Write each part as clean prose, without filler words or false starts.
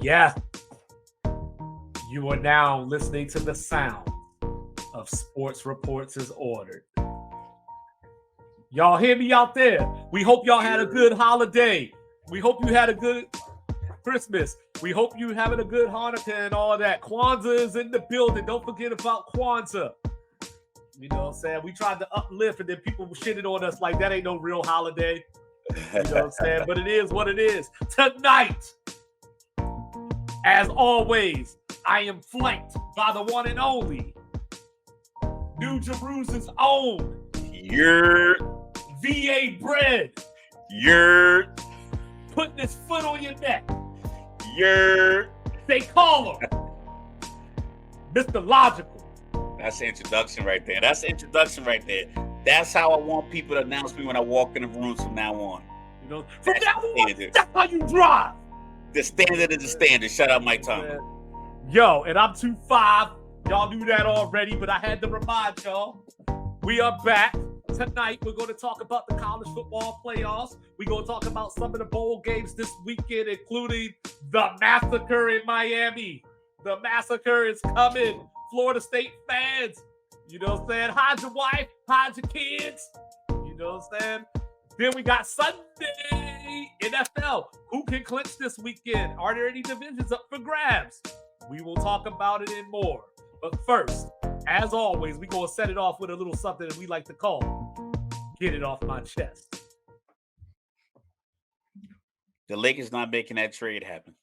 Yeah, you are now listening to the sound of Sports Reports is Ordered. Y'all hear me out there? We hope y'all had a good holiday. We hope you had a good Christmas. We hope you having a good Hanukkah and all that. Kwanzaa is in the building. Don't forget about Kwanzaa. You know what I'm saying? We tried to uplift and then people shitted on us like that ain't no real holiday. You know what I'm saying? But it is what it is. Tonight, as always, I am flanked by the one and only New Jerusalem's own You're VA Bread. You're Putting his foot on your neck. They call him Mr. Logical. That's the introduction right there. That's how I want people to announce me when I walk in the rooms from now on. You know, from now on, that's how you drive. The standard is the standard. Shout out Mike Tomlin. Yo, and I'm 2'5". Y'all knew that already, but I had to remind y'all. We are back. Tonight, we're going to talk about the college football playoffs. We're going to talk about some of the bowl games this weekend, including the massacre in Miami. The massacre is coming. Florida State fans, you know what I'm saying? Hide your wife, hide your kids. You know what I'm saying? Then we got Sunday NFL. Who can clinch this weekend? Are there any divisions up for grabs? We will talk about it and more. But first, as always, we're going to set it off with a little something that we like to call Get It Off My Chest. The Lakers not making that trade happen.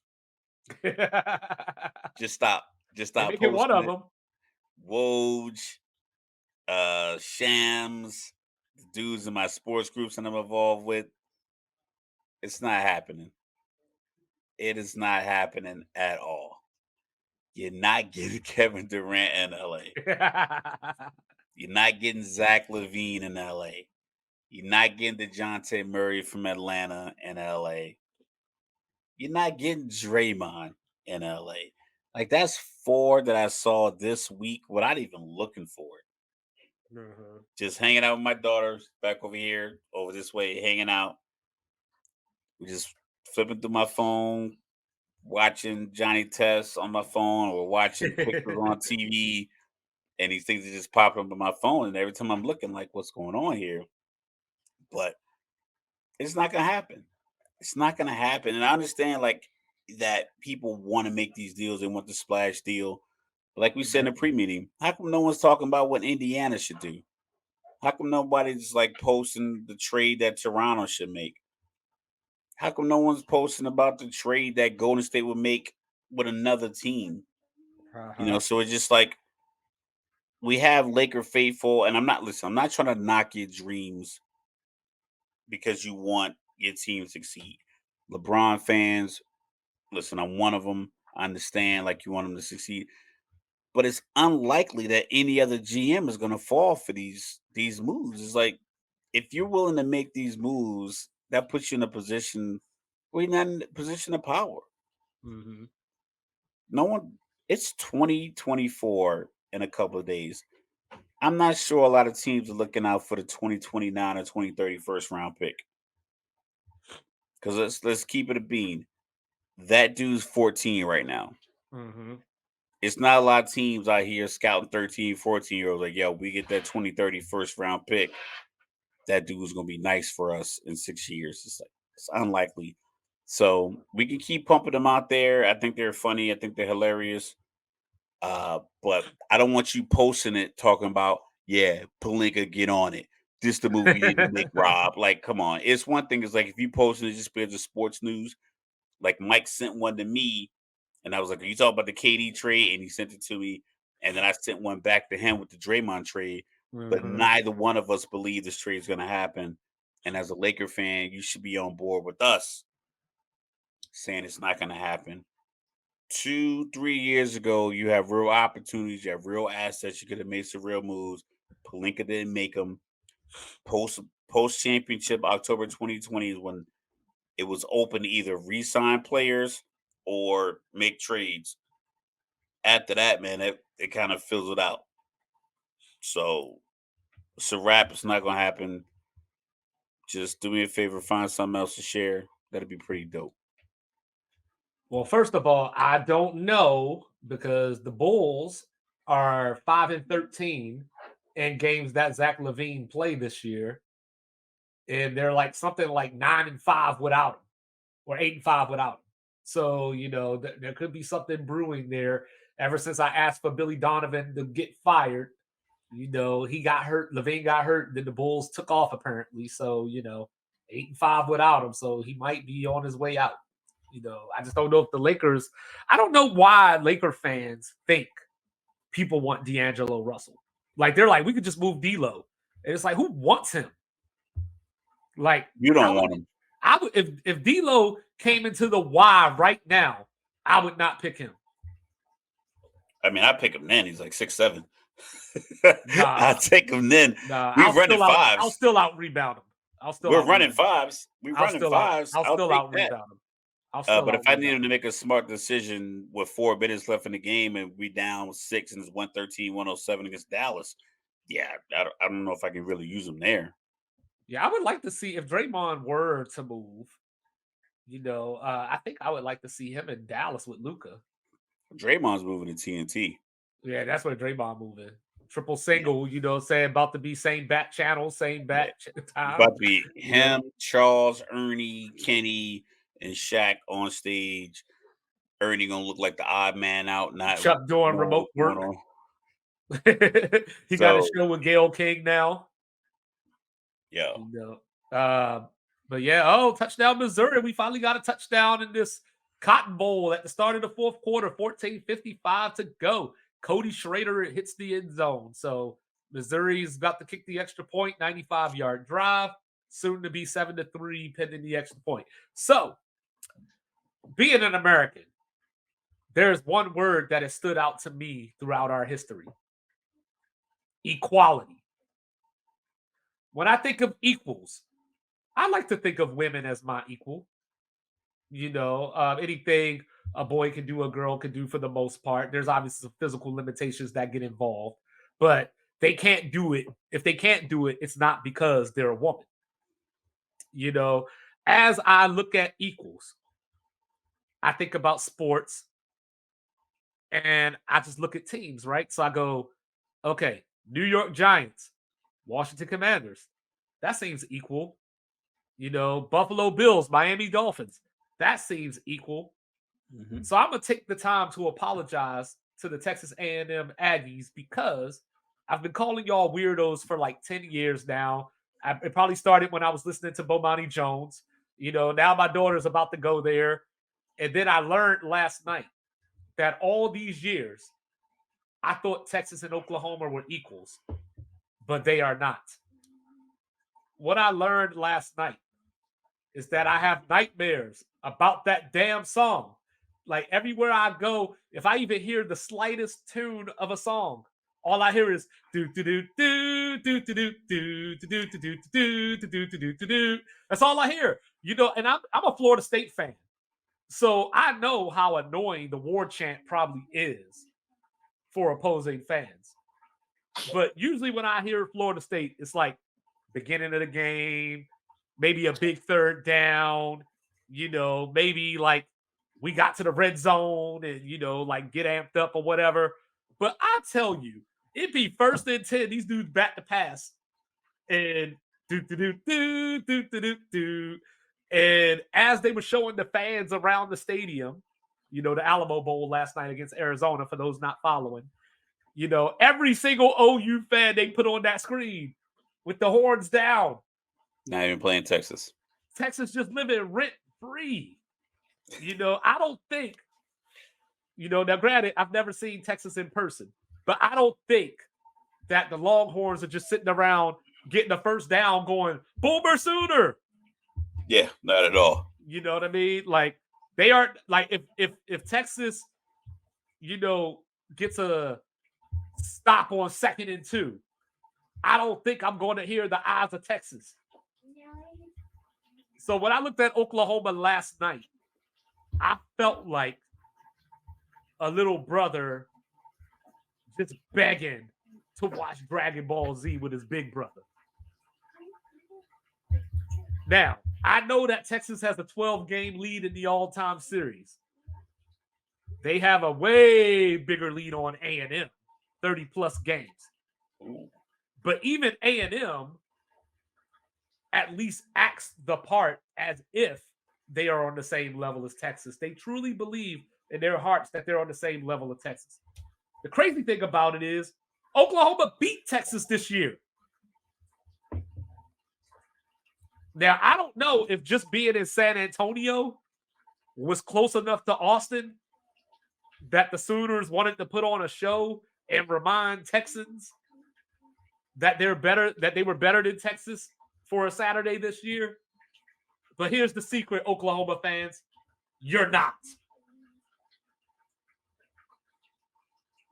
Just stop. They're making one of them. Woj, Shams, the dudes in my sports groups that I'm involved with. It's not happening. It is not happening at all. You're not getting Kevin Durant in LA. You're not getting Zach LaVine in LA. You're not getting DeJounte Murray from Atlanta in LA. You're not getting Draymond in LA. Like, that's 4 that I saw this week without even looking for it. Mm-hmm. Just hanging out with my daughters back over here, over this way, hanging out. We just flipping through my phone, watching Johnny Test on my phone or watching pictures on TV. And these things are just popping up on my phone. And every time I'm looking, like, what's going on here? But it's not going to happen. It's not going to happen. And I understand, like, that people want to make these deals. They want the splash deal. But like we said in the pre-meeting, how come no one's talking about what Indiana should do? How come nobody's, like, posting the trade that Toronto should make? How come no one's posting about the trade that Golden State would make with another team? You know, so it's just like, we have Laker faithful, and I'm not trying to knock your dreams because you want your team to succeed. LeBron fans, listen, I'm one of them. I understand, like, you want them to succeed, but it's unlikely that any other GM is going to fall for these moves. It's like, if you're willing to make these moves, that puts you in a position where you're not in a position of power. Mm-hmm. No one. It's 2024 in a couple of days. I'm not sure a lot of teams are looking out for the 2029 or 2030 first round pick. Because let's keep it a bean. That dude's 14 right now. Mm-hmm. It's not a lot of teams out here scouting 13, 14-year-olds like, yo, we get that 2030 first round pick. That dude's going to be nice for us in 6 years. It's unlikely. So we can keep pumping them out there. I think they're funny. I think they're hilarious. But I don't want you posting it talking about, yeah, Pelinka, get on it. This the movie you need to make, Rob. Like, come on. It's one thing. It's like, if you posting it just because of sports news, like Mike sent one to me, and I was like, are you talking about the KD trade? And he sent it to me. And then I sent one back to him with the Draymond trade. Mm-hmm. But neither one of us believe this trade is going to happen. And as a Laker fan, you should be on board with us saying it's not going to happen. 2-3 years ago, you have real opportunities, you have real assets, you could have made some real moves. Pelinka didn't make them. Post championship, October 2020 is when it was open to either re-sign players or make trades. After that, man, it kind of fizzled out. So it's a wrap. It's not going to happen. Just do me a favor, find something else to share. That'd be pretty dope. Well, first of all, I don't know because the Bulls are 5-13 in games that Zach LaVine played this year, and they're like something like 9-5 without him, or 8-5 without him. So there could be something brewing there. Ever since I asked for Billy Donovan to get fired, he got hurt. LaVine got hurt. Then the Bulls took off apparently. So 8-5 without him. So he might be on his way out. I just don't know if the Lakers. I don't know why Laker fans think people want D'Angelo Russell. Like they're like, we could just move D'Lo, and it's like, who wants him? Like You don't want him. I would if D'Lo came into the Y right now, I would not pick him. I mean, I pick him then. He's like 6'7". Nah, I take him then. Nah, We're running fives. I'll still out rebound him. We're running fives. We're running fives. I'll still out rebound him. But if I need him to make a smart decision with 4 minutes left in the game and we down 6 and it's 113-107 against Dallas, yeah, I don't know if I can really use him there. Yeah, I would like to see if Draymond were to move. I think I would like to see him in Dallas with Luka. Draymond's moving to TNT. Yeah, that's where Draymond moving. Triple single, saying about to be same back channel, same back time. About to be him, Charles, Ernie, Kenny, and Shaq on stage. Ernie gonna look like the odd man out. Not Chuck doing remote work. He got a show with Gayle King now. Yeah. But yeah, touchdown Missouri. We finally got a touchdown in this Cotton Bowl at the start of the fourth quarter. 14:55 to go. Cody Schrader hits the end zone. So Missouri's about to kick the extra point, 95-yard drive, soon to be 7-3 pending the extra point. So being an American, there's one word that has stood out to me throughout our history: equality. When I think of equals, I like to think of women as my equal. Anything a boy can do, a girl can do for the most part. There's obviously some physical limitations that get involved, but they can't do it. If they can't do it, it's not because they're a woman. As I look at equals, I think about sports and I just look at teams, right? So I go, okay, New York Giants, Washington Commanders, that seems equal. Buffalo Bills, Miami Dolphins, that seems equal. Mm-hmm. So I'm going to take the time to apologize to the Texas A&M Aggies because I've been calling y'all weirdos for like 10 years now. It probably started when I was listening to Bomani Jones. Now my daughter's about to go there. And then I learned last night that all these years, I thought Texas and Oklahoma were equals, but they are not. What I learned last night is that I have nightmares about that damn song. Like everywhere I go, if I even hear the slightest tune of a song, all I hear is do do do do do do do do do do do do do do do do. That's all I hear. And I'm a Florida State fan, so I know how annoying the war chant probably is for opposing fans. But usually when I hear Florida State, it's like beginning of the game, maybe a big third down, maybe like we got to the red zone and, like get amped up or whatever. But I tell you, it'd be 1st and 10. These dudes back to pass and do. And as they were showing the fans around the stadium, the Alamo Bowl last night against Arizona, for those not following, every single OU fan they put on that screen with the horns down. Not even playing Texas. Texas just living rent free. I don't think, now granted, I've never seen Texas in person, but I don't think that the Longhorns are just sitting around getting a first down going, Boomer Sooner. Yeah, not at all. You know what I mean? Like they are like if Texas, gets a stop on 2nd and 2, I don't think I'm going to hear the eyes of Texas. So when I looked at Oklahoma last night, I felt like a little brother just begging to watch Dragon Ball Z with his big brother. Now, I know that Texas has a 12-game lead in the all-time series. They have a way bigger lead on A&M, 30-plus games. Ooh. But even A&M at least acts the part as if they are on the same level as Texas. They truly believe in their hearts that they're on the same level of Texas. The crazy thing about it is Oklahoma beat Texas this year. Now, I don't know if just being in San Antonio was close enough to Austin that the Sooners wanted to put on a show and remind Texans that they're better, that they were better than Texas for a Saturday this year. But here's the secret, Oklahoma fans. You're not.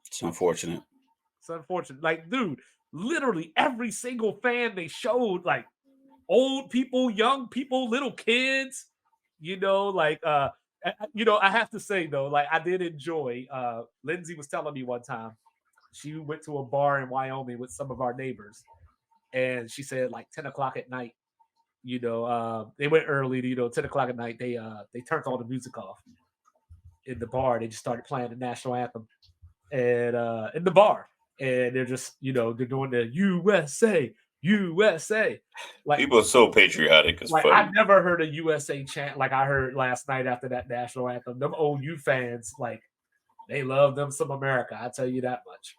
It's unfortunate. It's unfortunate. Like, dude, literally every single fan they showed, like old people, young people, little kids, like I have to say though, like I did enjoy Lindsay was telling me one time she went to a bar in Wyoming with some of our neighbors, and she said like 10 o'clock at night, they went early, 10 o'clock at night, they turned all the music off in the bar. They just started playing the national anthem and in the bar. And they're just, they're doing the USA, USA. Like People are so patriotic. It's like funny. I never heard a USA chant like I heard last night after that national anthem. Them OU fans, like they love them some America. I tell you that much.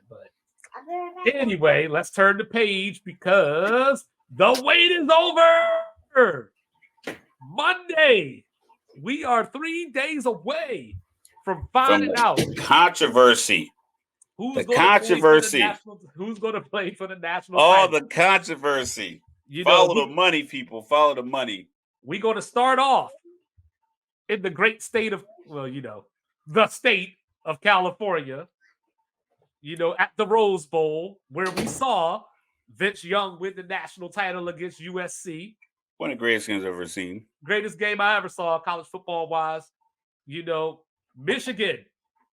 But anyway, let's turn the page because the wait is over. Monday, we are 3 days away from finding out controversy. who's going to play for the national All title. the controversy. Follow the money, people. Follow the money. We're going to start off in the great state of, the state of California, at the Rose Bowl, where we saw Vince Young win the national title against USC. One of the greatest games I've ever seen. Greatest game I ever saw, college football wise. Michigan,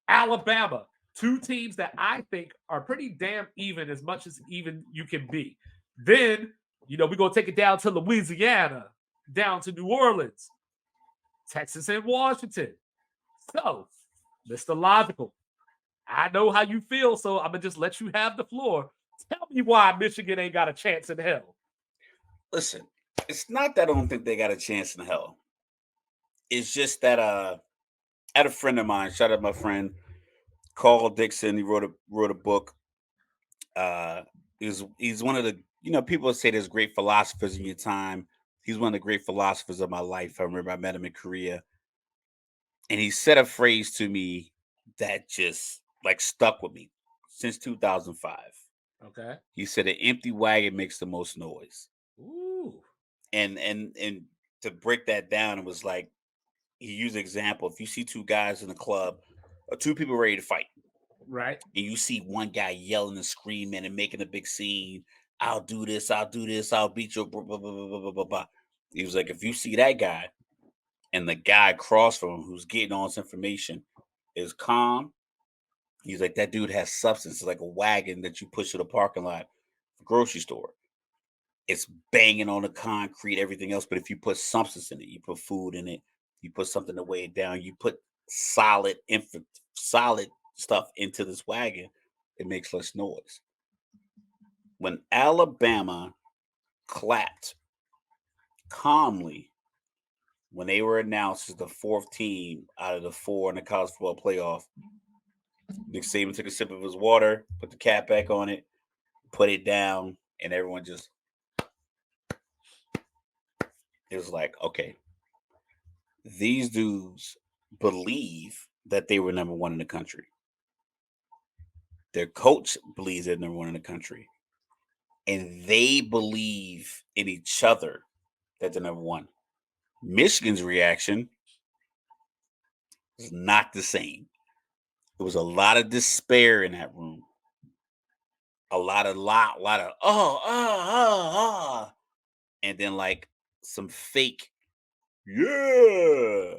Alabama, two teams that I think are pretty damn even, as much as even you can be. Then, we're going to take it down to Louisiana, down to New Orleans, Texas, and Washington. So, Mr. Logical, I know how you feel, so I'm going to just let you have the floor. Tell me why Michigan ain't got a chance in hell. Listen, it's not that I don't think they got a chance in hell. It's just that I had a friend of mine, shout out my friend Carl Dixon. He wrote a book. He's one of the, people say there's great philosophers in your time. He's one of the great philosophers of my life. I remember I met him in Korea. And he said a phrase to me that just like stuck with me since 2005. Okay. He said an empty wagon makes the most noise. Ooh. And to break that down, it was like he used an example. If you see two guys in the club or two people ready to fight, right, and you see one guy yelling and screaming and making a big scene, I'll do this, I'll beat you, blah, blah, blah, blah, blah, blah, blah. He was like, if you see that guy and the guy across from him who's getting all this information is calm, he's like, that dude has substance. It's like a wagon that you push to the parking lot, grocery store. It's banging on the concrete, everything else. But if you put substance in it, you put food in it, you put something to weigh it down, you put solid stuff into this wagon, it makes less noise. When Alabama clapped calmly when they were announced as the fourth team out of the four in the college football playoff, Nick Saban took a sip of his water, put the cap back on it, put it down, and everyone just, it was like, okay, these dudes believe that they were number one in the country. Their coach believes they're number one in the country. And they believe in each other that they're number one. Michigan's reaction was not the same. There was a lot of despair in that room. A lot of and then like some fake, yeah.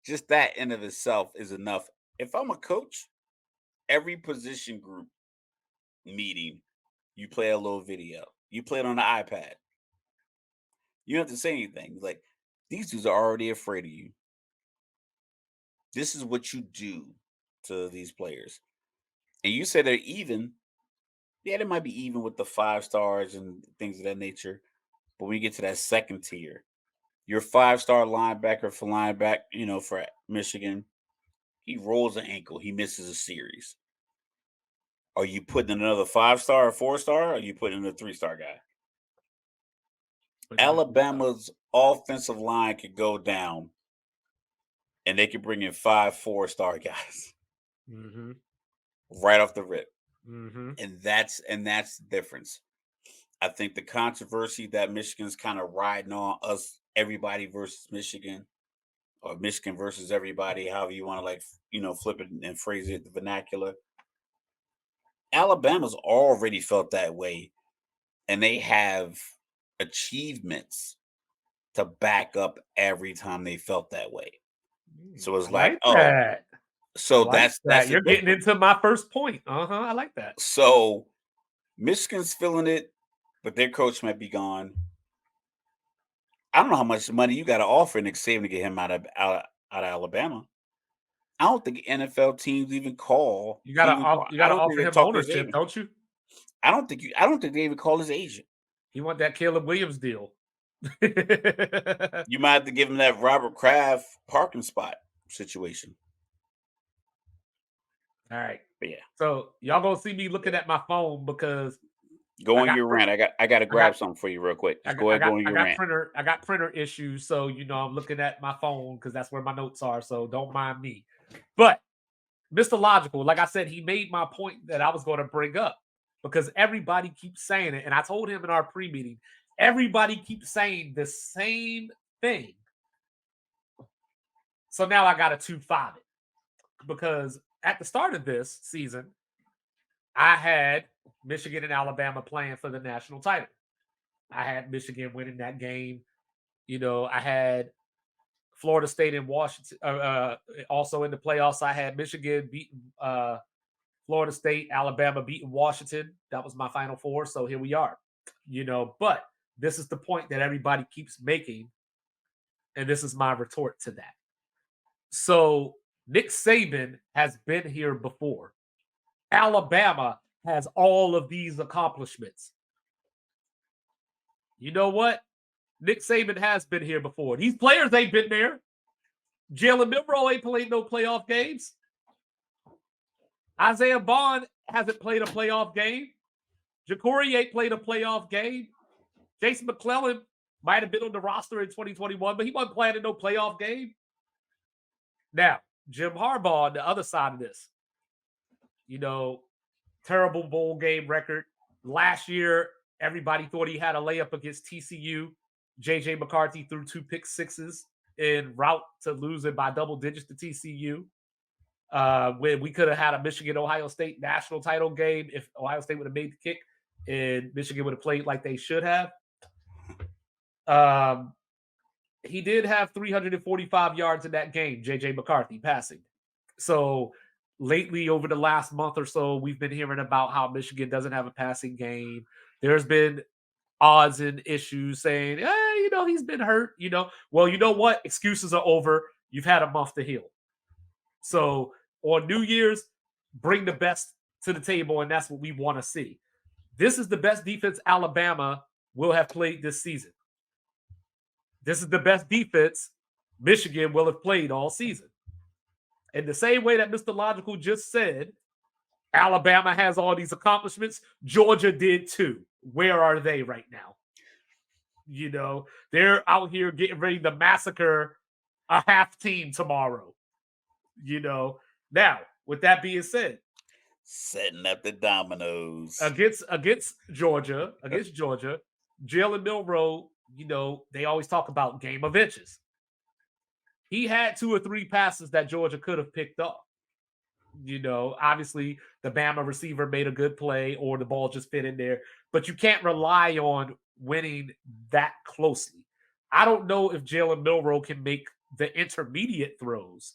Just that in of itself is enough. If I'm a coach, every position group meeting, you play a little video. You play it on the iPad. You don't have to say anything. Like, these dudes are already afraid of you. This is what you do to these players. And you say they're even. Yeah, they might be even with the 5 stars and things of that nature. But when you get to that second tier, your 5 star linebacker for for Michigan, he rolls an ankle, he misses a series. Are you putting another 5 star or 4 star? Or are you putting in a 3 star guy? But Alabama's offensive line could go down, and they could bring in 5 4 star guys mm-hmm. right off the rip, Mm-hmm. and that's the difference. I think the controversy that Michigan's kind of riding on us, everybody versus Michigan, or Michigan versus everybody, however you want to flip it and phrase it, the vernacular. Alabama's already felt that way, and they have achievements to back up every time they felt that way. So it's I like, like oh, that. I so like that's that. the You're getting difference. into my first point. I like that. So Michigan's feeling it, but their coach might be gone. I don't know how much money you got to offer Nick Saban to get him out of Alabama. I don't think NFL teams even call. You Even gotta call. you I gotta don't think offer they him talk to his ownership, agent. don't you? I don't think they even call his agent. He want that Caleb Williams deal. You might have to give him that Robert Kraft parking spot situation. All right. But yeah, So y'all gonna see me looking at my phone because go I on got your rant. I got to I got grab something for you real quick. Just go ahead, go on your rant. I got printer issues, so I'm looking at my phone because that's where my notes are. So don't mind me. But Mr. Logical, like I said, he made my point that I was going to bring up because everybody keeps saying it, and I told him in our pre-meeting, everybody keeps saying the same thing. So now I got to 2-5 it because at the start of this season, I had Michigan and Alabama playing for the national title. I had Michigan winning that game. I had Florida State and Washington also in the playoffs. I had Michigan beating Florida State, Alabama beating Washington. That was my Final Four. So here we are. But this is the point that everybody keeps making, and this is my retort to that. So Nick Saban has been here before. Alabama has all of these accomplishments. You know what? Nick Saban has been here before. These players ain't been there. Jalen Milroe ain't played no playoff games. Isaiah Bond hasn't played a playoff game. Ja'Cory ain't played a playoff game. Jason McClellan might have been on the roster in 2021, but he wasn't playing in no playoff game. Now, Jim Harbaugh on the other side of this, terrible bowl game record. Last year, everybody thought he had a layup against TCU. JJ McCarthy threw 2 pick sixes en route to losing by double digits to TCU. When we could have had a Michigan-Ohio State national title game if Ohio State would have made the kick and Michigan would have played like they should have. He did have 345 yards in that game, JJ McCarthy passing. So lately, over the last month or so, we've been hearing about how Michigan doesn't have a passing game. There's been odds and issues saying, he's been hurt. Well, you know what? Excuses are over. You've had a month to heal. So on New Year's, bring the best to the table, and that's what we want to see. This is the best defense Alabama will have played this season. This is the best defense Michigan will have played all season. In the same way that Mr. Logical just said, Alabama has all these accomplishments. Georgia did too. Where are they right now? They're out here getting ready to massacre a half team tomorrow. Now, with that being said, setting up the dominoes against Georgia, Jalen Milroe, they always talk about game of inches. He had 2 or 3 passes that Georgia could have picked up. Obviously the Bama receiver made a good play or the ball just fit in there, but you can't rely on winning that closely. I don't know if Jalen Milroe can make the intermediate throws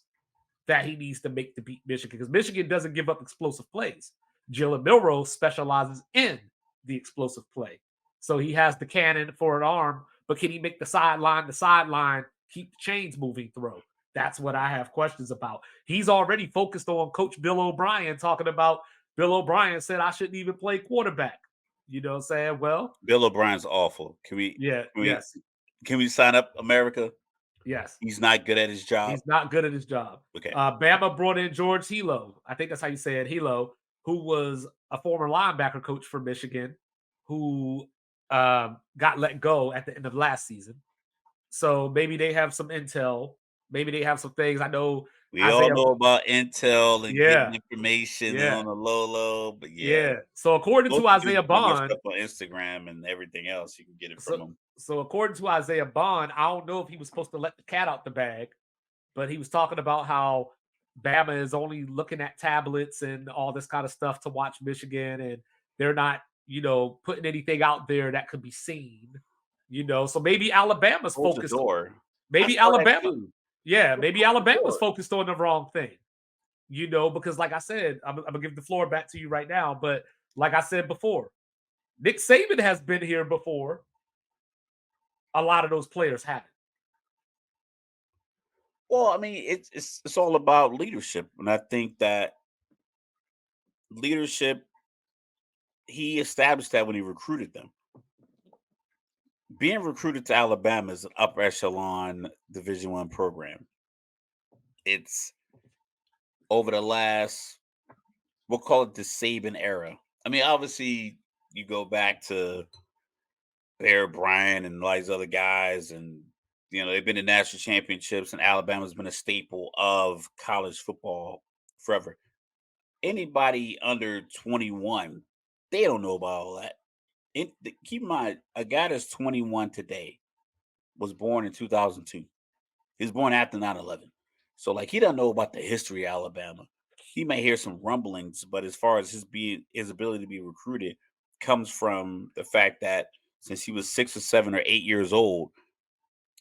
that he needs to make to beat Michigan because Michigan doesn't give up explosive plays. Jalen Milroe specializes in the explosive play. So he has the cannon for an arm, but can he make the sideline, keep the chains moving throw? That's what I have questions about. He's already focused on Coach Bill O'Brien, talking about Bill O'Brien said I shouldn't even play quarterback. You know what I'm saying? Well, Bill O'Brien's awful. yeah, Can we yes, can we sign up America? yes. He's not good at his job. He's not good at his job. Okay. Bama brought in George Hilo. I think that's how you say it, Hilo, who was a former linebacker coach for Michigan, who got let go at the end of last season. So maybe they have some intel. Maybe they have some things. I know We all Isaiah. know about intel and Yeah, getting information yeah, on the low, but yeah, yeah. So according most to of you Isaiah find their stuff Bond, on Instagram and everything else. You can get it from so them. so according to Isaiah Bond, I don't know if he was supposed to let the cat out the bag, but he was talking about how Bama is only looking at tablets and all this kind of stuff to watch Michigan, and they're not, putting anything out there that could be seen. So maybe Alabama's Close the focused. door. I Maybe saw that Alabama, too. yeah, Just maybe close the Alabama's door. focused on the wrong thing. Because like I said, I'm gonna give the floor back to you right now. But like I said before, Nick Saban has been here before. A lot of those players haven't. Well, I mean, it's all about leadership, and I think that leadership he established that when he recruited them. Being recruited to Alabama is an upper echelon Division I program. It's over the last, we'll call it the Saban era. I mean, obviously, you go back to Bear Bryant and all these other guys, and they've been in national championships, and Alabama's been a staple of college football forever. Anybody under 21, they don't know about all that. Keep in mind, a guy that's 21 today was born in 2002. He was born after 9/11. So like he doesn't know about the history of Alabama. He may hear some rumblings, but as far as his ability to be recruited comes from the fact that since he was 6 or 7 or 8 years old,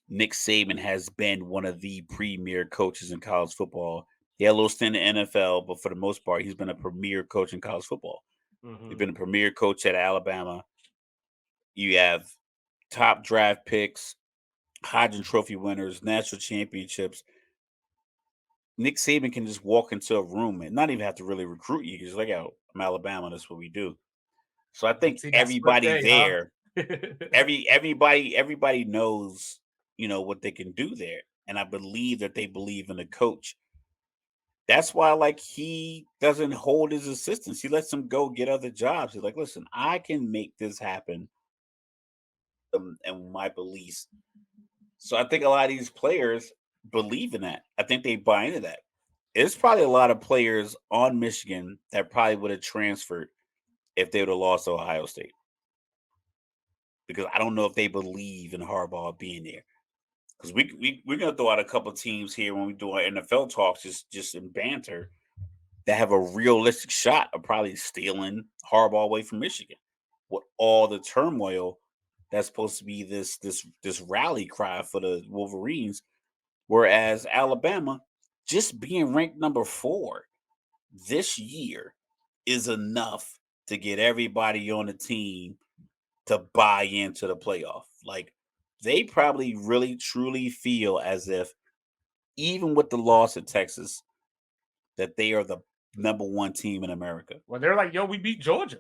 Nick Saban has been one of the premier coaches in college football. He had a little stint in the NFL, but for the most part, he's been a premier coach in college football. He's Mm-hmm. been a premier coach at Alabama. You have top draft picks, Heisman Trophy winners, national championships. Nick Saban can just walk into a room and not even have to really recruit you. Because like, "Yo, I'm Alabama. That's what we do." So I think See that split everybody day, huh? there, everybody knows, what they can do there, and I believe that they believe in the coach. That's why, like, he doesn't hold his assistants. He lets them go get other jobs. He's like, "Listen, I can make this happen." And my beliefs. So I think a lot of these players believe in that. I think they buy into that. There's probably a lot of players on Michigan that probably would have transferred if they would have lost to Ohio State. Because I don't know if they believe in Harbaugh being there. Because we're gonna throw out a couple teams here when we do our NFL talks, just in banter, that have a realistic shot of probably stealing Harbaugh away from Michigan. With all the turmoil that's supposed to be this rally cry for the Wolverines. Whereas Alabama, just being ranked number 4 this year is enough to get everybody on the team to buy into the playoff. Like they probably really truly feel as if even with the loss at Texas, that they are the number 1 team in America. Well, they're like, yo, we beat Georgia.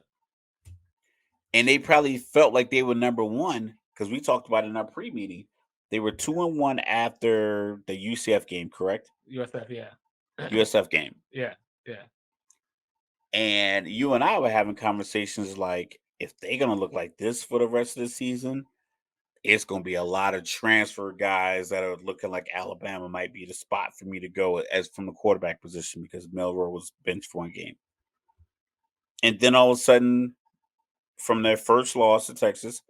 And they probably felt like they were number 1 because we talked about it in our pre-meeting. They were 2-1 after the UCF game, correct? USF, yeah. USF game. Yeah, yeah. And you and I were having conversations like, if they're going to look like this for the rest of the season, it's going to be a lot of transfer guys that are looking like Alabama might be the spot for me to go as from the quarterback position because Melrose was benched for 1 game. And then all of a sudden, from their first loss to Texas,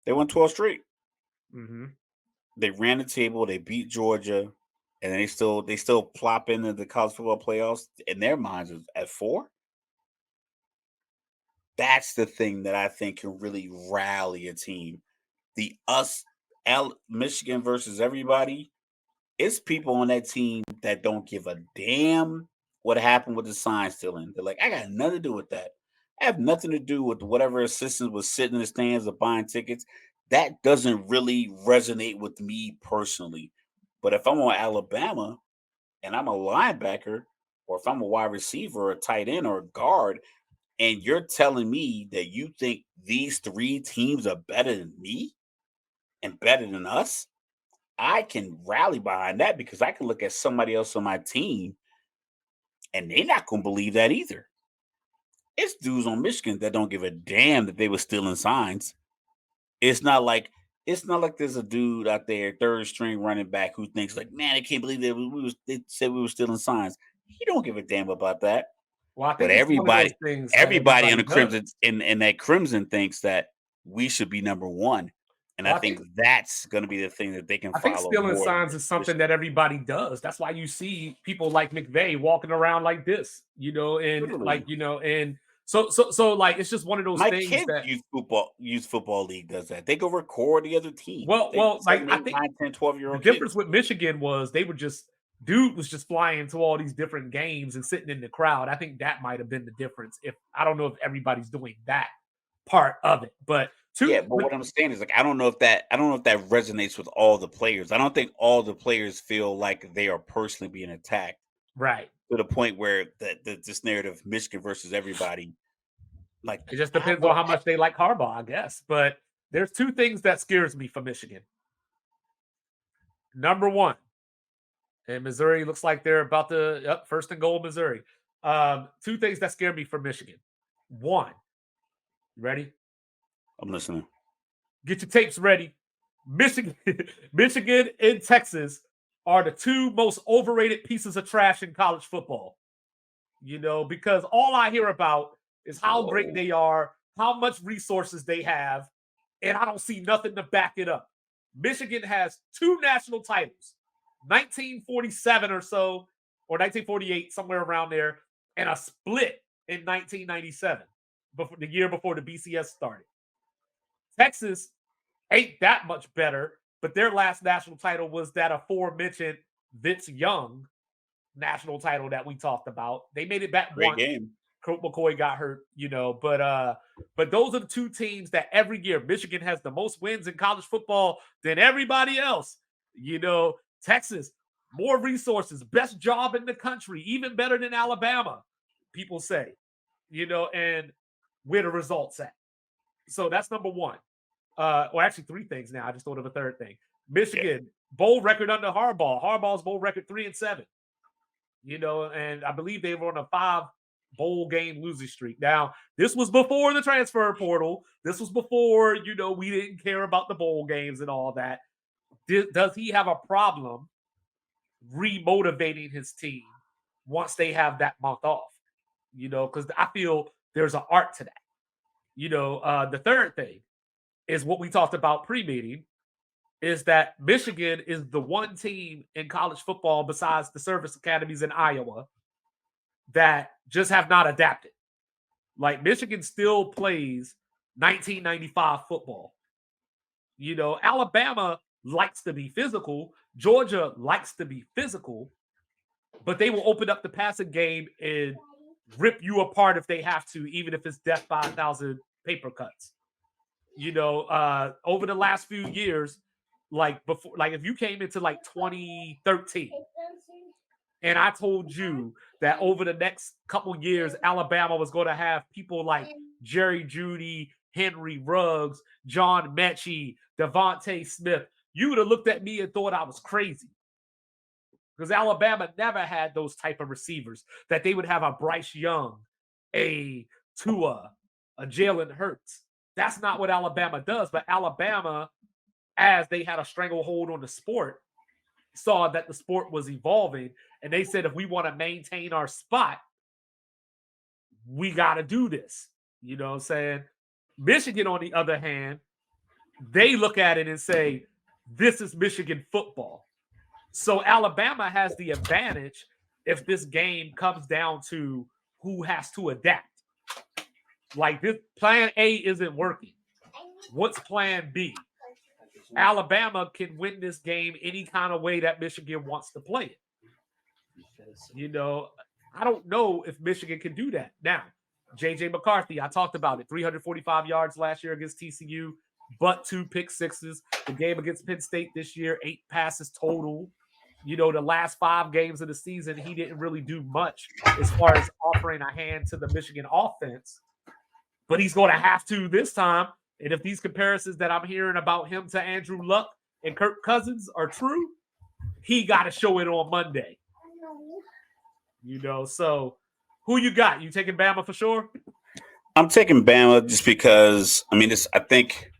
they won 12 straight. Mm-hmm. They ran the table, they beat Georgia, and they still plop into the college football playoffs in their minds at 4. That's the thing that I think can really rally a team. The Michigan versus everybody. It's people on that team that don't give a damn what happened with the sign stealing. They're like, I got nothing to do with that. I have nothing to do with whatever assistant was sitting in the stands or buying tickets. That doesn't really resonate with me personally. But if I'm on Alabama and I'm a linebacker, or if I'm a wide receiver, or a tight end, or a guard, and you're telling me that you think these three teams are better than me and better than us, I can rally behind that because I can look at somebody else on my team and they're not going to believe that either. It's dudes on Michigan that don't give a damn that they were stealing signs. It's not like there's a dude out there, third string running back, who thinks like, man, I can't believe that they said we were stealing signs. He don't give a damn about that. Well, I But think it's one of those things that everybody in everybody the Crimson does. in that Crimson thinks that we should be number one. And Well, I think that's going to be the thing that they can I think follow stealing more than signs is something that everybody does. That's why you see people like McVay walking around like this, and literally. and so like it's just one of those My things kids' that youth football league does that. They go record the other team. They like 7, I 8, think 9, 10, 12-year-old the difference kids. with Michigan was they were just dude was just flying to all these different games and sitting in the crowd. I think that might have been the difference. If I don't know if everybody's doing that part of it, but Yeah, but what I'm saying is like I don't know if that resonates with all the players. I don't think all the players feel like they are personally being attacked right. to the point where this narrative Michigan versus everybody, like It just depends on how much they like Harbaugh, I guess. But there's two things that scares me for Michigan. Number one, and Missouri looks like they're about to first and goal, Missouri. Two things that scare me for Michigan. One, you ready? I'm listening. Get your tapes ready. Michigan, Michigan and Texas are the two most overrated pieces of trash in college football. Because all I hear about is how great they are, how much resources they have, and I don't see nothing to back it up. Michigan has 2 national titles, 1947 or so, or 1948, somewhere around there, and a split in 1997, the year before the BCS started. Texas ain't that much better, but their last national title was that aforementioned Vince Young national title that we talked about. They made it back Great once. game. Colt McCoy got hurt, but those are the two teams that every year Michigan has the most wins in college football than everybody else. Texas, more resources, best job in the country, even better than Alabama, people say, and where the results at. So that's number one. Or actually 3 things now. I just thought of a third thing. Michigan, bowl record under Harbaugh. Harbaugh's bowl record 3-7. And I believe they were on a 5 bowl game losing streak. Now, this was before the transfer portal. This was before, we didn't care about the bowl games and all that. Does he have a problem remotivating his team once they have that month off? Because I feel there's an art to that. The third thing is what we talked about pre-meeting, is that Michigan is the one team in college football besides the service academies in Iowa that just have not adapted. Like Michigan still plays 1995 football. Alabama likes to be physical. Georgia likes to be physical, but they will open up the passing game and rip you apart if they have to, even if it's death by 1,000 paper cuts. Over the last few years, like before, like if you came into like 2013 and I told you that over the next couple years, Alabama was going to have people like Jerry Jeudy, Henry Ruggs, John Mechie, Devontae Smith, you would have looked at me and thought I was crazy. Because Alabama never had those type of receivers, that they would have a Bryce Young, a Tua, a Jalen Hurts. That's not what Alabama does. But Alabama, as they had a stranglehold on the sport, saw that the sport was evolving. And they said, if we want to maintain our spot, we got to do this. You know what I'm saying? Michigan, on the other hand, they look at it and say, this is Michigan football. So Alabama has the advantage if this game comes down to who has to adapt. Like this plan A isn't working. What's plan B? Alabama can win this game any kind of way that Michigan wants to play it. I don't know if Michigan can do that. Now, J.J. McCarthy, I talked about it, 345 yards last year against TCU, but 2 pick sixes. The game against Penn State this year, 8 passes total. the last 5 games of the season, he didn't really do much as far as offering a hand to the Michigan offense. But he's going to have to this time. And if these comparisons that I'm hearing about him to Andrew Luck and Kirk Cousins are true, he got to show it on Monday. So who you got? You taking Bama for sure? I'm taking Bama just because I think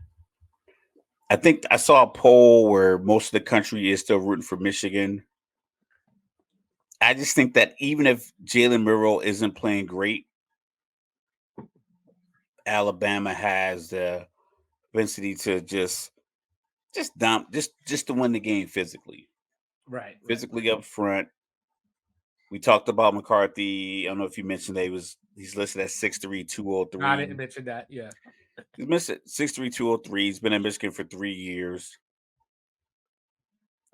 I saw a poll where most of the country is still rooting for Michigan. I just think that even if Jalen Murrow isn't playing great, Alabama has the propensity to just dump, just to win the game physically. Right. Physically up front. We talked about McCarthy. I don't know if you mentioned that he's listed at 6'3", 203. No, I didn't mention that. Yeah. He's missed 6'3", 203. He's been in Michigan for 3 years.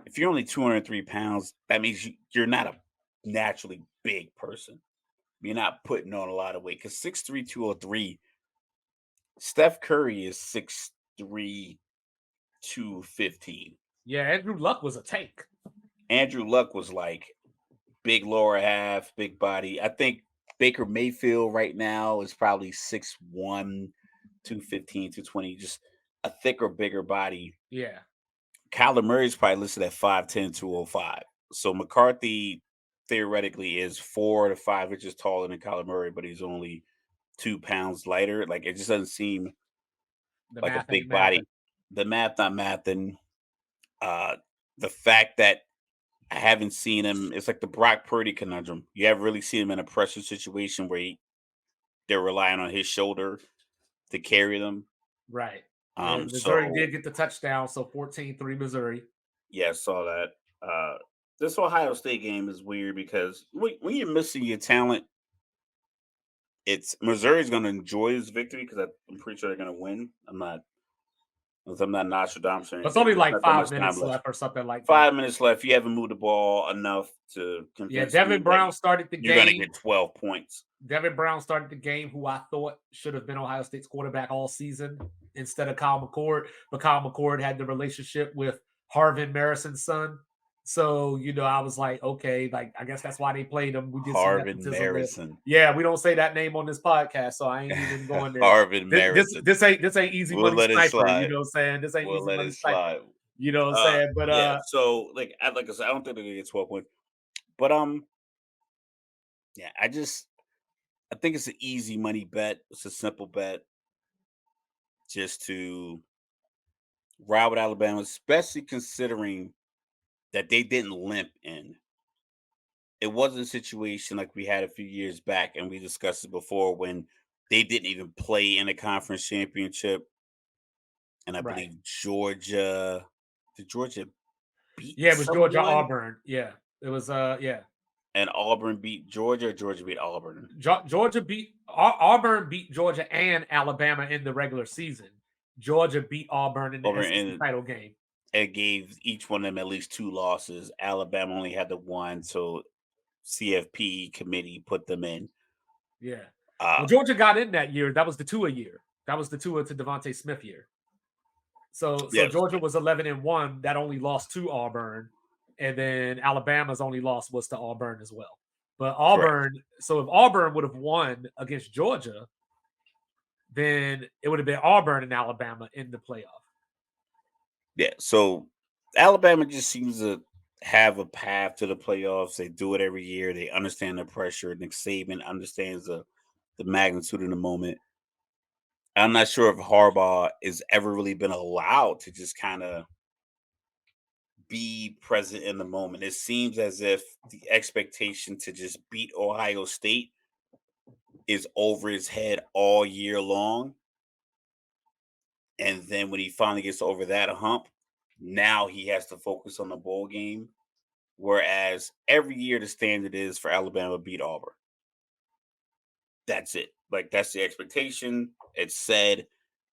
If you're only 203 pounds, that means you're not a naturally big person. You're not putting on a lot of weight because 6'3", 203. Steph Curry is 6'3", 215. Yeah, Andrew Luck was a tank. Andrew Luck was like big lower half, big body. I think Baker Mayfield right now is probably 6'1", 215, 220, just a thicker, bigger body. Yeah. Kyler Murray's probably listed at 5'10", 205. So McCarthy theoretically is 4 to 5 inches taller than Kyler Murray, but he's only 2 pounds lighter. Like, it just doesn't seem like a big body. The math not mathing. The fact that I haven't seen him, it's like the Brock Purdy conundrum. You haven't really seen him in a pressure situation where they're relying on his shoulder to carry them. Right. Missouri So did get the touchdown, so 14-3 Missouri. Yeah, I saw that. This Ohio State game is weird because when you're missing your talent, it's Missouri's going to enjoy this victory because I'm pretty sure they're going to win. I'm not Nostradamus or anything. It's only like 5 minutes left or something like that. 5 minutes left. You haven't moved the ball enough to convince Devin Brown started the game. You're going to get 12 points. Devin Brown started the game, who I thought should have been Ohio State's quarterback all season instead of Kyle McCord. But Kyle McCord had the relationship with Harvin Marison's son. So, I was like, okay, like, I guess that's why they played him. We did Harvin Marison. Yeah, we don't say that name on this podcast, so I ain't even going there. Harvin Marison. This ain't easy money sniper. You know what I'm saying? This ain't easy money sniper. You know what I'm saying? But yeah, so like I said, I don't think they're gonna get 12 points. But yeah, I think it's an easy money bet. It's a simple bet just to ride with Alabama, especially considering that they didn't limp in. It wasn't a situation like we had a few years back, and we discussed it before, when they didn't even play in a conference championship. And I believe Georgia, did Georgia beat? Yeah, it was someone? Georgia Auburn. Yeah, it was. Yeah. And Auburn beat Georgia. Or Georgia beat Auburn. Georgia beat Auburn. Beat Georgia and Alabama in the regular season. Georgia beat Auburn in the SEC title game. It gave each one of them at least 2 losses. Alabama only had the 1, so CFP committee put them in. Yeah. Well, Georgia got in that year. That was the Tua year. That was the Tua to Devontae Smith year. So Georgia was 11-1. That only lost to Auburn. And then Alabama's only loss was to Auburn as well. But Auburn, so if Auburn would have won against Georgia, then it would have been Auburn and Alabama in the playoff. Yeah, so Alabama just seems to have a path to the playoffs. They do it every year. They understand the pressure. Nick Saban understands the magnitude of the moment. I'm not sure if Harbaugh has ever really been allowed to just kind of be present in the moment. It seems as if the expectation to just beat Ohio State is over his head all year long. And then when he finally gets over that hump, now he has to focus on the bowl game. Whereas every year the standard is for Alabama beat Auburn. That's it. Like, that's the expectation. It's said.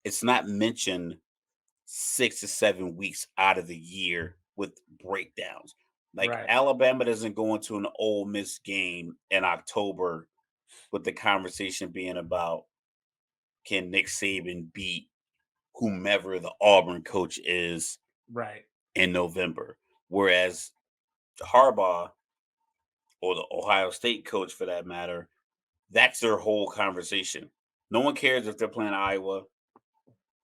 It's not mentioned 6 to 7 weeks out of the year with breakdowns. Like, Alabama doesn't go into an Ole Miss game in October with the conversation being about, can Nick Saban beat whomever the Auburn coach is in November? Whereas Harbaugh, or the Ohio State coach for that matter, that's their whole conversation. No one cares if they're playing Iowa,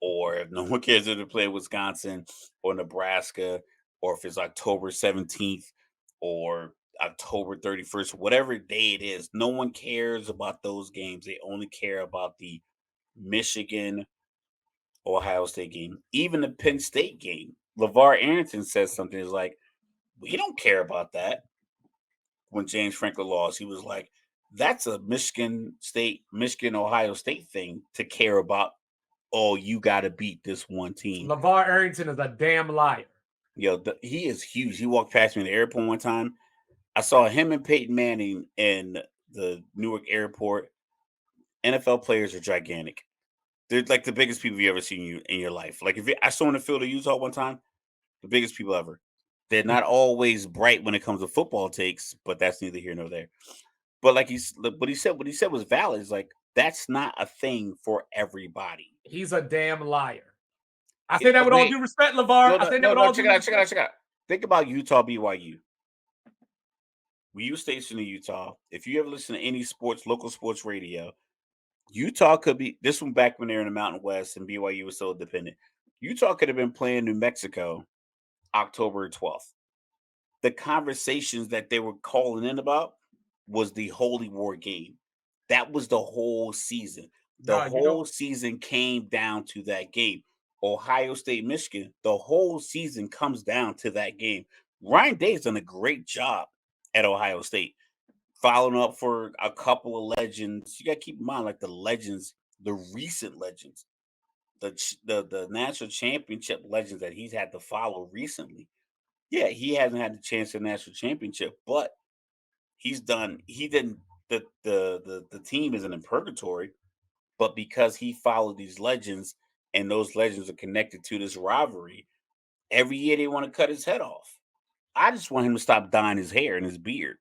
or if no one cares if they're playing Wisconsin or Nebraska, or if it's October 17th or October 31st, whatever day it is. No one cares about those games. They only care about the Michigan Ohio State game, even the Penn State game. LeVar Arrington says something is like, we don't care about that. When James Franklin lost, he was like, that's a Michigan, Ohio State thing to care about. Oh, you got to beat this one team. LeVar Arrington is a damn liar. Yo, he is huge. He walked past me in the airport one time. I saw him and Peyton Manning in the Newark airport. NFL players are gigantic. They're like the biggest people you ever seen in your life. Like I saw in the field of Utah one time, the biggest people ever. They're not always bright when it comes to football takes, but that's neither here nor there. But like what he said was valid. It's like that's not a thing for everybody. He's a damn liar. I say that with all due respect, LeVar. I say that with all due respect. Check it out. Think about Utah BYU. When you stationed in Utah, if you ever listen to any local sports radio, Utah could be this one back when they're in the Mountain West and BYU was so independent. Utah could have been playing New Mexico October 12th. The conversations that they were calling in about was the Holy War game. That was the whole season. The whole season came down to that game. Ohio State, Michigan, the whole season comes down to that game. Ryan Day's done a great job at Ohio State, following up for a couple of legends. You got to keep in mind, like the legends, the recent legends, the national championship legends that he's had to follow recently. Yeah, he hasn't had the chance to national championship, but he didn't the team isn't in purgatory, but because he followed these legends and those legends are connected to this rivalry, every year they want to cut his head off. I just want him to stop dyeing his hair and his beard.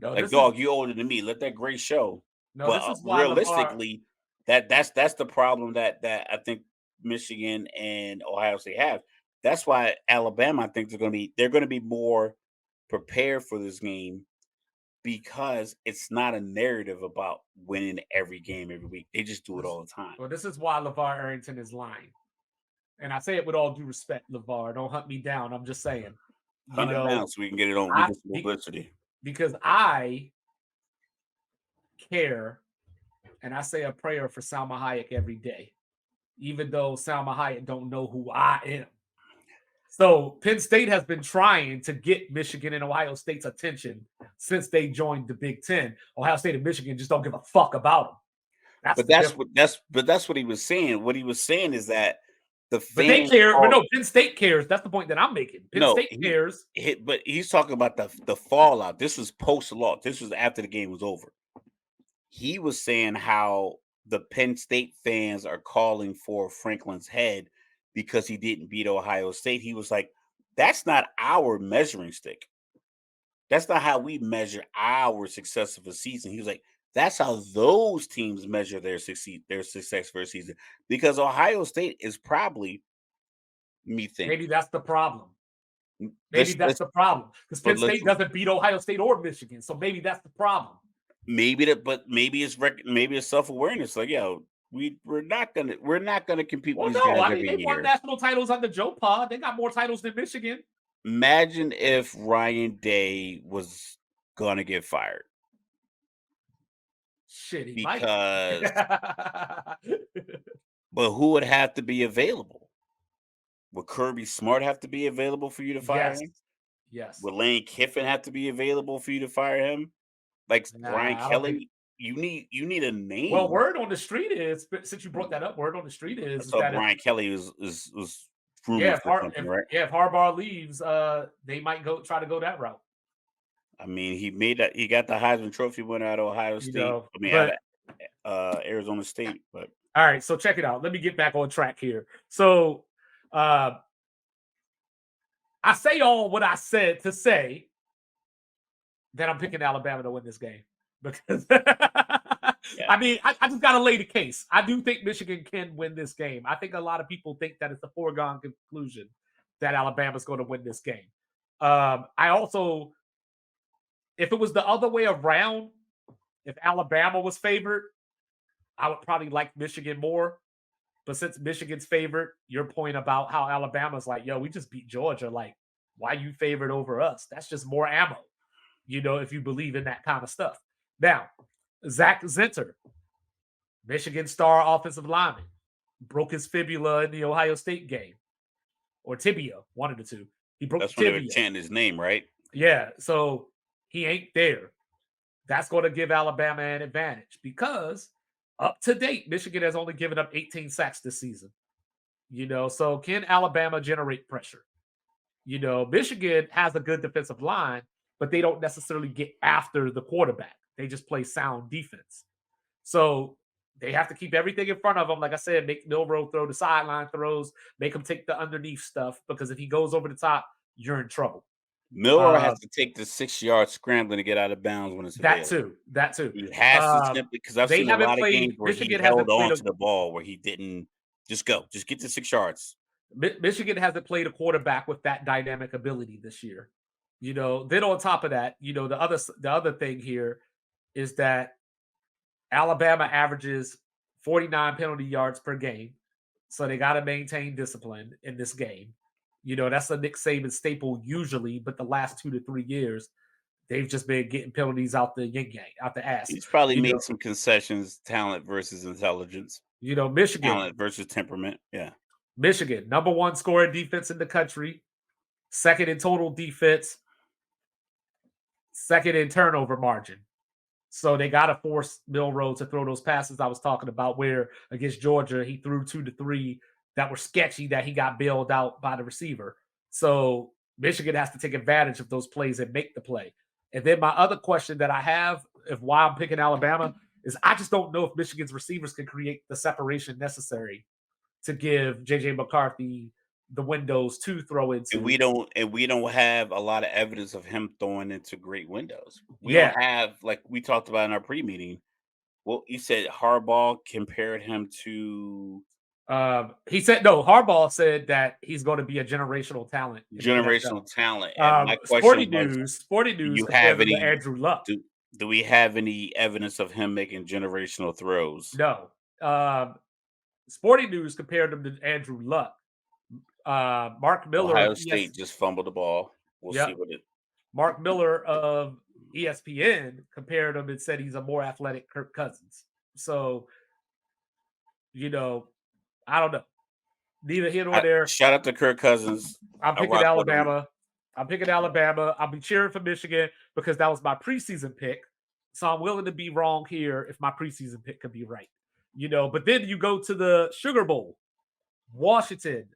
No, like, dog, you older than me. Let that gray show. No, but realistically, that's the problem that I think Michigan and Ohio State have. That's why Alabama, I think they're going to be more prepared for this game, because it's not a narrative about winning every game every week. They just do it all the time. Well, this is why LeVar Arrington is lying. And I say it with all due respect, LeVar. Don't hunt me down. I'm just saying. Hunt him down so we can get it on publicity. Because I care, and I say a prayer for Salma Hayek every day, even though Salma Hayek don't know who I am. So Penn State has been trying to get Michigan and Ohio State's attention since they joined the Big Ten. Ohio State and Michigan just don't give a fuck about them. That's what he was saying. What he was saying is that the fans, but they care. But no, Penn State cares. That's the point that I'm making. Penn State cares. But he's talking about the fallout. This was post-loss. This was after the game was over. He was saying how the Penn State fans are calling for Franklin's head because he didn't beat Ohio State. He was like, that's not our measuring stick. That's not how we measure our success of a season. He was like, that's how those teams measure their success for a season. Because Ohio State is probably, maybe that's the problem. Maybe that's the problem. Because Penn State doesn't beat Ohio State or Michigan. So maybe that's the problem. Maybe it's self-awareness. Like, yo, we're not gonna compete with these guys every year. They won national titles under Joe Pa. They got more titles than Michigan. Imagine if Ryan Day was gonna get fired. Shit, because but who would have to be available? Would Kirby Smart have to be available for you to fire him? Yes. Would Lane Kiffin have to be available for you to fire him? Like Brian Kelly, you need a name. Well, word on the street is, since you brought that up, word on the street is that Brian Kelly was rumored for something, right? Yeah, if Harbaugh leaves, they might try to go that route. I mean, he got the Heisman Trophy winner out of Ohio State. Out of Arizona State. But all right, so check it out. Let me get back on track here. So I say all what I said to say that I'm picking Alabama to win this game, because I mean, I just got to lay the case. I do think Michigan can win this game. I think a lot of people think that it's a foregone conclusion that Alabama's going to win this game. I also, if it was the other way around, if Alabama was favored, I would probably like Michigan more. But since Michigan's favored, your point about how Alabama's like, yo, we just beat Georgia. Like, why you favored over us? That's just more ammo, if you believe in that kind of stuff. Now, Zach Zinter, Michigan star offensive lineman, broke his fibula in the Ohio State game, or tibia, one of the two. He broke That's the when they were tibia. chanting his name, right? Yeah, so he ain't there. That's going to give Alabama an advantage because up to date, Michigan has only given up 18 sacks this season. So can Alabama generate pressure? Michigan has a good defensive line, but they don't necessarily get after the quarterback. They just play sound defense. So they have to keep everything in front of them. Like I said, make Milrow throw the sideline throws, make him take the underneath stuff, because if he goes over the top, you're in trouble. Milrow Uh, has to take the 6 yard scrambling to get out of bounds when it's that available. too. That too. He has to simply, because I've They seen a haven't lot of games played. where he Michigan held hasn't played on a to the ball where he didn't just go, just get to 6 yards. Michigan hasn't played a quarterback with that dynamic ability this year. Then on top of that, the other thing here is that Alabama averages 49 penalty yards per game. So they got to maintain discipline in this game. That's a Nick Saban staple usually, but the last 2 to 3 years, they've just been getting penalties out the yin yang, out the ass. He's probably made some concessions, talent versus intelligence, Michigan, talent versus temperament. Yeah. Michigan, number one scoring defense in the country, second in total defense, second in turnover margin. So they got to force Milrow to throw those passes I was talking about, where against Georgia, he threw 2 to 3 that were sketchy that he got bailed out by the receiver. So Michigan has to take advantage of those plays and make the play. And then my other question that I have, of why I'm picking Alabama, is I just don't know if Michigan's receivers can create the separation necessary to give JJ McCarthy the windows to throw into. And we don't have a lot of evidence of him throwing into great windows. We Yeah. don't have, like we talked about in our pre-meeting. Well, you said Harbaugh compared him to He said no. Harbaugh said that he's going to be a generational talent. In the generational NFL. talent. And my question was, Sporting do News you compared have him to any Andrew Luck. do we have any evidence of him making generational throws? No. Sporting News compared him to Andrew Luck. Mark Miller Ohio of State just fumbled the ball. We'll see what it. Mark Miller of ESPN compared him and said he's a more athletic Kirk Cousins. So, I don't know. Neither here nor there. Shout out to Kirk Cousins. I'm picking Alabama. I'll be cheering for Michigan because that was my preseason pick. So I'm willing to be wrong here if my preseason pick could be right. But then you go to the Sugar Bowl, Washington,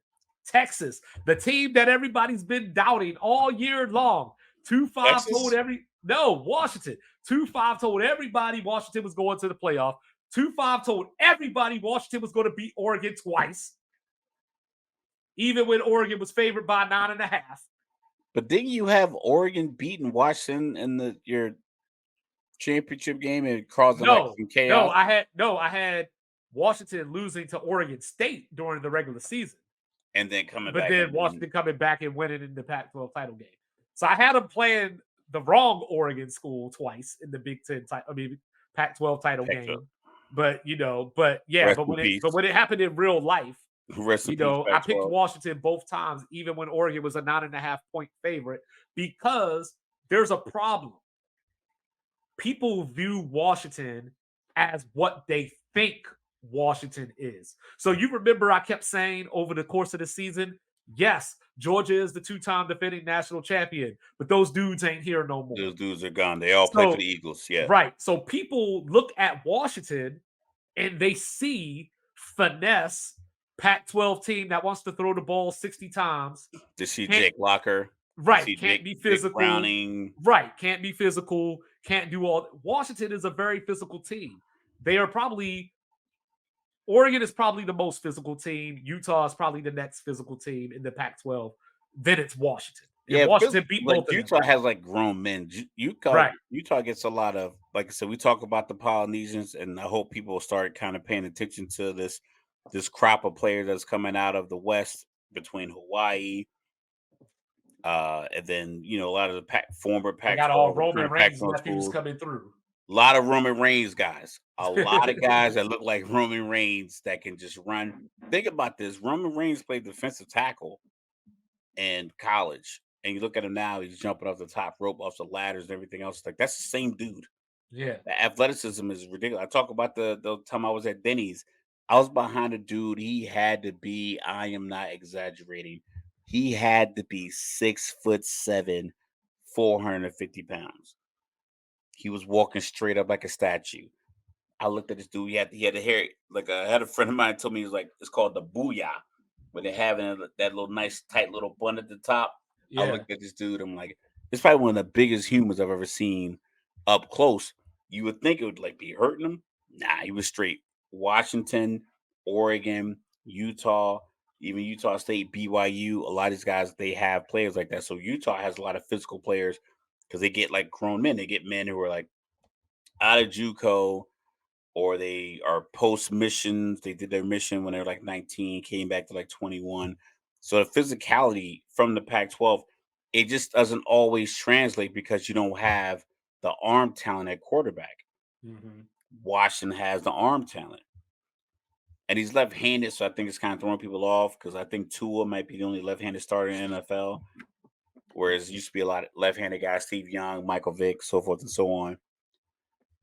Texas, the team that everybody's been doubting all year long. 2-5 told Washington. 2-5 told everybody Washington was going to the playoff. 2-5 told everybody Washington was going to beat Oregon twice, even when Oregon was favored by 9.5. But didn't you have Oregon beating Washington in your championship game and causing some chaos? I had Washington losing to Oregon State during the regular season, and then Washington coming back and winning in the Pac-12 title game. So I had them playing the wrong Oregon school twice in the Pac-12 title game. But when it happened in real life, I picked Washington both times, even when Oregon was a 9.5 point favorite, because there's a problem. People view Washington as what they think Washington is. So you remember I kept saying over the course of the season, yes, Georgia is the 2-time defending national champion, but those dudes ain't here no more. Those dudes are gone. They all play for the Eagles. Yeah. Right. So people look at Washington and they see finesse, Pac-12 team that wants to throw the ball 60 times. To see Jake Locker. Right. Can't be physical. Browning. Right. Can't be physical. Can't do all. Washington is a very physical team. Oregon is probably the most physical team. Utah is probably the next physical team in the Pac-12. Then it's Washington. And Washington beat both of Utah them. has grown men. Utah gets a lot of, like I said, we talk about the Polynesians, and I hope people start kind of paying attention to this crop of players that's coming out of the West between Hawaii, And then a lot of the former They got all Pac-12 or Roman current Reigns Pac-12 nephews schools. coming through. A lot of Roman Reigns guys. A lot of guys that look like Roman Reigns that can just run. Think about this. Roman Reigns played defensive tackle in college. And you look at him now, he's jumping off the top rope, off the ladders and everything else. Like, that's the same dude. Yeah. The athleticism is ridiculous. I talk about the time I was at Denny's. I was behind a dude. He had to be, I am not exaggerating. He had to be 6'7", 450 pounds. He was walking straight up like a statue. I looked at this dude. He had the hair like I had a friend of mine told me, he was like, it's called the booyah, where they're having that little nice tight little bun at the top. I Yeah. looked at this dude. I'm like, it's probably one of the biggest humans I've ever seen up close. You would think it would like be hurting him. Nah, he was straight. Washington, Oregon, Utah, even Utah State, BYU. A lot of these guys, they have players like that. So Utah has a lot of physical players because they get like grown men. They get men who are like out of JUCO, or they are post missions. They did their mission when they were like 19, came back to like 21. So the physicality from the Pac-12, it just doesn't always translate because you don't have the arm talent at quarterback. Hmm. Washington has the arm talent. And he's left-handed, so I think it's kind of throwing people off because I think Tua might be the only left-handed starter in the NFL. Whereas used to be a lot of left-handed guys, Steve Young, Michael Vick, so forth and so on.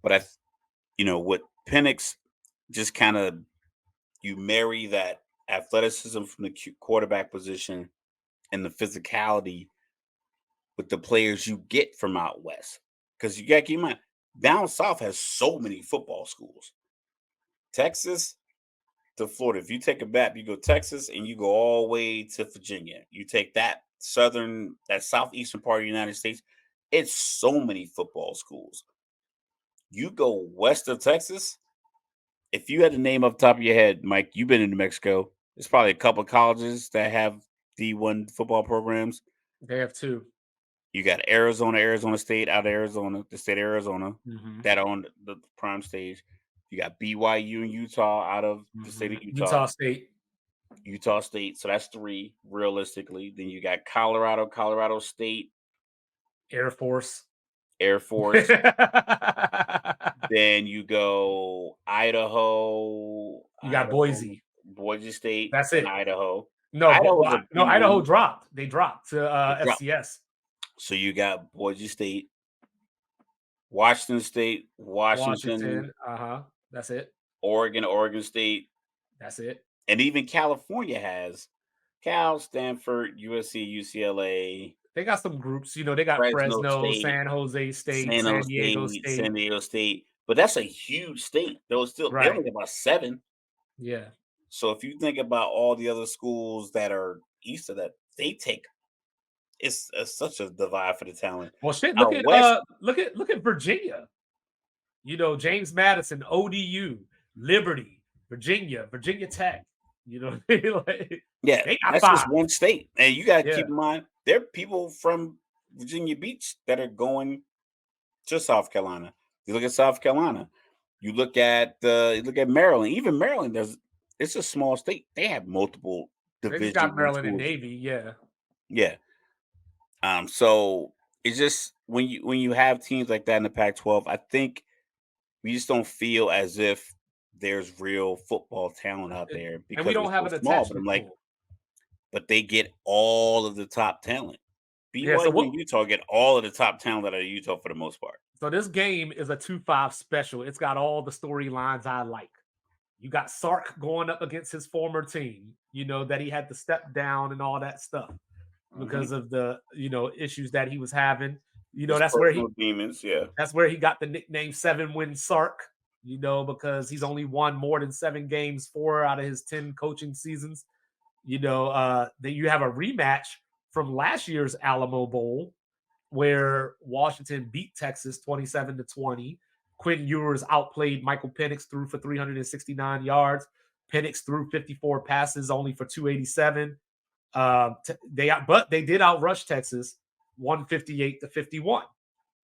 But with Penix, just kind of you marry that athleticism from the quarterback position and the physicality with the players you get from out west. Because you got to keep in mind, down south has so many football schools. Texas to Florida. If you take a map, you go Texas and you go all the way to Virginia. You take that southeastern part of the United States, it's so many football schools. You go west of Texas, if you had to name off the top of your head, Mike, you've been in New Mexico. There's probably a couple of colleges that have D1 football programs. They have two. You got Arizona State out of Arizona, the state of Arizona, Hmm. that on the prime stage. You got BYU and Utah out of the state Hmm. of Utah, Utah State, Utah State. So that's three realistically. Then you got Colorado State, Air Force. Air You Force. Then you go Idaho. got Boise. Boise State, That's and it. Idaho. No, Idaho's a no, Idaho B1. dropped. They dropped to They dropped. FCS. So you got Boise State, Washington State, Washington, Washington. That's it. Oregon State, That's it. and even California has Cal, Stanford, USC, UCLA, They got some groups. They got Fresno Fresno, State, San Jose State, San Jose San Diego State, San State. Diego State. But that's a huge state. They Right. only got about 7. Yeah. So if you think about all the other schools that are east of that, they take it's such a divide for the talent. Well, shit. Out west, Look at Virginia. James Madison, ODU, Liberty, Virginia Tech. Like, yeah, they got that's just 5. one state, and you got to Yeah. keep in mind there are people from Virginia Beach that are going to South Carolina. You look at South Carolina, you look at Maryland. Even Maryland, it's a small state. They have multiple They just Division got One Maryland and schools. Navy. Yeah. Yeah. So it's just when you have teams like that in the Pac-12, I think we just don't feel as if there's real football talent out there And we because we're don't have so an small. But I'm attachment like, pool. but they get all of the top talent. Yeah. So BYU and Utah get all of the top talent out of Utah for the most part. So this game is a 2-5 special. It's got all the storylines I like. You got Sark going up against his former team, that he had to step down and all that stuff because of the, issues that he was having. His That's personal demons, yeah. that's where he got the nickname 7-win Sark, because he's only won more than 7 games, 4 out of his 10 coaching seasons. Then you have a rematch from last year's Alamo Bowl where Washington beat Texas 27-20. Quinn Ewers outplayed Michael Penix, threw for 369 yards. Penix threw 54 passes, only for 287. But they did outrush Texas 158-51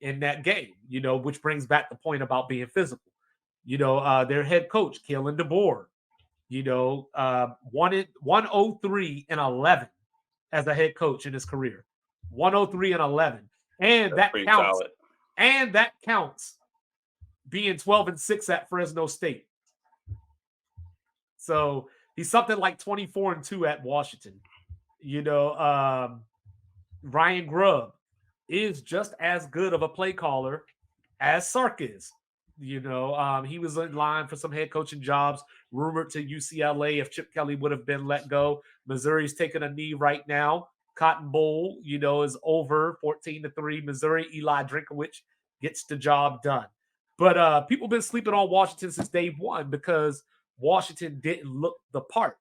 in that game. Which brings back the point about being physical. Their head coach, Kalen DeBoer, 103-11 as a head coach in his career. 103-11, and That's that pretty counts. solid. And that counts being 12-6 at Fresno State. So he's something like 24-2 at Washington. Ryan Grubb is just as good of a play caller as Sark is. He was in line for some head coaching jobs, rumored to UCLA if Chip Kelly would have been let go. Missouri's taking a knee right now. Cotton Bowl, is over 14-3. Missouri, Eli Drinkowich gets the job done. But people been sleeping on Washington since day one because Washington didn't look the part.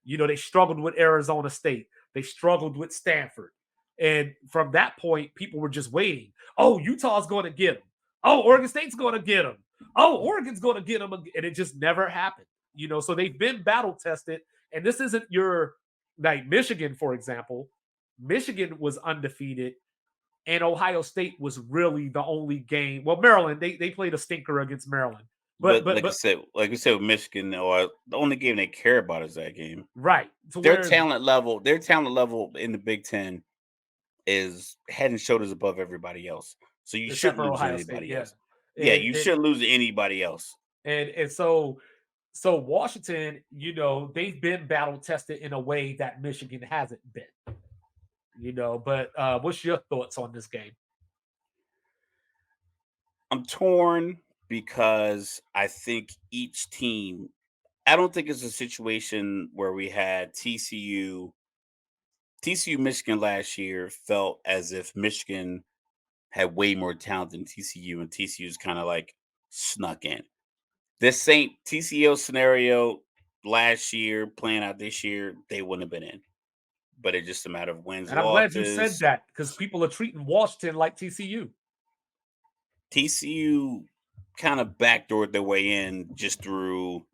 They struggled with Arizona State. They struggled with Stanford. And from that point, people were just waiting. Oh, Utah's going to get them. Oh, Oregon State's going to get them. Oh, Oregon's going to get them. And it just never happened. So they've been battle tested. And this isn't your, like Michigan, for example. Michigan was undefeated. And Ohio State was really the only game. Well, Maryland, they played a stinker against Maryland. But like you said with Michigan, or the only game they care about is that game. Right. Their talent level in the Big Ten is head and shoulders above everybody else. So you shouldn't lose to anybody else. Yeah, you shouldn't lose to anybody else. And so Washington, they've been battle tested in a way that Michigan hasn't been. But what's your thoughts on this game? I'm torn because I think each team, I don't think it's a situation where we had TCU Michigan last year felt as if Michigan had way more talent than TCU, and TCU's kind of like snuck in. This Saint TCU scenario last year playing out this year, they wouldn't have been in. But it's just a matter of wins, and I'm glad you said that because people are treating Washington like TCU. TCU kind of backdoored their way in just through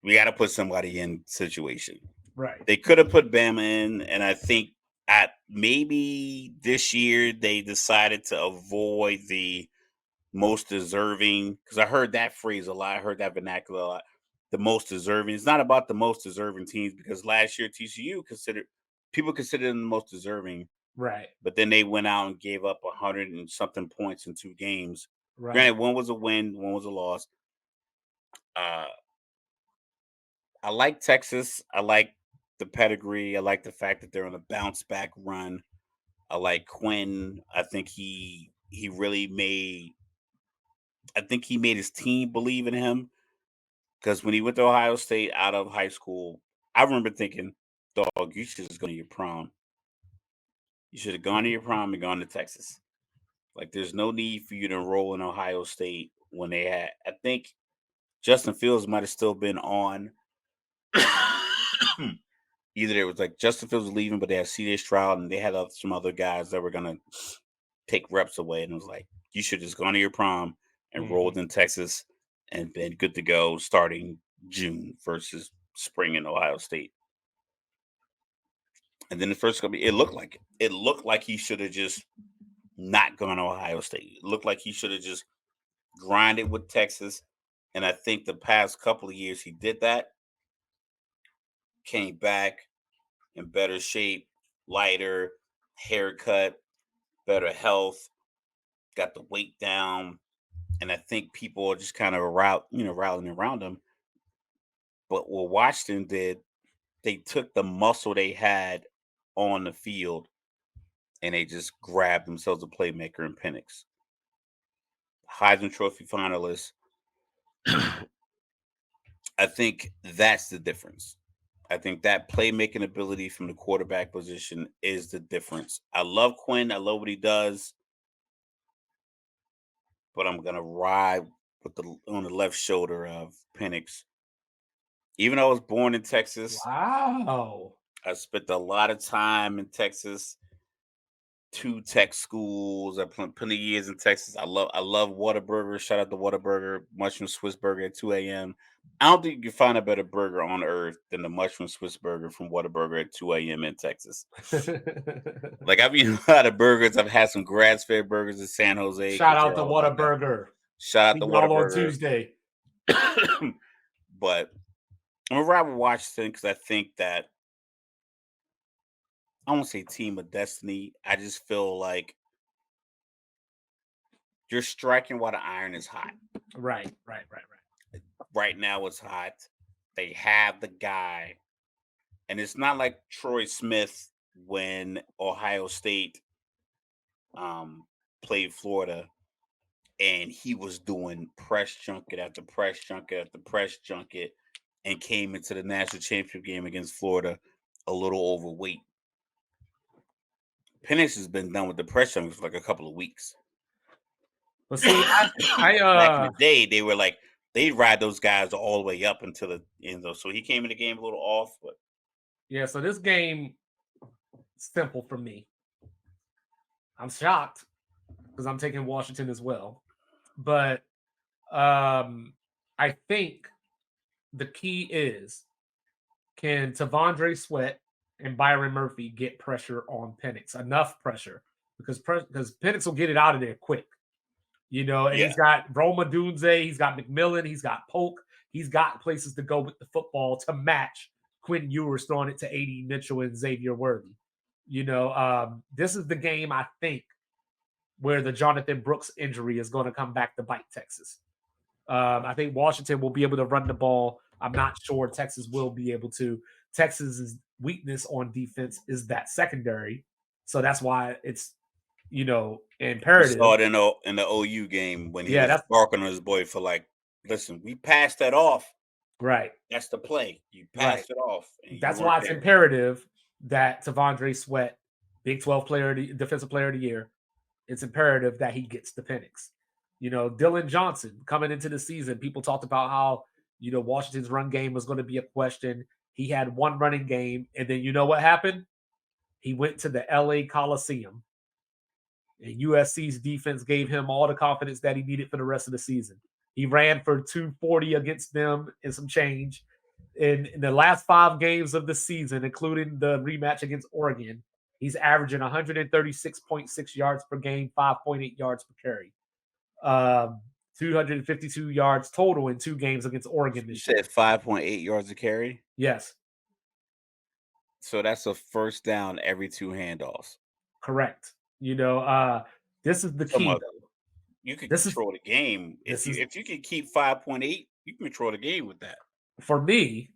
we got to put somebody in situation. Right. They could have put Bama in, and I think at maybe this year they decided to avoid the most deserving, because I heard that phrase a lot. I heard that vernacular a lot. The most deserving. It's not about the most deserving teams because last year TCU people considered them the most deserving. Right. But then they went out and gave up 100 and something points in 2 games. Right. Granted, one was a win, one was a loss. I like Texas. I like the pedigree. I like the fact that they're on a bounce back run. I like Quinn. I think he really made. I think he made his team believe in him because when he went to Ohio State out of high school, I remember thinking, "Dog, you should just go to your prom. You should have gone to your prom and gone to Texas. Like, there's no need for you to enroll in Ohio State when they had. I think Justin Fields might have still been on." Either it was like Justin Fields was leaving, but they had CJ Stroud and they had some other guys that were gonna take reps away, and it was like you should just gone to your prom and rolled in Texas and been good to go starting June versus spring in Ohio State. And then the first couple, it looked like he should have just not gone to Ohio State. It looked like he should have just grinded with Texas. And I think the past couple of years he did that. Came back in better shape, lighter, haircut, better health, got the weight down, and I think people are just kind of rallying around him. But what Washington did, they took the muscle they had on the field and they just grabbed themselves a playmaker in Penix. Heisman Trophy finalist. I think that's the difference. I think that playmaking ability from the quarterback position is the difference. I love Quinn. I love what he does. But I'm gonna ride on the left shoulder of Penix. Even though I was born in Texas, wow, I spent a lot of time in Texas, 2 tech schools. I spent plenty of years in Texas. I love Whataburger. Shout out to Whataburger, mushroom Swiss burger at 2 a.m. I don't think you can find a better burger on earth than the mushroom Swiss burger from Whataburger at 2 a.m. in Texas. Like, I've eaten a lot of burgers. I've had some grass-fed burgers in San Jose. Shout out to Whataburger. Shout out to Whataburger on Tuesday. But I'm gonna ride with Washington because I think that I won't say team of destiny. I just feel like you're striking while the iron is hot. Right, right, right, Right now it's hot. They have the guy, and it's not like Troy Smith when Ohio State um played Florida and he was doing press junket after press junket after press junket and came into the national championship game against Florida a little overweight. Penix has been done with the press junket for like a couple of weeks. But see, I Back in the day, they were like they'd ride those guys all the way up until the end. So he came in the game a little off, but yeah. So this game simple for me. I'm shocked because I'm taking Washington as well, but I think the key is can Tavondre Sweat and Byron Murphy get pressure on Penix? Enough pressure because Penix will get it out of there quick. You know, and yeah, he's got Roma Dunze, he's got McMillan, he's got Polk, he's got places to go with the football to match Quinn Ewers throwing it to AD Mitchell and Xavier Worthy. You know, this is the game I think where the Jonathan Brooks injury is going to come back to bite Texas. I think Washington will be able to run the ball. I'm not sure Texas will be able to. Texas's weakness on defense is that secondary, so that's why it's we imperative. saw it in the OU game when he Yeah, was that's barking on his boy for like, listen, we passed that off. right, That's the play. You right. passed it off, and you That's weren't why it's there. imperative that Tavondre Sweat, Big 12 defensive player of the year, it's imperative that he gets the Penix. You know, Dylan Johnson coming into the season, people talked about how, Washington's run game was going to be a question. He had one running game, and then you know what happened? He went to the LA Coliseum, and USC's defense gave him all the confidence that he needed for the rest of the season. He ran for 240 against them and some change. In the last 5 games of the season, including the rematch against Oregon, he's averaging 136.6 yards per game, 5.8 yards per carry, 252 yards total in 2 games against Oregon You this said year. 5.8 yards a carry, Yes, so that's a first down every two handoffs. correct. This is the Come key on, though. you could This is control the game this is if you can keep 5.8. You can control the game with that. for me.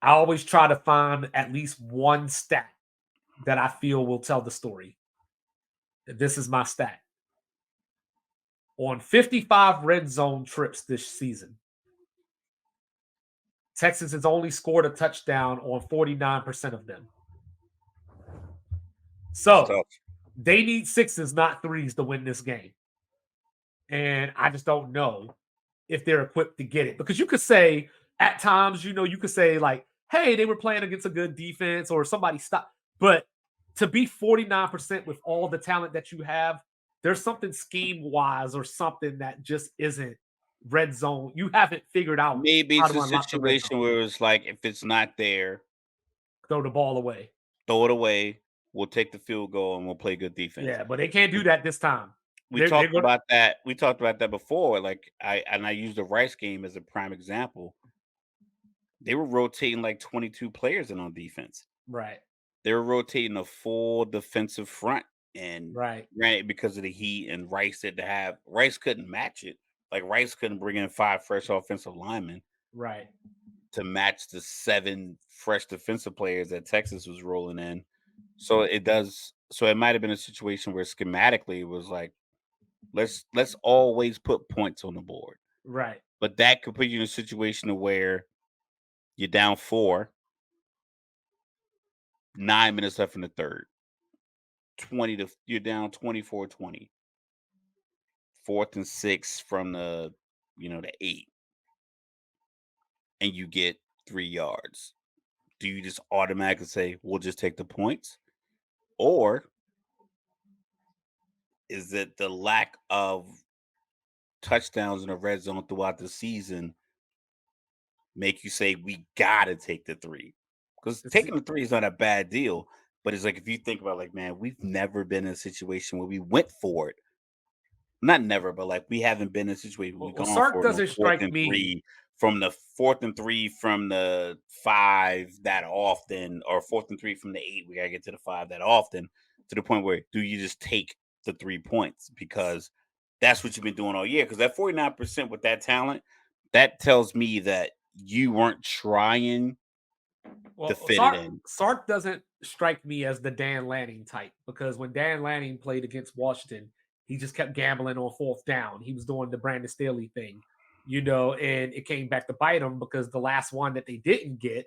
I always try to find at least one stat that I feel will tell the story. This is my stat. On 55 red zone trips this season, Texas has only scored a touchdown on 49% of them. That's So tough. they need sixes, not threes, to win this game. And I just don't know if they're equipped to get it. Because you could say at times, you could say like, hey, they were playing against a good defense or somebody stopped. But to be 49% with all the talent that you have, there's something scheme wise or something that just isn't red zone. You haven't figured out Maybe how it's to a unlock the red zone. situation where it's like if it's not there, Throw the ball away. throw it away. We'll take the field goal and we'll play good defense. Yeah, but they can't do that this time. We They're talked going to about that. We talked about that before. Like I used the Rice game as a prime example. They were rotating like 22 players in on defense. right, They were rotating a full defensive front, and right, granted because of the heat and Rice couldn't match it. Like Rice couldn't bring in 5 fresh offensive linemen right, to match the 7 fresh defensive players that Texas was rolling in. So it might have been a situation where schematically it was like let's always put points on the board. right. But that could put you in a situation where you're down 4, 9 minutes left in the third. You're down 24-20. Fourth and 6 from the 8, and you get 3 yards. Do you just automatically say, we'll just take the points? Or is it the lack of touchdowns in the red zone throughout the season make you say we gotta take the 3? Because It's, taking the 3 is not a bad deal. But it's like if you think about like, man, we've never been in a situation where we went for it. Not never, but like we haven't been in a situation where we've well, gone Sark for it on doesn't fourth strike and me. 3, from the 4th and 3 from the 5 that often, or 4th and 3 from the 8. We gotta get to the 5 that often, to the point where do you just take the 3 points because that's what you've been doing all year? Because that 49% with that talent, that tells me that you weren't trying to Well, fit it in. Sark doesn't strike me as the Dan Lanning type because when Dan Lanning played against Washington, he just kept gambling on fourth down. He was doing the Brandon Staley thing, and it came back to bite him because the last one that they didn't get,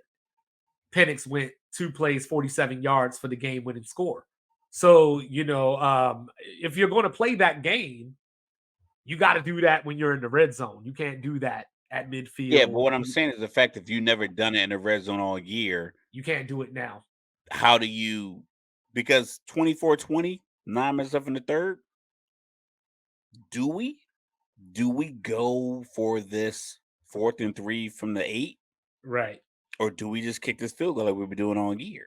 Penix went 2 plays, 47 yards for the game winning score. So, if you're going to play that game, you got to do that when you're in the red zone. You can't do that at Yeah, but midfield. what I'm saying is the fact that you never done it in the red zone all year, You can't do it now. how do you, because 24-20, 9 minutes left in the third, do we? Do we go for this 4th and 3 from the 8? Right. Or do we just kick this field goal like we've been doing all year?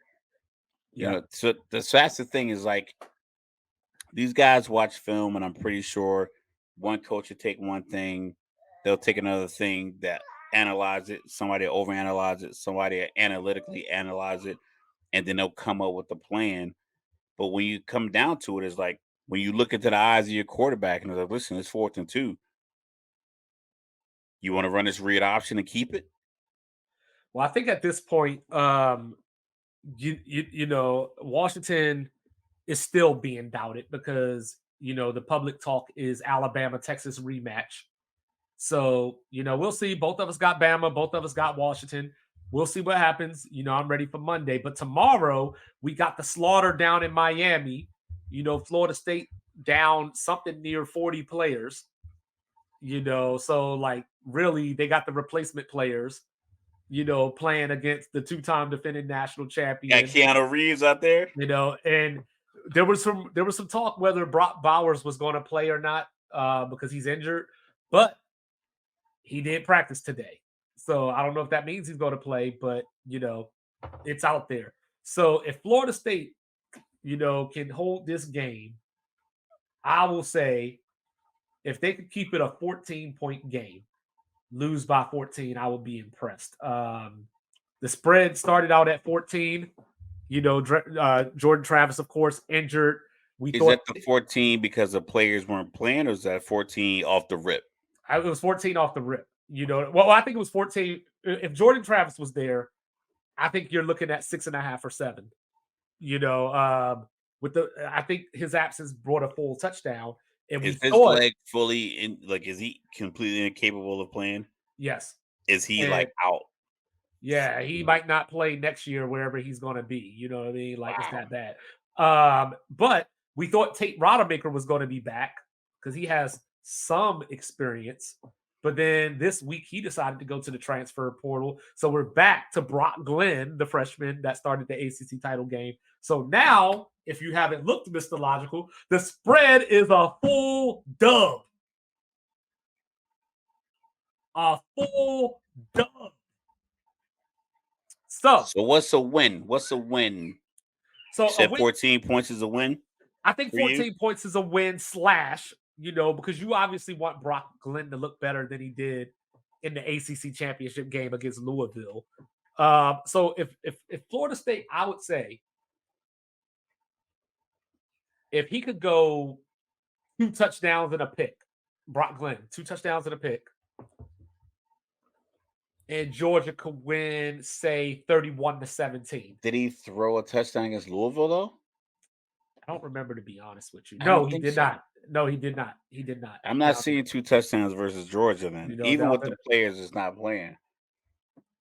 Yeah. So that's the thing is, like, these guys watch film, and I'm pretty sure one coach will take one thing, they'll take another thing that analyze it, somebody overanalyze it, somebody analytically analyze it, and then they'll come up with a plan. But when you come down to it, it's like when you look into the eyes of your quarterback and it's like, listen, it's 4th and 2. You want to run this read option and keep it? Well, I think at this point, Washington is still being doubted because the public talk is Alabama Texas rematch. So we'll see. Both of us got Bama. Both of us got Washington. We'll see what happens. I'm ready for Monday. But tomorrow we got the slaughter down in Miami. Florida State down something near 40 players. So like really they got the replacement players playing against the two-time defending national Got champion, Keanu Reeves out there. and there was some talk whether Brock Bowers was going to play or not because he's injured, but he did practice today. So I don't know if that means he's going to play, but it's out there. So if Florida State, can hold this game, I will say if they could keep it a 14-point game, lose by 14, I would be impressed. The spread started out at 14. Jordan Travis, of course, injured. We Is thought that the 14 because the players weren't playing, or is that 14 off the rip? it was 14 off the rip. Well, I think it was 14. If Jordan Travis was there, I think you're looking at 6.5 or 7. I think his absence brought a full touchdown, and we Is his thought leg fully in? Like, is he completely incapable of playing? yes, Is he and like out? yeah, he might not play next year wherever he's going to be. You know what I mean? Like it's Wow. that bad. But we thought Tate Rodemaker was going to be back because he has some experience. But then this week he decided to go to the transfer portal. So we're back to Brock Glenn, the freshman that started the ACC title game. So now, if you haven't looked, Mr. Logical, the spread is a full dub. A full dub. So what's a win? What's a win? So You said a win, 14 points is a win I think for you? 14 points is a win because you obviously want Brock Glenn to look better than he did in the ACC championship game against Louisville. So if Florida State, I would say, if he could go 2 touchdowns and a pick, Brock Glenn, 2 touchdowns and a pick, and Georgia could win, say, 31-17. Did he throw a touchdown against Louisville though? I don't remember, to be honest with you. I No, don't he think did so. not. No, he did not. He did not. I'm not seeing 2 touchdowns versus Georgia then. Even with the players that's not playing.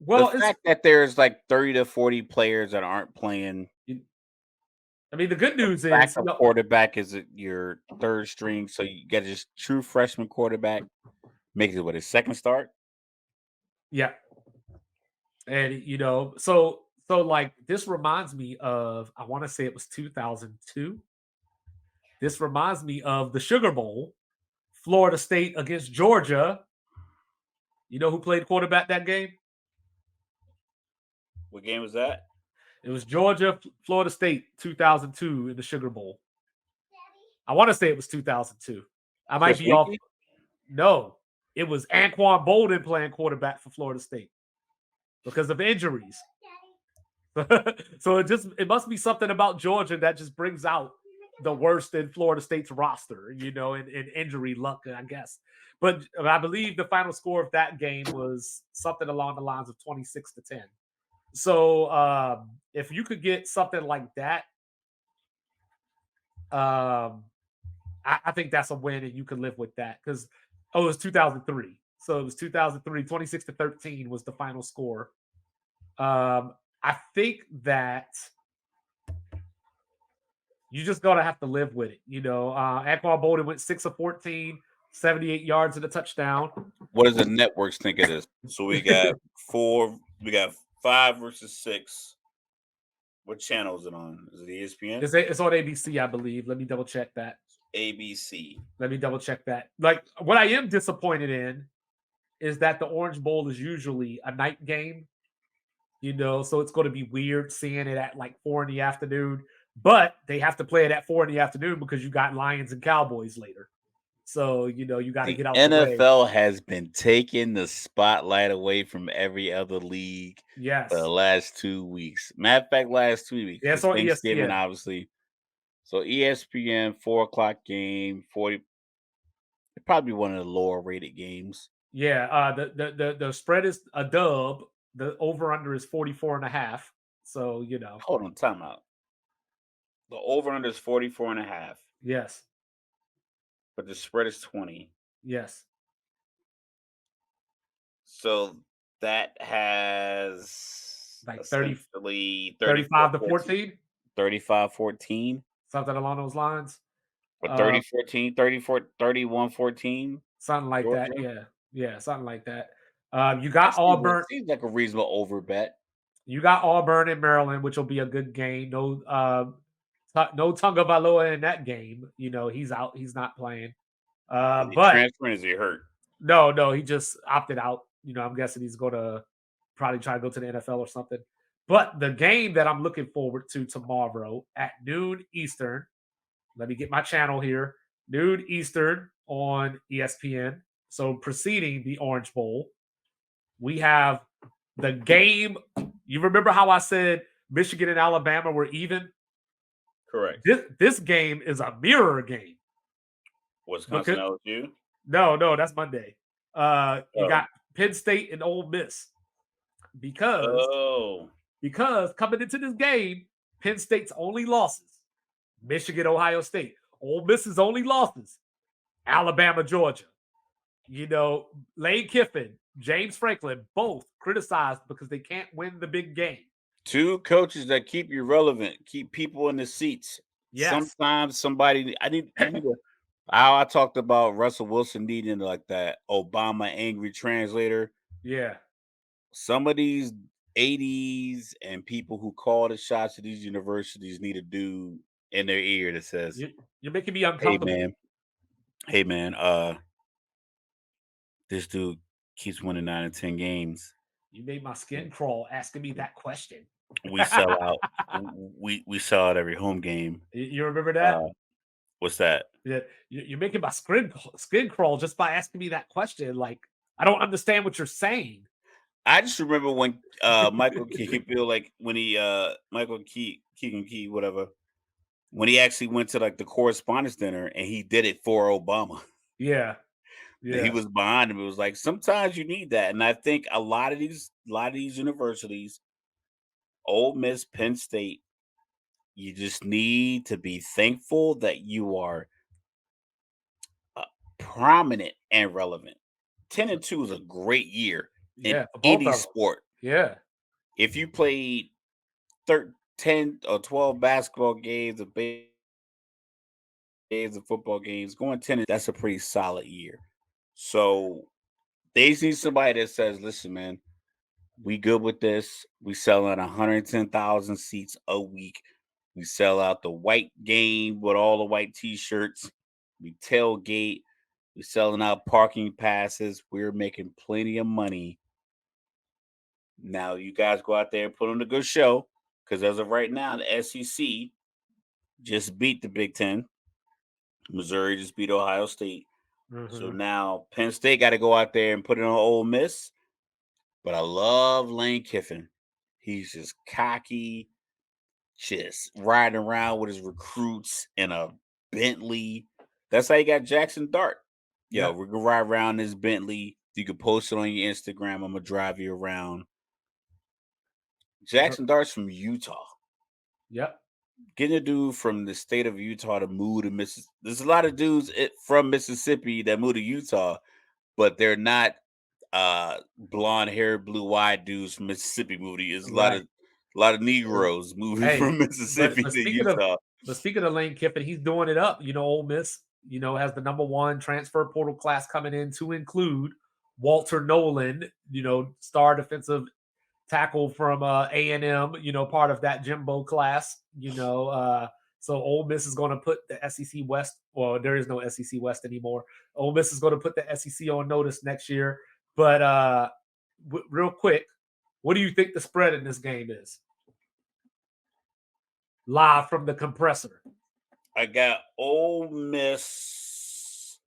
Well, the fact that there's like 30 to 40 players that aren't playing. I mean, the good news is backup quarterback is your third string, so you get just true freshman quarterback. Makes it what his second start. Yeah, and so like this reminds me of, I want to say it was 2002. This reminds me of the Sugar Bowl, Florida State against Georgia. You know who played quarterback that game? What game was that? It was Georgia, Florida State, 2002 in the Sugar Bowl. I want to say it was 2002. I might Chris be off. Weinke? No, it was Anquan Bolden playing quarterback for Florida State because of injuries. So it must be something about Georgia that just brings out the worst in Florida State's roster, in injury luck, I guess. But I believe the final score of that game was something along the lines of 26-10. So if you could get something like that, I think that's a win, and you can live with that because it was 2003. So it was 2003, 26-13 was the final score. I think that you just gotta have to live with it. Anquan Bolden went 6 of 14, 78 yards and a touchdown. What does the networks think of this? So we got we got 5 versus 6. What channel is it on? Is it ESPN? It's on ABC, I believe. Let me double check that. ABC. Let me double check that. Like, what I am disappointed in is that the Orange Bowl is usually a night game, so it's going to be weird seeing it at like 4 in the afternoon. But they have to play it at 4 in the afternoon because you got Lions and Cowboys later. So, you got to The get out the way. NFL has been taking the spotlight away from every other league for the Yes. last 2 weeks. Matter of fact, last 2 weeks. Yeah, it's on Thanksgiving, ESPN. obviously. So ESPN, 4 o'clock game, 40. Probably one of the lower rated games. Yeah, the spread is a dub. The over under is 44.5. So, Hold on, time out. The over under is 44.5, yes. but the spread is 20. Yes. So that has Like 30, essentially 35 to 14, 14, 35-14, something along those lines. or Uh 30-14, 34, 31-14. Something like that. Georgia. Yeah. Yeah, something like that. You That got Auburn. seems like a reasonable over bet. You got Auburn and Maryland, which will be a good game. No Tunga Valoa in that game. He's out. He's not playing. Is he But transferring? Is he hurt? no, he just opted out. I'm guessing he's going to probably try to go to the NFL or something. But the game that I'm looking forward to tomorrow at noon Eastern, let me get my channel here, noon Eastern on ESPN. So preceding the Orange Bowl, we have the game. You remember how I said Michigan and Alabama were even? Correct. This game is a mirror game. Wisconsin LSU? No, that's Monday. You Oh. got Penn State and Ole Miss because coming into this game, Penn State's only losses, Michigan, Ohio State. Ole Miss's only losses, Alabama, Georgia. Lane Kiffin, James Franklin, both criticized because they can't win the big game. 2 coaches that keep you relevant, keep people in the seats. Yes. Sometimes somebody I need how I talked about Russell Wilson needing like that Obama angry translator. Yeah. Some of these 80s and people who call the shots at these universities need a dude in their ear that says, You're making me uncomfortable. Hey man, this dude keeps winning 9 and 10 games. You made my skin crawl asking me that question. We sell out. we sell out every home game. You remember that? What's that? Yeah, you're making my skin crawl just by asking me that question. Like, I don't understand what you're saying. I just remember when Michael Keegan, like when he Michael Keegan Key, whatever, when he actually went to like the correspondence dinner and he did it for Obama. Yeah. He was behind him. It was like sometimes you need that, and I think a lot of these universities, Ole Miss, Penn State, you just need to be thankful that you are prominent and relevant. 10-2 is a great year in any sport. Yeah. If you played 10 or 12 basketball games, or games of football games, going 10, that's a pretty solid year. So they need somebody that says, listen, man, we good with this. We sell out 110,000 seats a week. We sell out the white game with all the white t-shirts. We tailgate. We selling out parking passes. We're making plenty of money. Now you guys go out there and put on a good show, because as of right now, the SEC just beat the Big Ten. Missouri just beat Ohio State. So Mhm. now Penn State got to go out there and put it on Ole Miss. But I love Lane Kiffin. He's just cocky, just riding around with his recruits in a Bentley. That's how you got Jackson Dart. Yo, Yep. we're gonna ride around this Bentley. You can post it on your Instagram. I'm gonna drive you around. Uh-huh. Jackson Dart's from Utah. Yep. Getting a dude from the state of Utah to move to Mississippi. There's a lot of dudes from Mississippi that move to Utah, but they're not blonde hair, blue eyed dudes from Mississippi movie. There's Right. a lot of Negroes moving Hey, from but Mississippi but to speaking of Utah. but speaking of Lane Kiffin, he's doing it up. Ole Miss, has the number one transfer portal class coming in to include Walter Nolan, star defensive tackle from A&M, part of that Jimbo class, so Ole Miss is going to put the SEC West. Well, there is no SEC West anymore. Ole Miss is going to put the SEC on notice next year. But real quick, what do you think the spread in this game is? Live from the compressor. I got Ole Miss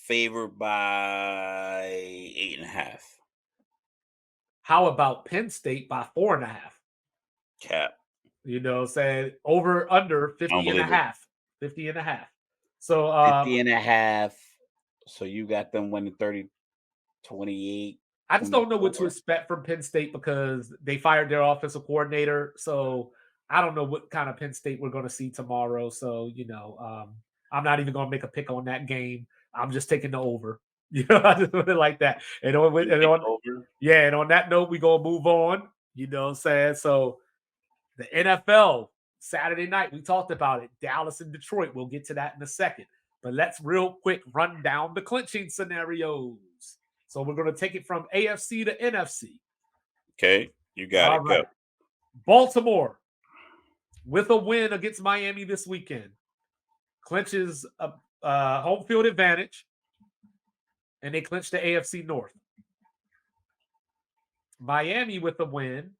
favored by 8.5. How about Penn State by 4.5? Cap. Say over under I don't 50 and a believe it. half. 50 and a half. So 50.5. So you got them winning 30, 28, I just don't know what to 24. expect from Penn State because they fired their offensive coordinator. So I don't know what kind of Penn State we're going to see tomorrow. So, I'm not even going to make a pick on that game. I'm just taking the over. I just put it like that. You take over. Yeah, and on that note, we going to move on. You know what I'm saying? So the NFL, Saturday night, we talked about it. Dallas and Detroit. We'll get to that in a second. But let's real quick run down the clinching scenarios. So we're going to take it from AFC to NFC. Okay, you got All it. Go. right. Baltimore, with a win against Miami this weekend, clinches a home field advantage, and they clinch the AFC North. Miami, with a win,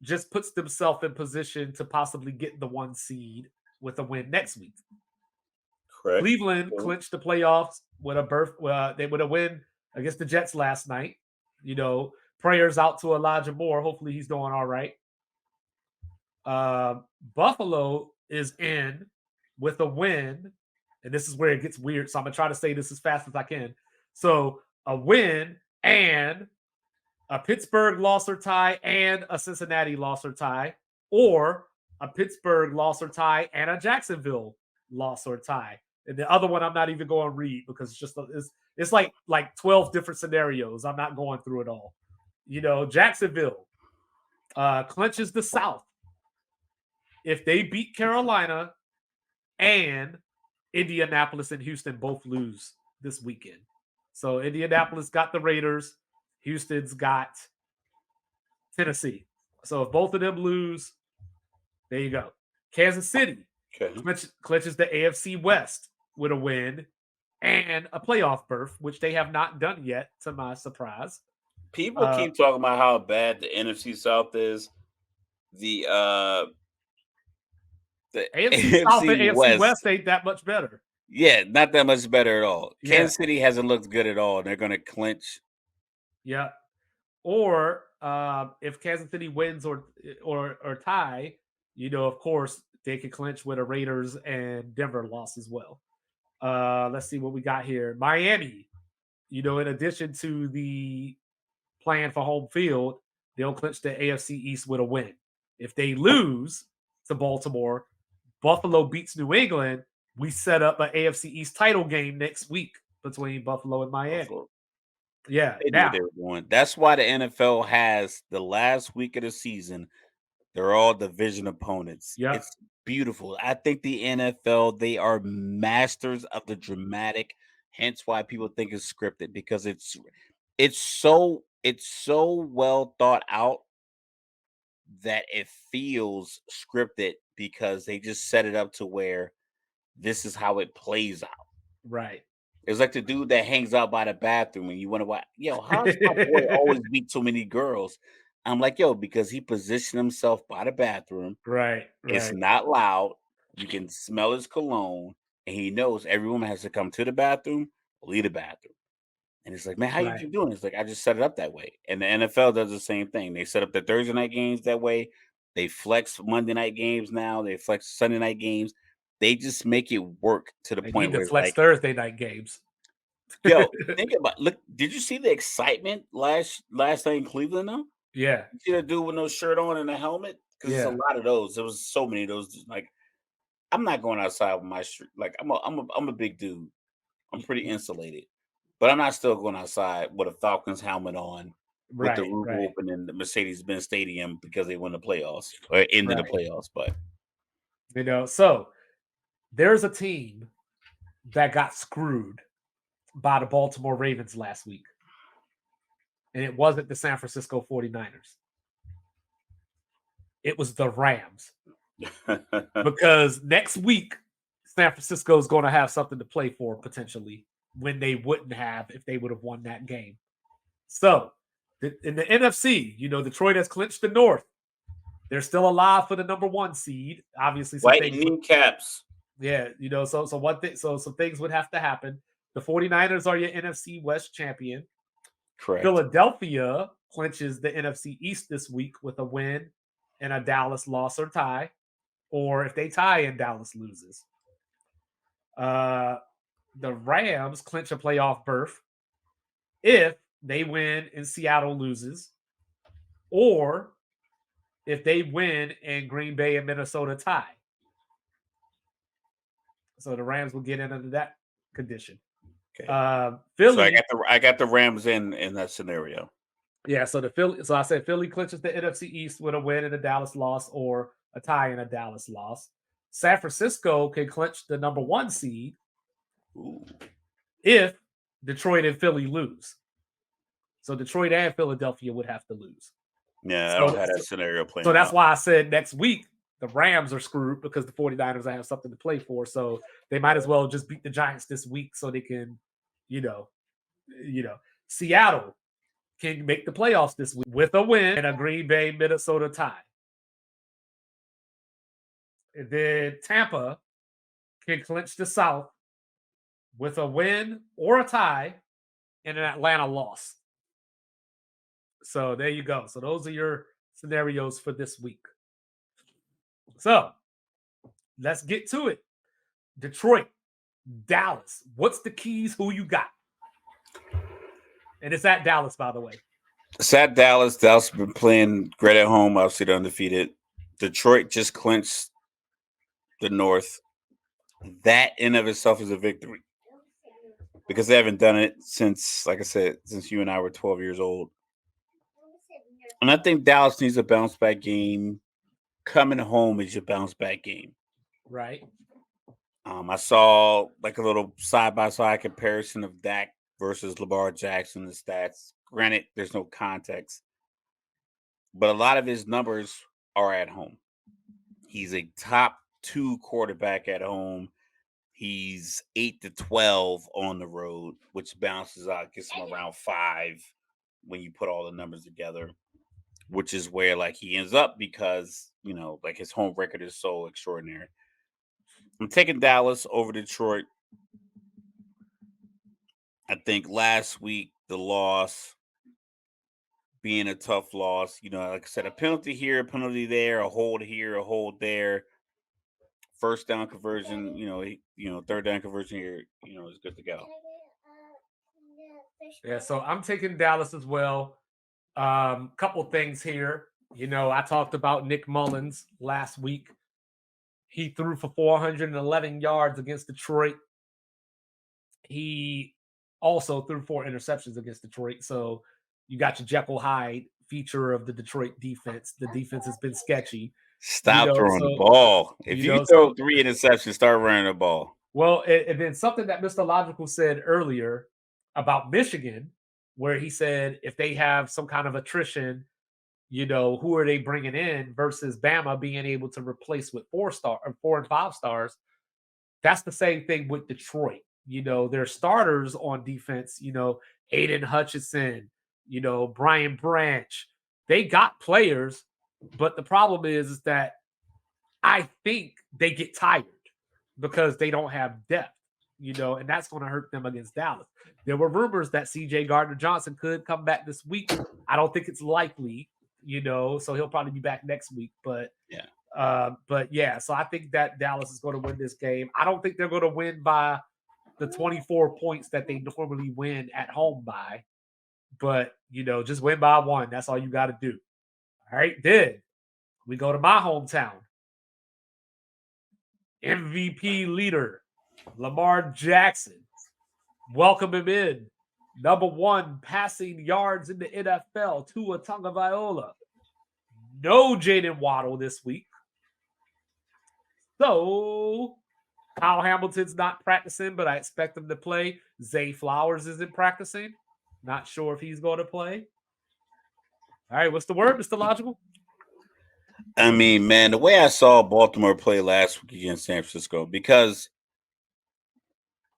just puts themselves in position to possibly get the 1 seed with a win next week. Correct. Cleveland clinched the playoffs with a berth. They would have win against the Jets last night. Prayers out to Elijah Moore. Hopefully he's doing all right. Buffalo is in with a win, and this is where it gets weird. So I'm gonna try to say this as fast as I can. So a win and a Pittsburgh loss or tie and a Cincinnati loss or tie, or a Pittsburgh loss or tie and a Jacksonville loss or tie. And the other one I'm not even going to read because it's like 12 different scenarios. I'm not going through it all. Jacksonville clinches the South if they beat Carolina and Indianapolis and Houston both lose this weekend. So Indianapolis got the Raiders, Houston's got Tennessee. So if both of them lose, there you go. Kansas City clinches the AFC West with a win and a playoff berth, which they have not done yet, to my surprise. People keep talking about how bad the NFC South is. The AFC South and AFC West, West ain't that much better. yeah, not that much better at all. Yeah. Kansas City hasn't looked good at all. They're going to clinch. Yeah. Or if Kansas City wins or tie, of course, they could clinch with a Raiders and Denver loss as well. Let's see what we got here. Miami, in addition to the plan for home field, they'll clinch the AFC East with a win. If they lose to Baltimore, Buffalo beats New England, we set up an AFC East title game next week between Buffalo and Miami. Buffalo. Yeah. They knew what they were doing. That's why the NFL has the last week of the season. They're all division opponents. Yep. It's beautiful. I think the NFL, they are masters of the dramatic, hence why people think it's scripted, because it's so well thought out that it feels scripted because they just set it up to where this is how it plays out. Right. It's like the dude that hangs out by the bathroom and you want to watch, yo, how's my boy always beat so many girls? I'm like, yo, because he positioned himself by the bathroom. Right. It's not loud. You can smell his cologne. and he knows every woman has to come to the bathroom, leave the bathroom. And it's like, man, how you Right. keep doing this? Like, I just set it up that way. And the NFL does the same thing. They set up the Thursday night games that way. They flex Monday night games now. They flex Sunday night games. They just make it work to the They point need to where it's flex like, Thursday night games. yo, think about look. Did you see the excitement last night in Cleveland? Though Yeah. you see that dude with no shirt on and a helmet because there's a Yeah. lot of those. There was so many of those. Like, I'm not going outside with my shirt. Like, I'm a big dude. I'm pretty insulated, but I'm not still going outside with a Falcons helmet on, with the Right. roof Right. open in the Mercedes-Benz Stadium because they won the playoffs or into the Right. playoffs. But So there's a team that got screwed by the Baltimore Ravens last week. And it wasn't the San Francisco 49ers. It was the Rams. Because next week, San Francisco is going to have something to play for potentially when they wouldn't have if they would have won that game. So in the NFC, Detroit has clinched the North. They're still alive for the number 1 seed. Obviously, some white things kneecaps. Yeah, so some things would have to happen. The 49ers are your NFC West champion. Correct. Philadelphia clinches the NFC East this week with a win and a Dallas loss or tie, or if they tie and Dallas loses. The Rams clinch a playoff berth if they win and Seattle loses, or if they win and Green Bay and Minnesota tie. So the Rams will get in under that condition. Okay. Philly. So I got the Rams in that scenario. Yeah, so I said Philly clinches the NFC East with a win and a Dallas loss, or a tie and a Dallas loss. San Francisco can clinch the number 1 seed. Ooh. If Detroit and Philly lose. So Detroit and Philadelphia would have to lose. Yeah, I don't have that scenario playing. So that's why I said next week the Rams are screwed because the 49ers have something to play for. So they might as well just beat the Giants this week so they can, Seattle can make the playoffs this week with a win and a Green Bay Minnesota tie. And then Tampa can clinch the South with a win or a tie and an Atlanta loss. So there you go. So those are your scenarios for this week. So let's get to it. Detroit, Dallas. What's the keys? Who you got? And it's at Dallas, by the way. It's at Dallas. Dallas has been playing great at home. Obviously, they're undefeated. Detroit just clinched the North. That in of itself is a victory because they haven't done it since, like I said, since you and I were 12 years old. And I think Dallas needs a bounce back game. Coming home is your bounce back game. Right. I saw like a little side by side comparison of Dak versus Lamar Jackson, the stats. Granted, there's no context, but a lot of his numbers are at home. He's a top 2 quarterback at home. He's 8-12 on the road, which bounces out, gets him around 5 when you put all the numbers together, which is where like he ends up because, like his home record is so extraordinary. I'm taking Dallas over Detroit. I think last week, the loss being a tough loss, like I said, a penalty here, a penalty there, a hold here, a hold there. First down conversion, third down conversion here, is good to go. Yeah, so I'm taking Dallas as well. Couple things here. I talked about Nick Mullins last week. He threw for 411 yards against Detroit. He also threw 4 interceptions against Detroit. So you got your Jekyll Hyde feature of the Detroit defense. The defense has been sketchy. Stop throwing the ball. If you throw 3 interceptions, start running the ball. Well, and then something that Mr. Logical said earlier about Michigan, where he said if they have some kind of attrition, who are they bringing in versus Bama being able to replace with 4 and 5 stars. That's the same thing with Detroit. Their starters on defense, Aiden Hutchinson, Brian Branch, they got players, but the problem is that I think they get tired. because they don't have depth, and that's going to hurt them against Dallas. There were rumors that C.J. Gardner-Johnson could come back this week. I don't think it's likely, so he'll probably be back next week. But yeah, so I think that Dallas is going to win this game. I don't think they're going to win by the 24 points that they normally win at home by, but just win by one. That's all you got to do. All right, then we go to my hometown. MVP leader, Lamar Jackson. Welcome him in. Number 1 passing yards in the NFL, Tua Tagovailoa. No Jaden Waddle this week. So Kyle Hamilton's not practicing, but I expect him to play. Zay Flowers isn't practicing. Not sure if he's going to play. All right, what's the word, Mr. Logical? I mean, man, the way I saw Baltimore play last week against San Francisco, because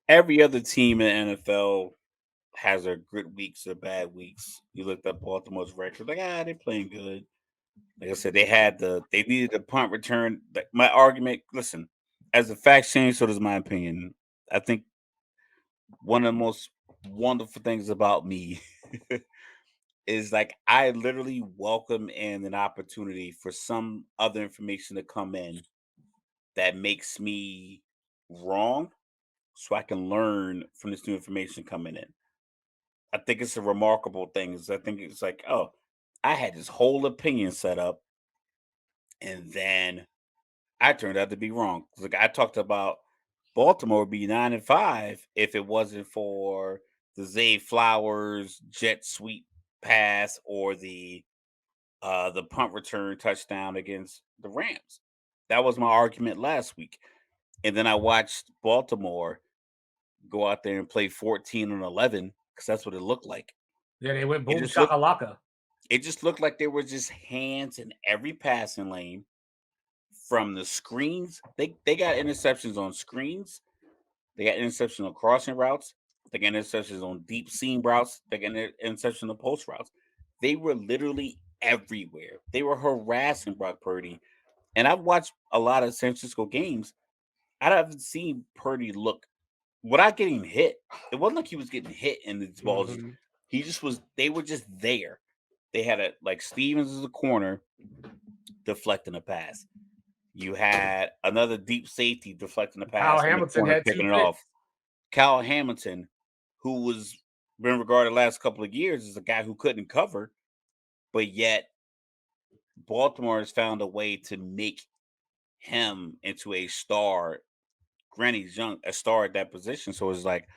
every other team in the NFL has their good weeks or bad weeks. You looked at Baltimore's record, like, they're playing good. Like I said, they needed a punt return. My argument, listen, as the facts change, so does my opinion. I think one of the most wonderful things about me is like I literally welcome in an opportunity for some other information to come in that makes me wrong so I can learn from this new information coming in. I think it's a remarkable thing. I think it's like, oh, I had this whole opinion set up, and then I turned out to be wrong. Like I talked about Baltimore would be 9-5 if it wasn't for the Zay Flowers jet sweep pass or the punt return touchdown against the Rams. That was my argument last week. And then I watched Baltimore go out there and play 14-11 because that's what it looked like. Yeah, they went It boom just looked shakalaka. it just looked like there were just hands in every passing lane from the screens. They got interceptions on screens. They got interceptions on crossing routes. They got interceptions on deep seam routes. They got interceptions on post routes. They were literally everywhere. They were harassing Brock Purdy. And I've watched a lot of San Francisco games. I haven't seen Purdy look without getting hit. It wasn't like he was getting hit in these balls. Mm-hmm. He just was. They were just there. They had a like Stevens as a corner deflecting a pass. You had another deep safety deflecting the Kyle pass in the Hamilton corner, had 2 picking it picks. off. Kyle Hamilton, who was been regarded the last couple of years as a guy who couldn't cover, but yet Baltimore has found a way to make him into a star. Granted, he's young, a star at that position. So it's like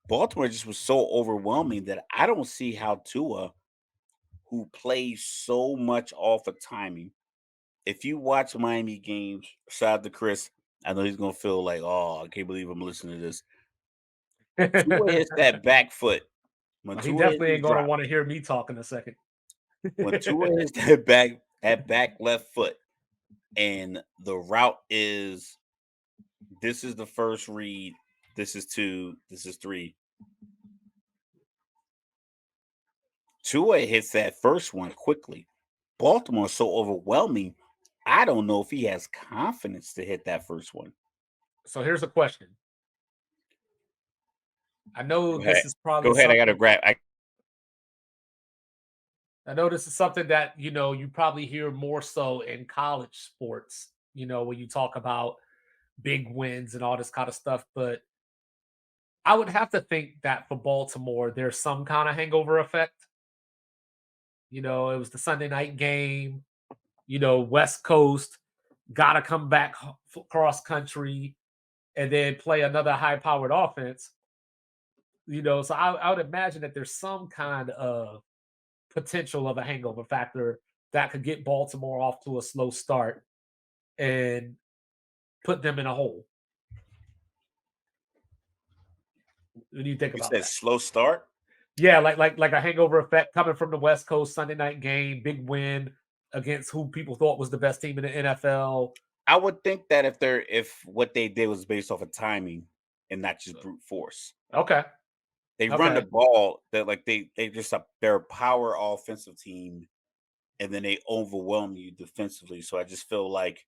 Baltimore just was so overwhelming that I don't see how Tua, who plays so much off of timing, if you watch Miami games, shout out to Chris. I know he's gonna feel like, oh, I can't believe I'm listening to this. Tua hits that back foot. When He Tua hits definitely his ain't going to drop, want to hear me talk in a second. when Tua hits that back left foot, and the route is this is the first read, this is 2, this is 3. Tua hits that first one quickly. Baltimore's so overwhelming. I don't know if he has confidence to hit that first one. So here's a question. I know this is probably Go ahead. I got to something. grab. I know this is something that you probably hear more so in college sports. When you talk about big wins and all this kind of stuff. But I would have to think that for Baltimore, there's some kind of hangover effect. It was the Sunday night game. West Coast got to come back cross country and then play another high powered offense. So I would imagine that there's some kind of potential of a hangover factor that could get Baltimore off to a slow start and put them in a hole. What do you think You about said that? slow start? Yeah, like a hangover effect coming from the West Coast Sunday night game, big win against who people thought was the best team in the NFL. I would think that if what they did was based off of timing and not just brute force. Okay. They run the ball, they're a power offensive team, and then they overwhelm you defensively. So I just feel like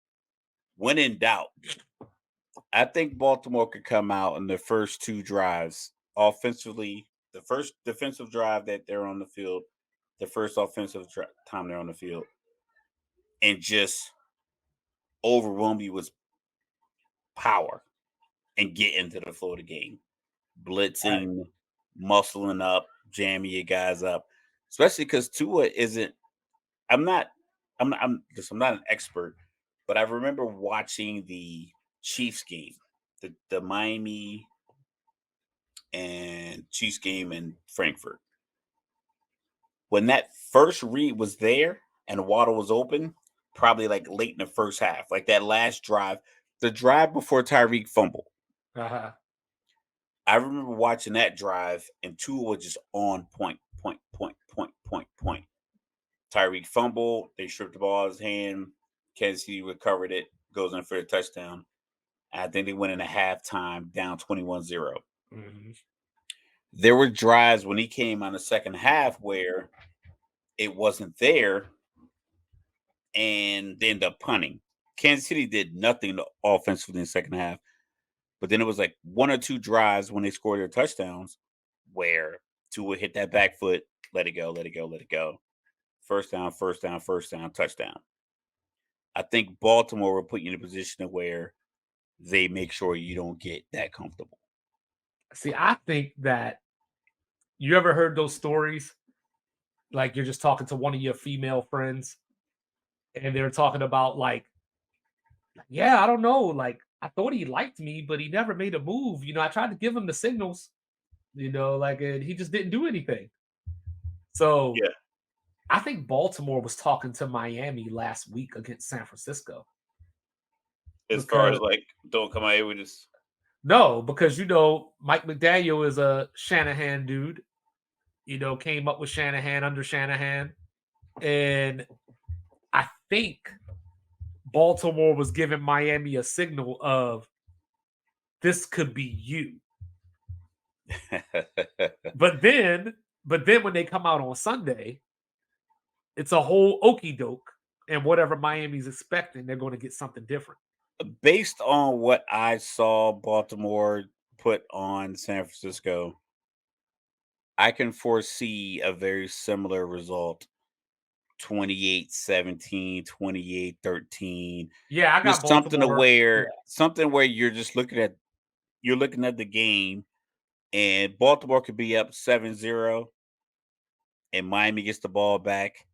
when in doubt, I think Baltimore could come out in the first two drives offensively. The first defensive drive that they're on the field, the first offensive time they're on the field, and just overwhelm you with power and get into the flow of the game. Right. Blitzing, muscling up, jamming your guys up. Especially because Tua isn't. I'm not. I'm not an expert, but I remember watching the Chiefs game, the Miami and Chiefs game in Frankfurt. When that first read was there and Waddle was open, probably like late in the first half, like that last drive, the drive before Tyreek fumbled. Uh-huh. I remember watching that drive and Tua was just on point, point, point, point, point, point. Tyreek fumbled, they stripped the ball out of his hand. Kansas City recovered it, goes in for a touchdown. And I think they went in a halftime down 21-0. Mhm. There were drives when he came on the second half where it wasn't there and they ended up punting. Kansas City did nothing offensively in the second half, but then it was like one or two drives when they scored their touchdowns where Tua hit that back foot, let it go, let it go, let it go. First down, first down, first down, touchdown. I think Baltimore will put you in a position where they make sure you don't get that comfortable. See, I think that you ever heard those stories? Like you're just talking to one of your female friends and they're talking about like, yeah, I don't know, like I thought he liked me, but he never made a move. I tried to give him the signals, like and he just didn't do anything. So Yeah. I think Baltimore was talking to Miami last week against San Francisco As far as because like, don't come out here with this. no, because Mike McDaniel is a Shanahan dude. Came up with Shanahan under Shanahan, and I think Baltimore was giving Miami a signal of this could be you. But then when they come out on Sunday, it's a whole okey doke, and whatever Miami's expecting, they're going to get something different. Based on what I saw Baltimore put on San Francisco, I can foresee a very similar result. 28-17, 28-13. Yeah, I got Just something to Baltimore. Yeah, where something where you're looking at the game and Baltimore could be up 7-0 and Miami gets the ball back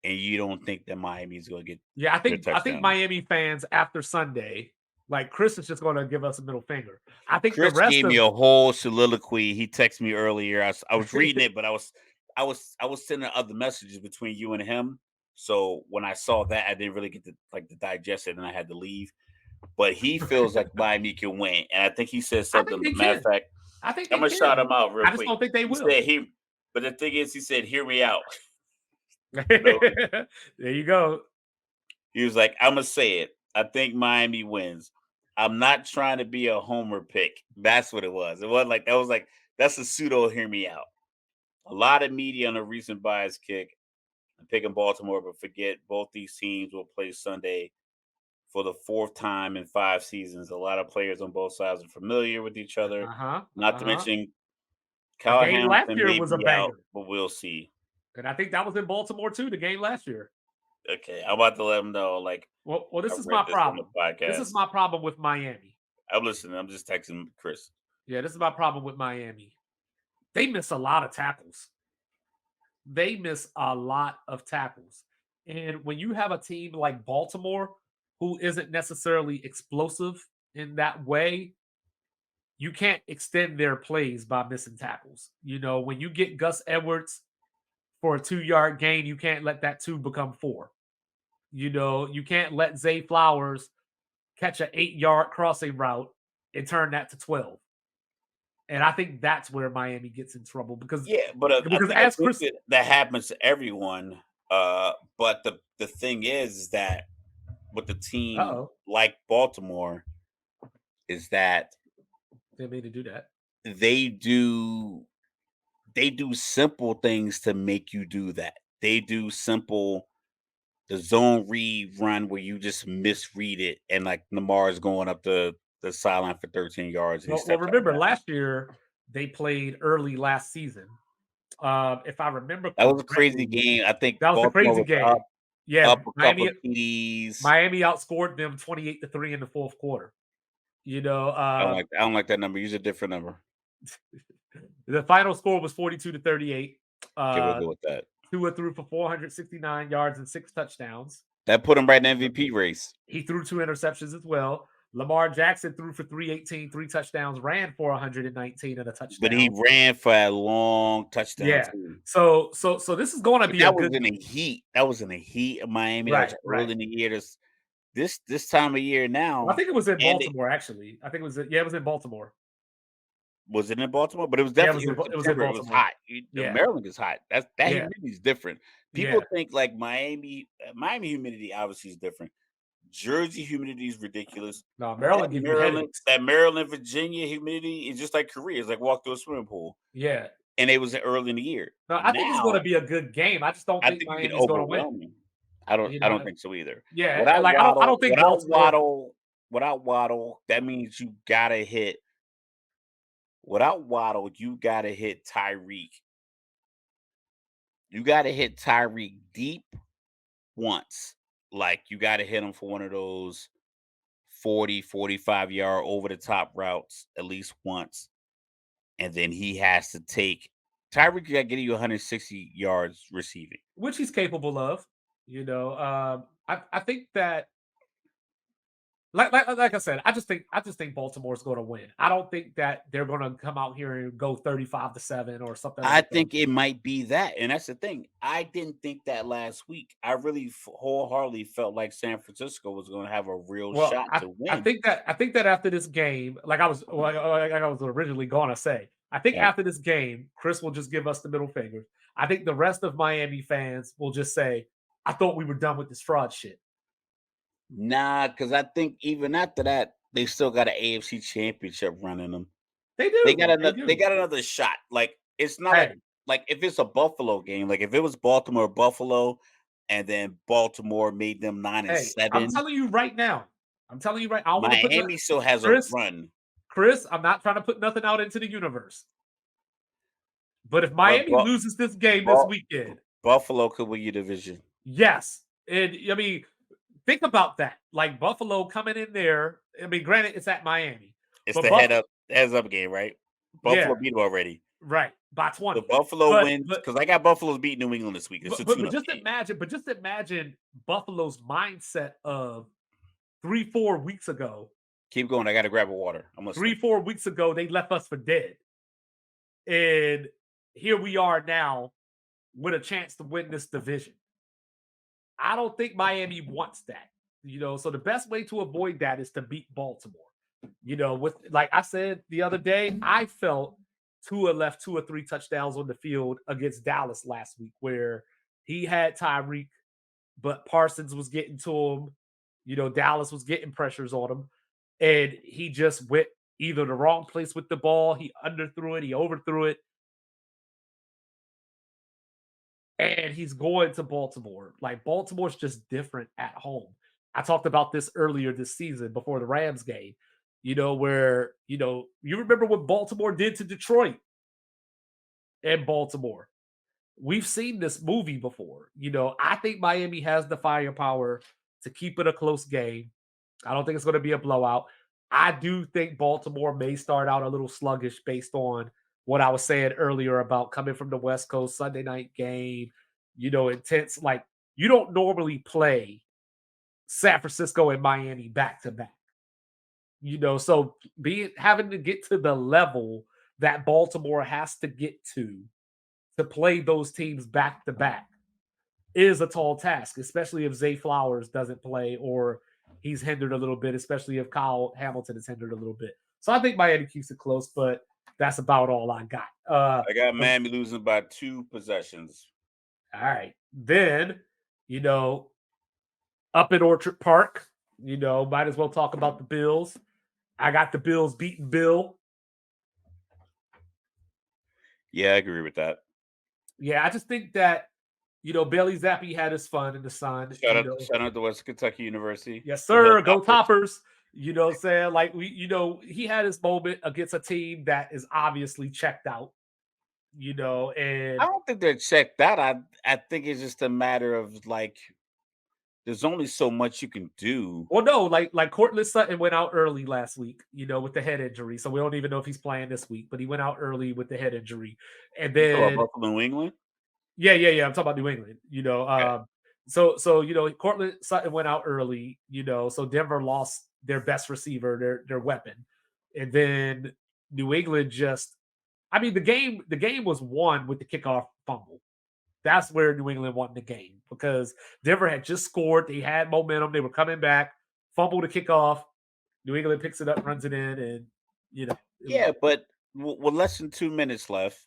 and you don't think that Miami's gonna get yeah. I their think I think touchdown. Miami fans after Sunday, like Chris is just going to give us a middle finger. I think the Chris rest gave me of a whole soliloquy. He texted me earlier. I was reading it, but I was sending other messages between you and him. So when I saw that, I didn't really get to digest it, and I had to leave. But he feels like Miami can win, and I think he said I something. think they Matter of can. fact, I think I'm they gonna shout can. him out real I just quick. don't think they He will. said he, but the thing is, he said, "Hear me out." You know, There you go. he was like, "I'm gonna say it. I think Miami wins. I'm not trying to be a homer pick. That's what it was. It wasn't like that. Was like that's a pseudo. Hear me out. A lot of media on a recent bias kick. I'm picking Baltimore, but forget both these teams will play Sunday for the fourth time in 5 seasons. A lot of players on both sides are familiar with each other. Uh-huh. Not to Uh-huh. mention The Kyle game last Hamilton year may was a be out, banger. but we'll see. And I think that was in Baltimore too, the game last year. Okay, I'm about to let him know. Like Well, I this is read my this on the problem. This is podcast. my problem with Miami. I'm listening. I'm just texting Chris. Yeah, this is my problem with Miami. They miss a lot of tackles. They miss a lot of tackles. And when you have a team like Baltimore, who isn't necessarily explosive in that way, you can't extend their plays by missing tackles. When you get Gus Edwards for a 2-yard gain, you can't let that two become four. You can't let Zay Flowers catch an 8-yard crossing route and turn that to 12. And I think that's where Miami gets in trouble because Yeah, but because I as think Chris, that happens to everyone. But the thing is that with a team oh, like Baltimore is that they made to do that. they do they do simple things to make you do that. They do simple the zone read run where you just misread it and like Lamar's going up the the sideline for 13 yards and he Well, steps out of remember bounds. last year they played early last season. If I remember That was a crazy correctly, game. I think that was a Baltimore crazy was up game. Yeah, up a couple of TDs. Miami outscored them 28-3 in the fourth quarter. You know, I don't like that number. Use a different number. the final score was 42-38. Okay, we'll Uh, go with that. Tua threw for 469 yards and 6 touchdowns. That put him right in the MVP race. He threw 2 interceptions as well. Lamar Jackson threw for 318, 3 touchdowns, ran for 119 and a But he touchdown. ran for a long touchdown Yeah. too. So this is going to But be a that was good in the heat. That was in the heat of Miami. That was right. early in the year. This time of year I now, think it was in and it Baltimore actually. I think it was in Baltimore. was it in Baltimore, but it was Yeah, definitely in it was in September. It was Baltimore. hot. Yeah. Maryland is hot. That Yeah. humidity is different. People Yeah. think like Miami humidity obviously is different. Jersey humidity is ridiculous. No, Maryland give you headaches. That Maryland, Virginia humidity is just like Korea. It's like walk through a swimming pool. Yeah. And it was early in the year. No, I think it's going to Now, be a good game. I just don't I think think you get Miami's going to win. overwhelming. I don't think so either. Yeah, like I don't think Baltimore. Without Waddle, that means you gotta hit. Without Waddle, you gotta hit Tyreek. You gotta hit Tyreek deep once. Like you gotta hit him for one of those 40, 45-yard over the top routes at least once. And then he has to take Tyreek got to get you 160 yards receiving. Which he's capable of. You know, I think that like I said, I just think Baltimore's going to win. I don't think that they're going to come out here and go 35-7 or something I like that. think it might be that, and that's the thing. I didn't think that last week. I really wholeheartedly felt like San Francisco was going to have a real shot to win. I think that after this game, like I was originally going to say, I think Yeah. after this game, Chris will just give us the middle finger. I think the rest of Miami fans will just say, "I thought we were done with this fraud shit." Nah, because I think even after that, they still got an AFC Championship running them. They do. They got another shot. Like it's not like if it's a Buffalo game, like if it was Baltimore Buffalo, and then Baltimore made them 9-7. I'm telling you right now. Miami still has a run. Chris, I'm not trying to put nothing out into the universe. But if Miami loses this game this weekend, Buffalo could win your division. Yes. And I mean, think about that. Like Buffalo coming in there. I mean, granted, it's at Miami. It's the heads up game, right? Buffalo beat them already. Right. By 20. The Buffalo wins because I got Buffalo's beat New England this week. But just imagine Buffalo's mindset of 3-4 weeks ago. Keep going. I got to grab a water. I'm listening. 3-4 weeks ago, they left us for dead. And here we are now with a chance to win this division. I don't think Miami wants that, so the best way to avoid that is to beat Baltimore. With like I said the other day, I felt Tua left 2 or 3 touchdowns on the field against Dallas last week where he had Tyreek, but Parsons was getting to him. Dallas was getting pressures on him, and he just went either the wrong place with the ball, he underthrew it, he overthrew it. And he's going to Baltimore. Like, Baltimore's just different at home. I talked about this earlier this season before the Rams game, where, you remember what Baltimore did to Detroit and Baltimore. We've seen this movie before. I think Miami has the firepower to keep it a close game. I don't think it's going to be a blowout. I do think Baltimore may start out a little sluggish based on what I was saying earlier about coming from the West Coast Sunday night game, intense. Like, you don't normally play San Francisco and Miami back to back, so having to get to the level that Baltimore has to get to play those teams back to back is a tall task, especially if Zay Flowers doesn't play or he's hindered a little bit, especially if Kyle Hamilton is hindered a little bit. So I think Miami keeps it close, but that's about all I got. I got Miami losing by 2 possessions. All right. Then, up at Orchard Park, might as well talk about the Bills. I got the Bills beating Bill. Yeah, I agree with that. Yeah, I just think that, Bailey Zappi had his fun in the sun. Shout out to West Kentucky University. Yes, sir. Go Toppers. You know what I'm saying? Like he had his moment against a team that is obviously checked out, I and don't think they're checked out. I think it's just a matter of like there's only so much you can do. well, no, like Cortland Sutton went out early last week, with the head injury. So we don't even know if he's playing this week, but he went out early with the head injury. And You talk about then Buffalo, New England. yeah, I'm talking about New England, Okay. so Cortland Sutton went out early, so Denver lost their best receiver, their weapon. And then New England just I mean the game was won with the kickoff fumble. That's where New England won the game because Denver had just scored. They had momentum. They were coming back, fumble to kick off. New England picks it up, runs it in, and it was Yeah, but with less than 2 minutes left,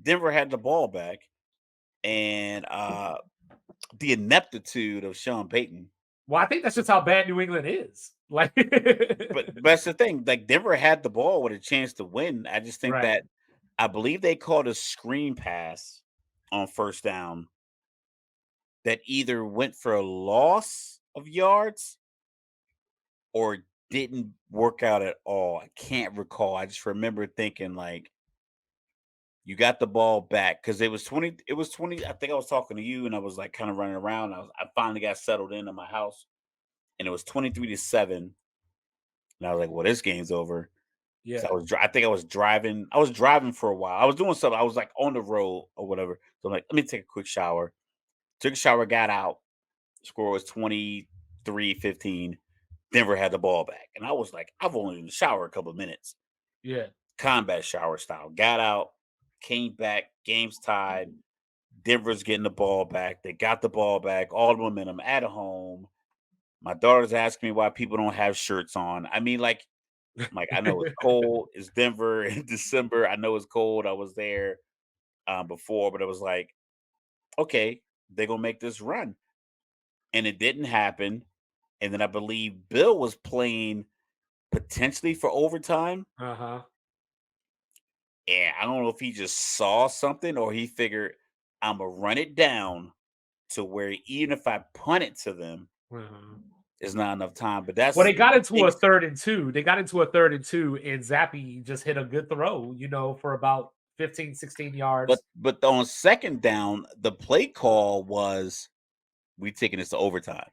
Denver had the ball back, and the ineptitude of Sean Payton. well. I think that's just how bad New England is. Like, But that's the thing. Like Denver had the ball with a chance to win. I just think right. that I believe they called a screen pass on first down that either went for a loss of yards or didn't work out at all. I can't recall. I just remember thinking like you got the ball back because it was 20. I think I was talking to you and I was like kind of running around. I finally got settled into my house and it was 23-7. And I was like, well, this game's over. So Yeah, I think I was driving. I was driving for a while. I was doing something. I was like on the road or whatever. So I'm like, let me take a quick shower. Took a shower, got out. Score was 23-15. Denver had the ball back. And I was like, I've only been in the shower a couple of minutes. yeah, Combat shower style. Got out, came back, game's tied. Denver's getting the ball back. They got the ball back, all the momentum at home. My daughter's asking me why people don't have shirts on. I mean, like, I know it's cold. It's Denver in December. I know it's cold. I was there before, but it was like, okay, they're gonna make this run, and it didn't happen. And then I believe Bill was playing potentially for overtime, uh huh, and I don't know if he just saw something or he figured I'm gonna run it down to where even if I punt it to them, uh-huh. there's not enough time. But Well, that's they got into a takes. third and two. They got into a third and two, and Zappy just hit a good throw, for about 15, 16 But yards. but on second down, the play call was we taking this to overtime.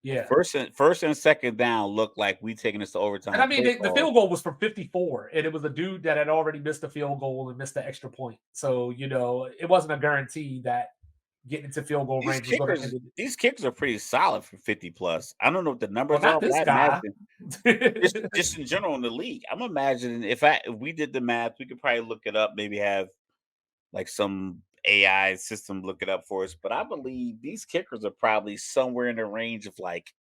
Yeah. First and second down looked like we taking this to And overtime. I The mean, play the call. field goal was from 54, and it was a dude that had already missed a field goal and missed the extra point. So, it wasn't a guarantee that getting into field goal These range was going to kickers, end it. these kickers are pretty solid for 50 plus. I don't know what the Well, numbers not are, but this I guy. imagine just in general in the league. I'm imagining if we did the math, we could probably look it up. Maybe have like some AI system look it up for us. But I believe these kickers are probably somewhere in the range of like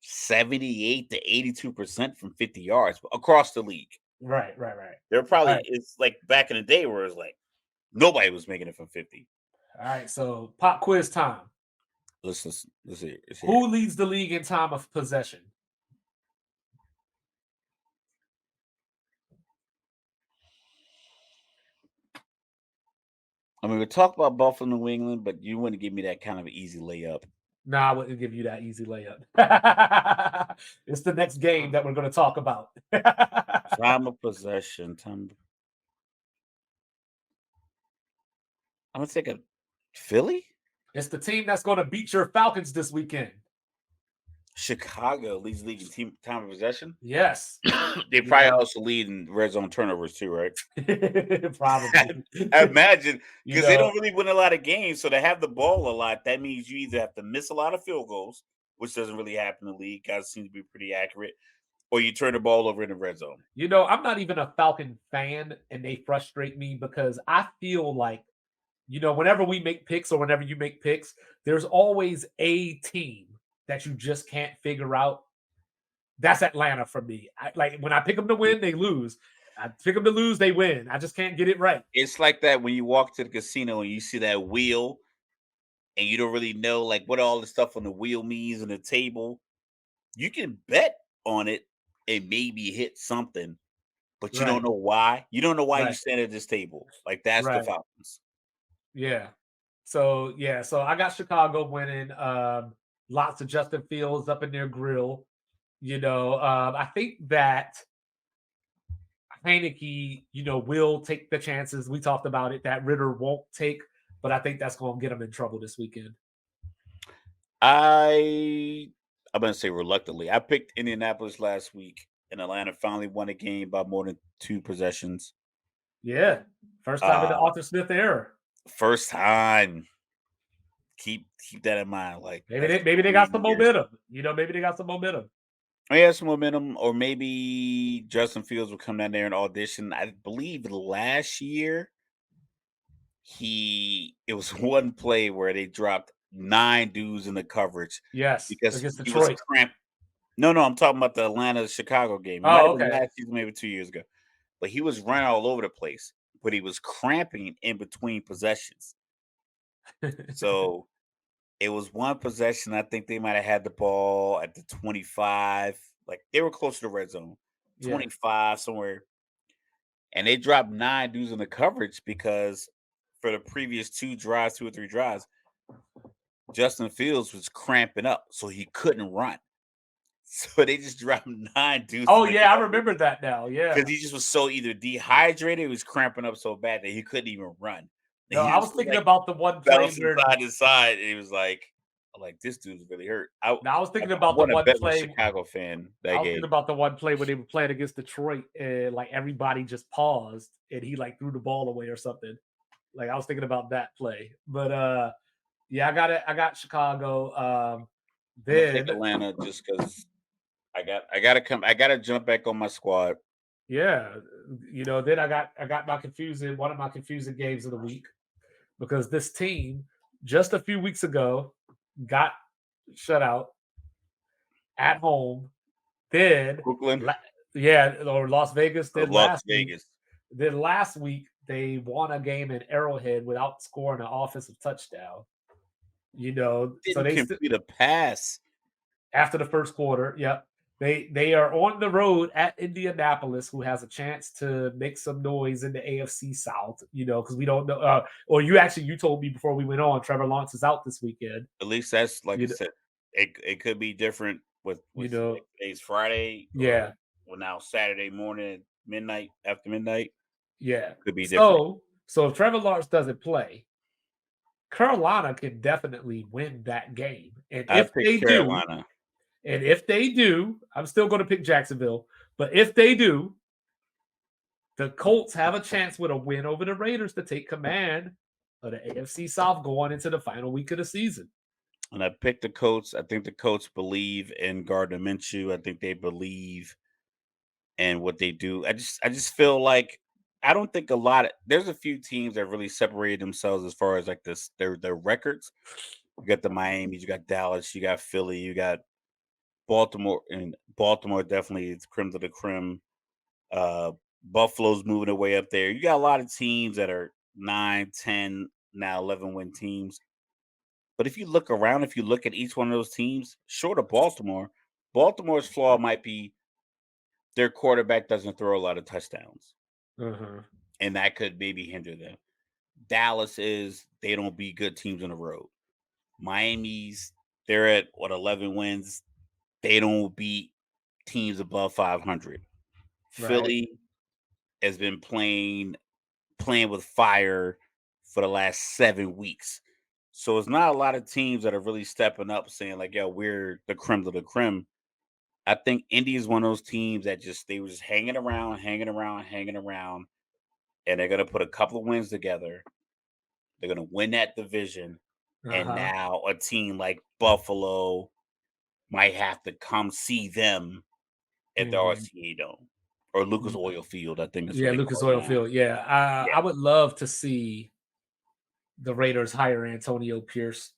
78 to 82% from 50 yards across the league. Right, right, right. They're All probably right. it's like back in the day where it's like nobody was making it from 50. All right. So, pop quiz time. Let's hear it. Let's hear it. Who leads the league in time of possession? I mean, we talk about Buffalo, New England, but you wouldn't give me that kind of easy layup. No, I wouldn't give you that easy layup. It's the next game that we're going to talk about. Time of possession. Time. I'm gonna take a Philly, It's the team that's going to beat your Falcons this weekend. Chicago leads the league in team time of possession. Yes. They You probably know, also lead in red zone turnovers too, right? probably. I imagine you because they know, don't really win a lot of games, so to have the ball a lot, that means you either have to miss a lot of field goals, which doesn't really happen in the league. Guys seem to be pretty accurate, or you turn the ball over in the red zone. I'm not even a Falcon fan, and they frustrate me because I feel like, whenever we make picks or whenever you make picks, there's always a team that you just can't figure out. That's Atlanta for me. Like when I pick them to win, they lose. I pick them to lose, they win. I just can't get it right. It's like that when you walk to the casino and you see that wheel and you don't really know like what all the stuff on the wheel means and the table. You can bet on it and maybe hit something, but you don't Right, know why. You don't know why you right, stand at this table. Like that's the right. Falcons. Yeah. So I got Chicago winning. Lots of Justin Fields up in their grill. I think that Heineke, will take the chances. We talked about it that Ritter won't take, but I think that's going to get him in trouble this weekend. I'm gonna say reluctantly. I picked Indianapolis last week, and Atlanta finally won a game by more than 2 possessions. Yeah, first time in the Uh, Arthur Smith era. First time. Keep that in mind. Like Maybe that's they 20 got some years. momentum. Maybe they got some momentum. He has some momentum, or maybe Justin Fields will come down there and audition. I believe last year it was one play where they dropped 9 dudes in the coverage Yes, because against he was Detroit. cramped. No, I'm talking about the Atlanta Chicago game. It might Oh, have been okay. last season, maybe 2 years ago. But he was running all over the place, but he was cramping in between possessions. So it was one possession. I think they might have had the ball at the 25. Like they were close to the red zone, Yeah. 25 somewhere. And they dropped 9 dudes in the coverage because for the previous 2 or 3 drives, Justin Fields was cramping up, so he couldn't run. So they just dropped 9 dudes Oh, in the yeah, I coverage remember that now. Yeah. because he just was so either dehydrated, he was cramping up so bad that he couldn't even run. And No, he I was was thinking like about the one play bouncing where side to side, and he was like this dude's really hurt. now I was I thinking about the want to one bet with play Chicago fan that I was thinking game. about the one play when they were playing against Detroit and like everybody just paused and he like threw the ball away or something. Like I was thinking about that play. But yeah, I got it. I got Chicago. I'm gonna take Then Atlanta just because I gotta jump back on my squad. yeah, then I got my confusing one of my confusing games of the week because this team just a few weeks ago got shut out at home. Then Brooklyn, la- yeah, or Las Vegas. Then Las last week Vegas. they won a game in Arrowhead without scoring an offensive touchdown. So Didn't they still complete a pass. after the first quarter, yep. They are on the road at Indianapolis, who has a chance to make some noise in the AFC South. Because we don't know. Or you told me before we went on, Trevor Lawrence is out this weekend. At least that's like I You know, said. It could be different you with know, like today's Friday or yeah, well now Saturday morning, midnight after midnight yeah. could be different. So if Trevor Lawrence doesn't play, Carolina can definitely win that game. I picked Carolina. And if they do, I'm still going to pick Jacksonville. But if they do, the Colts have a chance with a win over the Raiders to take command of the AFC South going into the final week of the season. And I picked the Colts. I think the Colts believe in Gardner Minshew. I think they believe in what they do. I just feel like I don't think there's a few teams that really separated themselves as far as like their records. You got the Miami, you got Dallas, you got Philly, you got Baltimore, and Baltimore definitely is creme de la creme. Uh, Buffalo's moving their way up there. You got a lot of teams that are 9, 10, now 11 win teams. But if you look around, if you look at each one of those teams, short of Baltimore, Baltimore's flaw might be their quarterback doesn't throw a lot of touchdowns, Uh-huh. and that could maybe hinder them. Dallas is they don't beat good teams on the road. Miami's they're at 11 wins. They don't beat teams above 500. Right. Philly has been playing with fire for the last 7 weeks. So it's not a lot of teams that are really stepping up saying like, "Yo, we're the creme de la creme." I think Indy is one of those teams that they were just hanging around, hanging around, and they're gonna put a couple of wins together. They're gonna win that division, and Uh-huh. now a team like Buffalo might have to come see them at the Mhm. RCA Dome or Lucas Oil Field. I think that's what Yeah, they call Lucas it Oil now. Field. Yeah. I Yeah. would love to see the Raiders hire Antonio Pierce,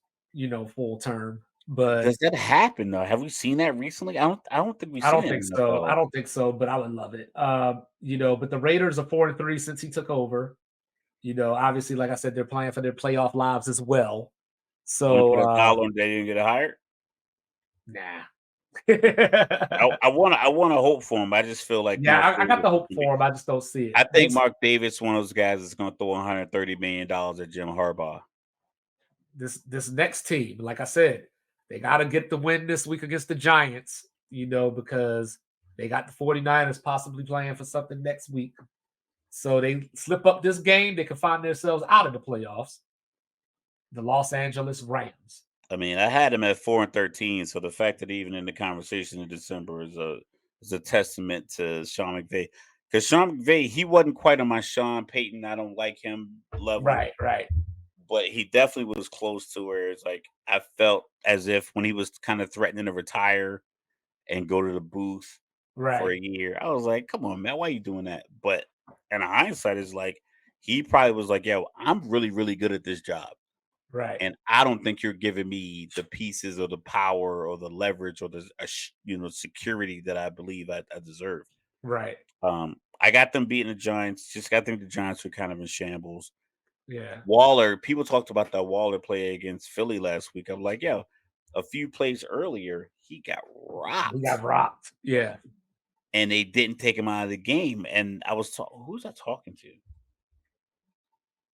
full term. But Does that happen though? Have we seen that recently? I don't think we've I seen don't it think in the so. I NFL. don't think so, but I would love it. But the Raiders are 4-3 since he took over. Obviously, like I said, they're playing for their playoff lives as well. Want to So put a dollar on they didn't get hired? nah. I wanna hope for him. I just feel like Yeah, Mark I got Davis the is hope gonna be for him. I just don't see it. I think Mark Davis one of those guys that's gonna throw $130 million at Jim Harbaugh. This next team, like I said, they got to get the win this week against the Giants. because they got the 49ers possibly playing for something next week. So they slip up this game, they can find themselves out of the playoffs. The Los Angeles Rams. I mean, I had him at 4-13, so the fact that even in the conversation in December is a testament to Sean McVay. Because Sean McVay, he wasn't quite on my Sean Payton, I don't like him level, Right, but he definitely was close to where it's like I felt as if when he was kind of threatening to retire and go to the booth for right, a year, I was like, come on, man, why are you doing that? But in hindsight, it's like he probably was like, yo, I'm really, really good at this job. right, And I don't think you're giving me the pieces or the power or the leverage or the security that I believe I deserve. right. I got them beating the Giants. Just got them. The Giants were kind of in shambles. Yeah. Waller, people talked about that Waller play against Philly last week. I'm like, yo, a few plays earlier, he got We rocked, got rocked. Yeah. and they didn't take him out of the game. And I was who's I talking to?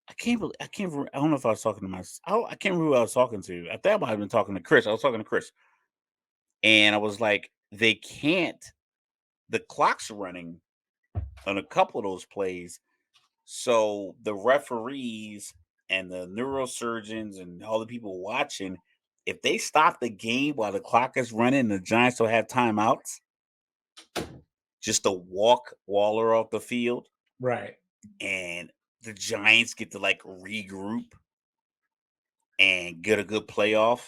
I can't believe I can't. I don't know if I was talking to I can't remember who I was talking to. I think I might have been talking to Chris. I was talking to Chris, and I was like, they can't. The clock's running on a couple of those plays, so the referees and the neurosurgeons and all the people watching, if they stop the game while the clock is running, and the Giants don't have timeouts, just to walk Waller off the field, Right. and the Giants get to like regroup and get a good playoff,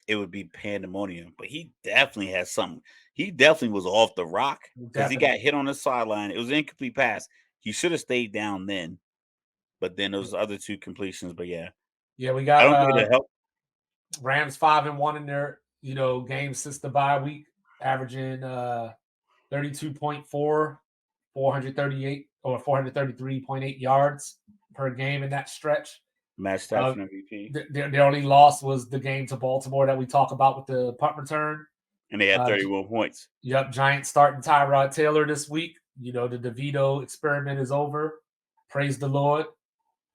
it would be pandemonium. But he definitely has something. He definitely was off the rock because he got Definitely. hit on the sideline. It was an incomplete pass. He should have stayed down then. But then those other two completions. But yeah, Yeah, we I got don't think it helped. Rams 5-1 in their, games since the bye week, averaging 32.4, 438 or 433.8 yards per game in that stretch. Match stats Uh, from MVP, their only loss was the game to Baltimore that we talk about with the punt return. and they had Uh, 31 points. Yep, Giants starting Tyrod Taylor this week. The DeVito experiment is over. Praise the Lord.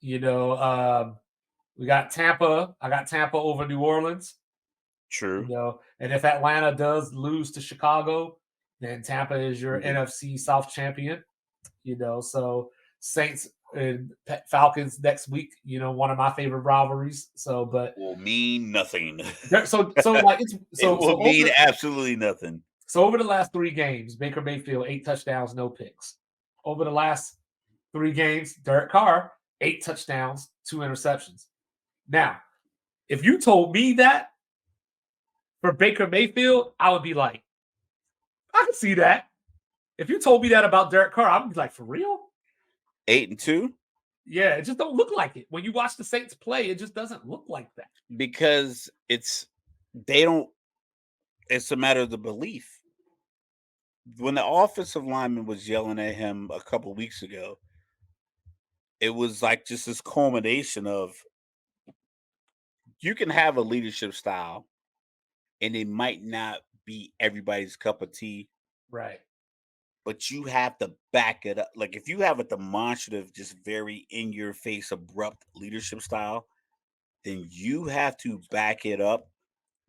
We got Tampa. I got Tampa over New Orleans. True. And if Atlanta does lose to Chicago, then Tampa is your Mhm. NFC South champion. So Saints and Falcons next week. One of my favorite rivalries. So, but Will mean nothing. so like it's It so will so over mean absolutely nothing. so over the last 3 games, Baker Mayfield 8 touchdowns, no picks. Over the last 3 games, Derek Carr 8 touchdowns, 2 interceptions. Now, if you told me that for Baker Mayfield, I would be like, I can see that. If you told me that about Derek Carr, I would be like, for real? 8-2 Yeah, it just don't look like it. When you watch the Saints play, it just doesn't look like that. because they don't. It's a matter of the belief. When the offensive lineman was yelling at him a couple weeks ago, it was like just this culmination of you can have a leadership style and it might not be everybody's cup of tea, Right. but you have to back it up. Like if you have a demonstrative, just very in your face, abrupt leadership style, then you have to back it up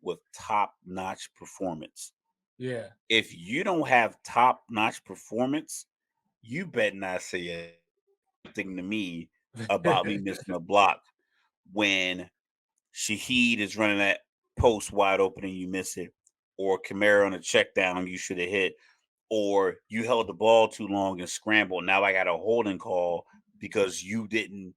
with top notch performance. Yeah. If you don't have top notch performance, you better not say a thing to me about me missing a block when Shaheed is running that post wide open and you miss it, or Kamara on a check down you should have hit, or you held the ball too long and scrambled. Now I got a holding call because you didn't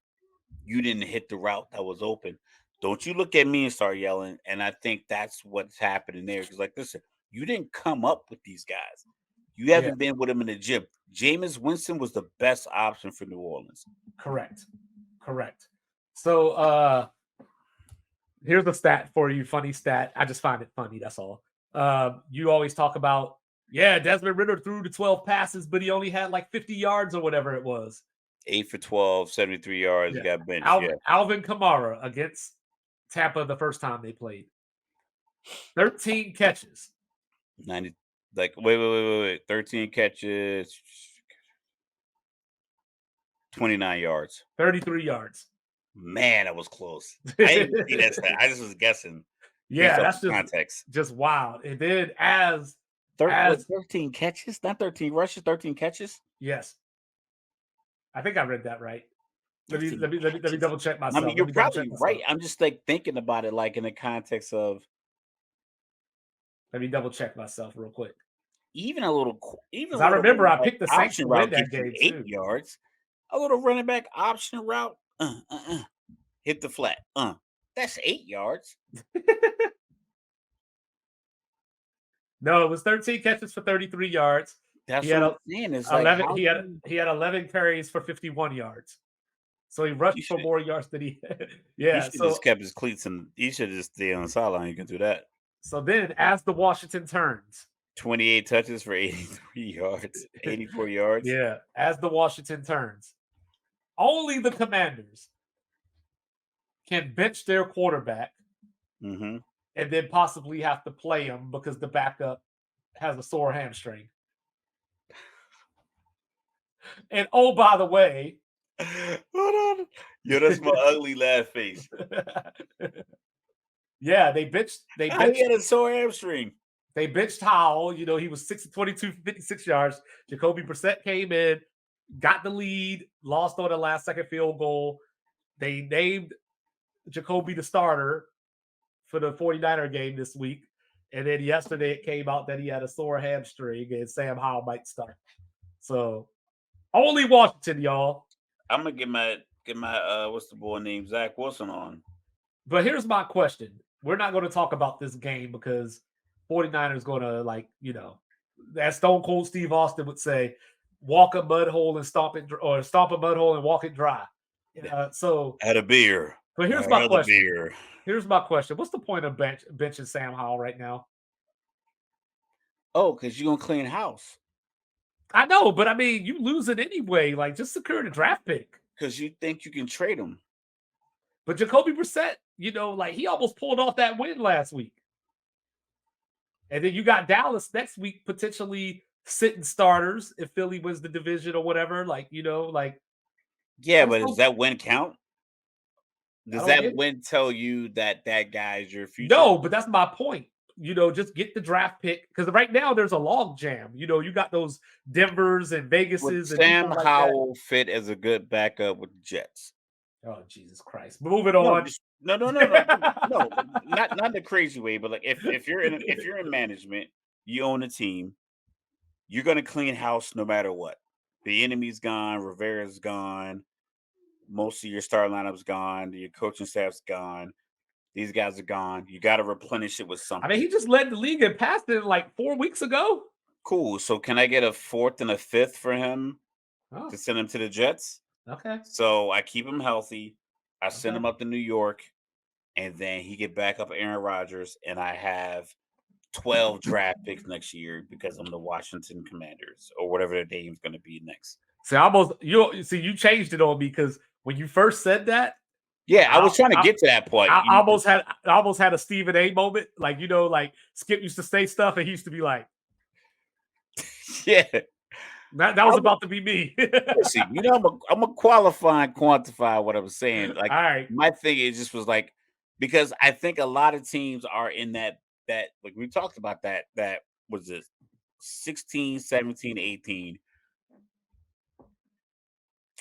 hit the route that was open. Don't you look at me and start yelling. And I think that's what's happening there. Because, like, listen, you didn't come up with these guys. You Yeah. haven't been with them in the gym. Jameis Winston was the best option for New Orleans. Correct. So here's a stat for you, funny stat. I just find it funny, that's all. You always talk about, Desmond Ritter threw the 12 passes, but he only had like 50 yards or whatever it was. 8 for 12, 73 yards. Yeah. Got benched. Alvin Kamara against Tampa the first time they played. 13 catches. 90. Like, wait. 13 catches, 29 yards. 33 yards. Man, that was close. I didn't see that stat. I just was guessing. Yeah, Based off that's the context. just wild. And then as 13 catches, not 13 rushes, 13 catches. Yes, I think I read that right. Let me 13 double check I myself. mean, Let you're me double check probably right. myself. I'm just like thinking about it, like in the context of Let me double check myself real quick. even a little, even Because a I little remember running I back picked the Saints option to win route that gets you game 8 too. yards. A little running back option route, hit the flat, that's 8 yards. No, it was 13 catches for 33 yards. He That's what had I'm a saying. It's like 11. how He had 11 carries for 51 yards. So he rushed you for should more yards than he. he Yeah. should just kept his cleats and he should just stay on the sideline. You can do that. So then, as the Washington turns, 28 touches for 83 yards, 84 yards. yeah, as the Washington turns, only the Commanders can bench their quarterback Mm-hmm. and then possibly have to play him because the backup has a sore hamstring. And oh, by the way, Hold on. Yo, that's my ugly laugh face. yeah, they benched. They How he benched. had a sore hamstring? They benched Howell. You know, he was 6-22 for 56 yards. Jacoby Brissett came in, got the lead, lost on the last second field goal. They named Jacoby the starter for the 49er game this week. And then yesterday it came out that he had a sore hamstring and Sam Howell might start. So only Washington, y'all. I'm gonna get my what's the boy named Zach Wilson on. But here's my question. We're not going to talk about this game because 49ers going to, like, you know, as Stone Cold Steve Austin would say, walk a mud hole and stomp it, or stomp a mud hole and walk it dry. So, I had a beer. but I here's my had a question. beer. Here's my question. What's the point of benching Sam Howell right now? Oh, because you're gonna clean house. I know, but I mean, you lose it anyway. Like, just secure the draft pick. Because you think you can trade him. But Jacoby Brissett, you know, like he almost pulled off that win last week. And then you got Dallas next week potentially sitting starters if Philly wins the division or whatever. Like, you know, like Yeah, there's but does no, that win count? I Does don't that get it. win tell you that that guy is your future? No, but that's my point. You know, just get the draft pick because right now there's a log jam. You know, you got those Denvers and Would Vegases and Sam people like that. Howell fit as a good backup with the Jets? Oh, Jesus Christ. Moving No, on. just no, not in the crazy way, but like if you're in management, you own a team, you're gonna clean house no matter what. The enemy's gone, Rivera's gone, most of your star lineup's gone, your coaching staff's gone, these guys are gone. You got to replenish it with I mean, something. he just led the league and passed it like 4 weeks ago. Cool. So can I get a fourth and a fifth for him Oh, to send him to the Jets? okay. So I keep him healthy. I send Okay. him up to New York, and then he get back up Aaron Rodgers, and I have 12 draft picks next year because I'm the Washington Commanders or whatever their name's going to be next. See, I almost you changed it on me because when you first said that, Yeah, I I, was trying to I, get to that point. I almost had a Stephen A moment. Like, you know, like Skip used to say stuff and he used to be like, Yeah. that was about to be me. Listen, you know, I'm a qualify and quantify what I'm saying. Like All right. my thing is just was like because I think a lot of teams are in that like we talked about that was it 16, 17, 18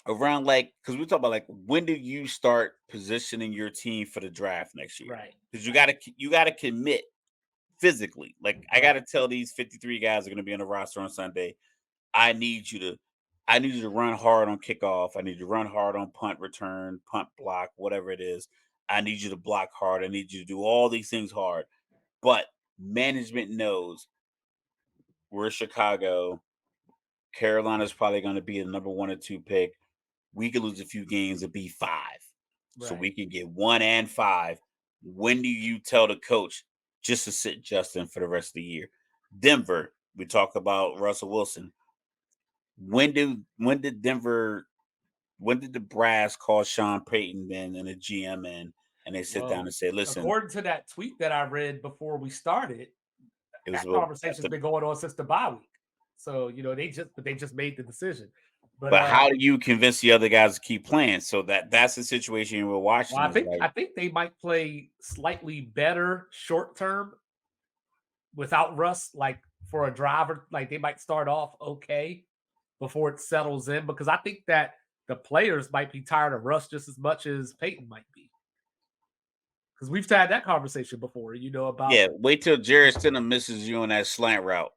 around like because we talk about like when do you start positioning your team for the draft next year? Right. Because you gotta commit physically. Like I Right. gotta tell these 53 guys are gonna be on the roster on Sunday. I need you to I need you to run hard on kickoff. I need you to run hard on punt return, punt block, whatever it is. I need you to block hard. I need you to do all these things hard. But management knows we're Chicago. Carolina's probably going to be the number 1 or 2 pick. We could lose a few games and be 5. So Right. we can get 1 and 5. When do you tell the coach just to sit Justin for the rest of the year? Denver, we talk about Russell Wilson. When did the brass call Sean Payton then and the GM in and they sit down Well, and say, listen, according to that tweet that I read before we started, it was that about conversation's been going on since the bye week. So, you know, they just made the decision. But but how do you convince the other guys to keep playing? So that's the situation we're well, watching is I like, think they might play slightly better short term without Russ, like for a driver, like they might start off okay before it settles in, because I think that the players might be tired of Russ just as much as Peyton might be. Because we've had that conversation before, about Yeah, wait till Jared Stidham misses you on that slant route,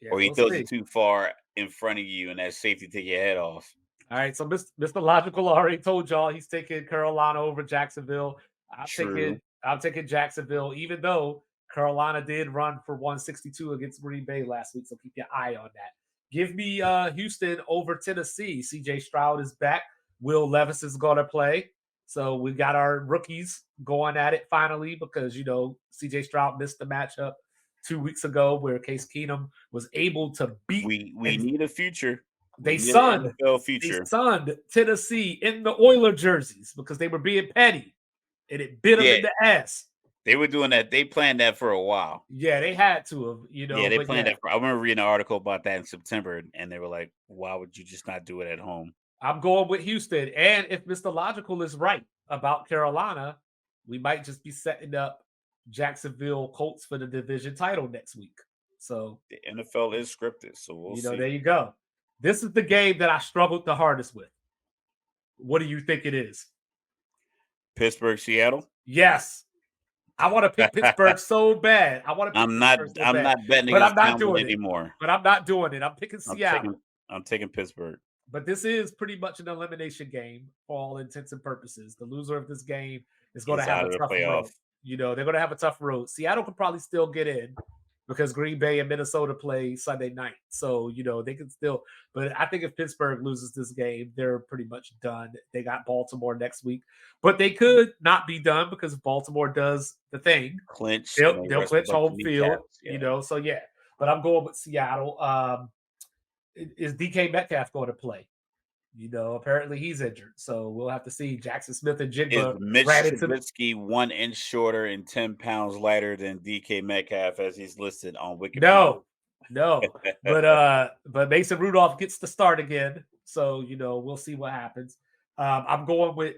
yeah, or he we'll throws it see. too far in front of you, and that safety take your head off. All right, so Mr. Logical already told y'all he's taking Carolina over Jacksonville. True. I'm taking Jacksonville, even though Carolina did run for 162 against Green Bay last week. So keep your eye on that. Give me Houston over Tennessee. CJ Stroud is back. Will Levis is going to play. So we got our rookies going at it finally, because CJ Stroud missed the matchup 2 weeks ago where Case Keenum was able to beat We and need a future. We they need an sunned NFL they future. sunned Tennessee in the Oiler jerseys because they were being petty, and it bit them Yeah, in the ass. they were doing that. They planned that for a while. Yeah, they had to have, Yeah, they but planned yeah, that. I remember reading an article about that in September, and they were like, "Why would you just not do it at home?" I'm going with Houston. And if Mr. Logical is right about Carolina, we might just be setting up Jacksonville Colts for the division title next week. So, The NFL is scripted, so we'll see. there you go. This is the game that I struggled the hardest with. What do you think it is? Pittsburgh, Seattle. Yes. I want to pick Pittsburgh so bad. I want to pick I'm not. Pittsburgh so I'm bad, not betting but I'm against not Campbell doing it. anymore. But I'm not doing it. I'm picking I'm Seattle. taking. I'm taking Pittsburgh. But this is pretty much an elimination game for all intents and purposes. The loser of this game is going to He's have out a of the tough playoff. road. They're going to have a tough road. Seattle could probably still get in because Green Bay and Minnesota play Sunday night. So, they can still, but I think if Pittsburgh loses this game, they're pretty much done. They got Baltimore next week, but they could not be done because if Baltimore does the thing, Clinch. they'll, And they they'll wrestle clinch a bunch of home field, kneecaps. Yeah. so yeah. But I'm going with Seattle. Is DK Metcalf going to play? Apparently he's injured, so we'll have to see. Jackson Smith and Is Jigba Mitch ran into Trubisky 1 inch shorter and 10 pounds lighter than DK Metcalf as he's listed on Wikipedia? no, but Mason Rudolph gets the start again, so we'll see what happens. I'm going with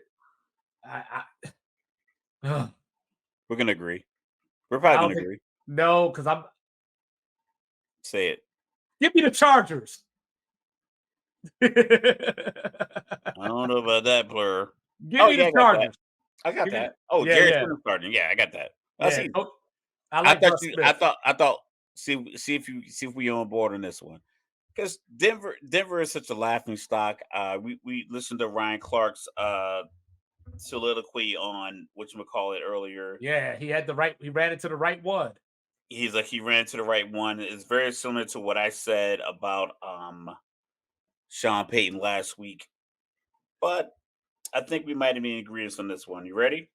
We're gonna agree. We're I probably don't gonna think agree. no, because I'm Say it. give me the Chargers. I don't know about that, Blur. Give Oh me yeah, the I got that. Chargers. I got Give me that. Oh, yeah, Jared yeah, Stidham starting. Yeah, I got that. That's yeah. easy. I I like thought Russ you. Smith. I thought. See if we on board on this one, because Denver is such a laughing stock. We listened to Ryan Clark's soliloquy on whatchamacallit earlier. Yeah, he ran into the right one. He's like he ran to the right one. It's very similar to what I said about Sean Payton last week, but I think we might have been in agreement on this one. You ready?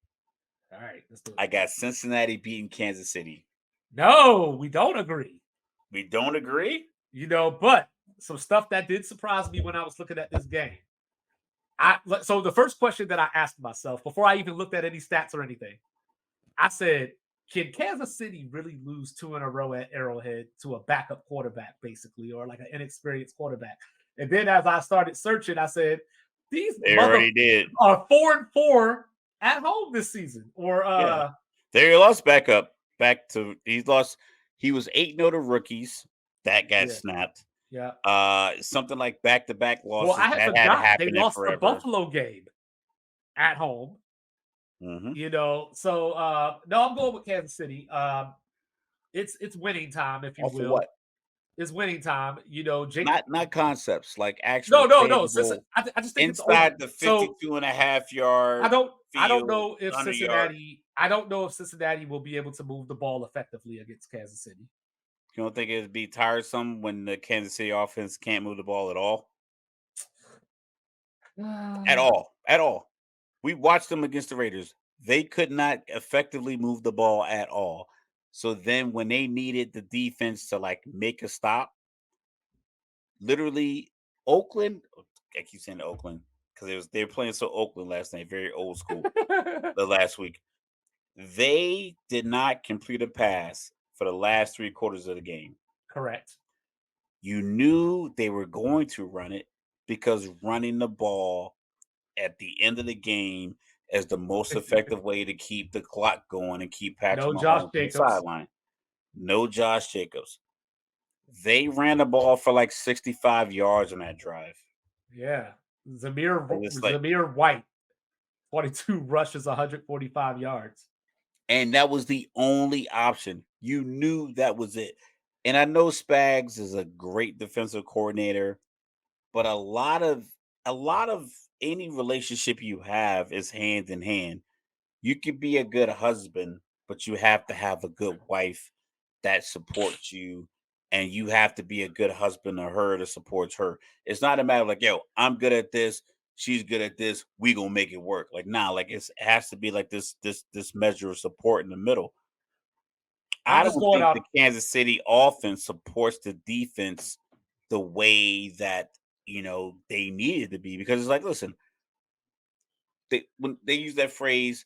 All right, let's do it. I got Cincinnati beating Kansas City. No, we don't agree. We don't agree? But some stuff that did surprise me when I was looking at this game. So the first question that I asked myself before I even looked at any stats or anything, I said, can Kansas City really lose 2 in a row at Arrowhead to a backup quarterback, basically, or like an inexperienced quarterback? And then as I started searching, I said, these They already did. are 4-4 at home this season. Or Yeah. They lost back to he's lost. He was 8-0 to rookies. That got snapped. Yeah. Something like back-to-back losses. Well, I had that forgot had happened they lost forever. the Buffalo game at home. Mm-hmm. So no, I'm going with Kansas City. It's winning time, if you will. What? It's winning time. Jake. Not concepts, like actual. No. I just think inside it's the 52 and a half yard. I don't field, know if 100 Cincinnati. yard. I don't know if Cincinnati will be able to move the ball effectively against Kansas City. You don't think it'd be tiresome when the Kansas City offense can't move the ball at all? At all. We watched them against the Raiders. They could not effectively move the ball at all. So then when they needed the defense to like make a stop, literally Oakland, I keep saying Oakland because they were playing so Oakland last night, very old school. The last week. They did not complete a pass for the last 3 quarters of the game. Correct. You knew they were going to run it because running the ball at the end of the game is the most effective way to keep the clock going and keep Patrick Mahomes on the sideline. No Josh Jacobs. They ran the ball for like 65 yards on that drive. Yeah. It's like, Zamir White, 22 rushes, 145 yards. and that was the only option. You knew that was it. And I know Spags is a great defensive coordinator, but a lot of any relationship you have is hand in hand. You could be a good husband, but you have to have a good wife that supports you, and you have to be a good husband to her that supports her. It's not a matter of like, yo, I'm good at this, she's good at this, we gonna make it work. Like, nah, like it has to be like this measure of support in the middle. I'm I just don't going think the out. Kansas City offense supports the defense the way that they needed to be, because it's like, listen, when they use that phrase,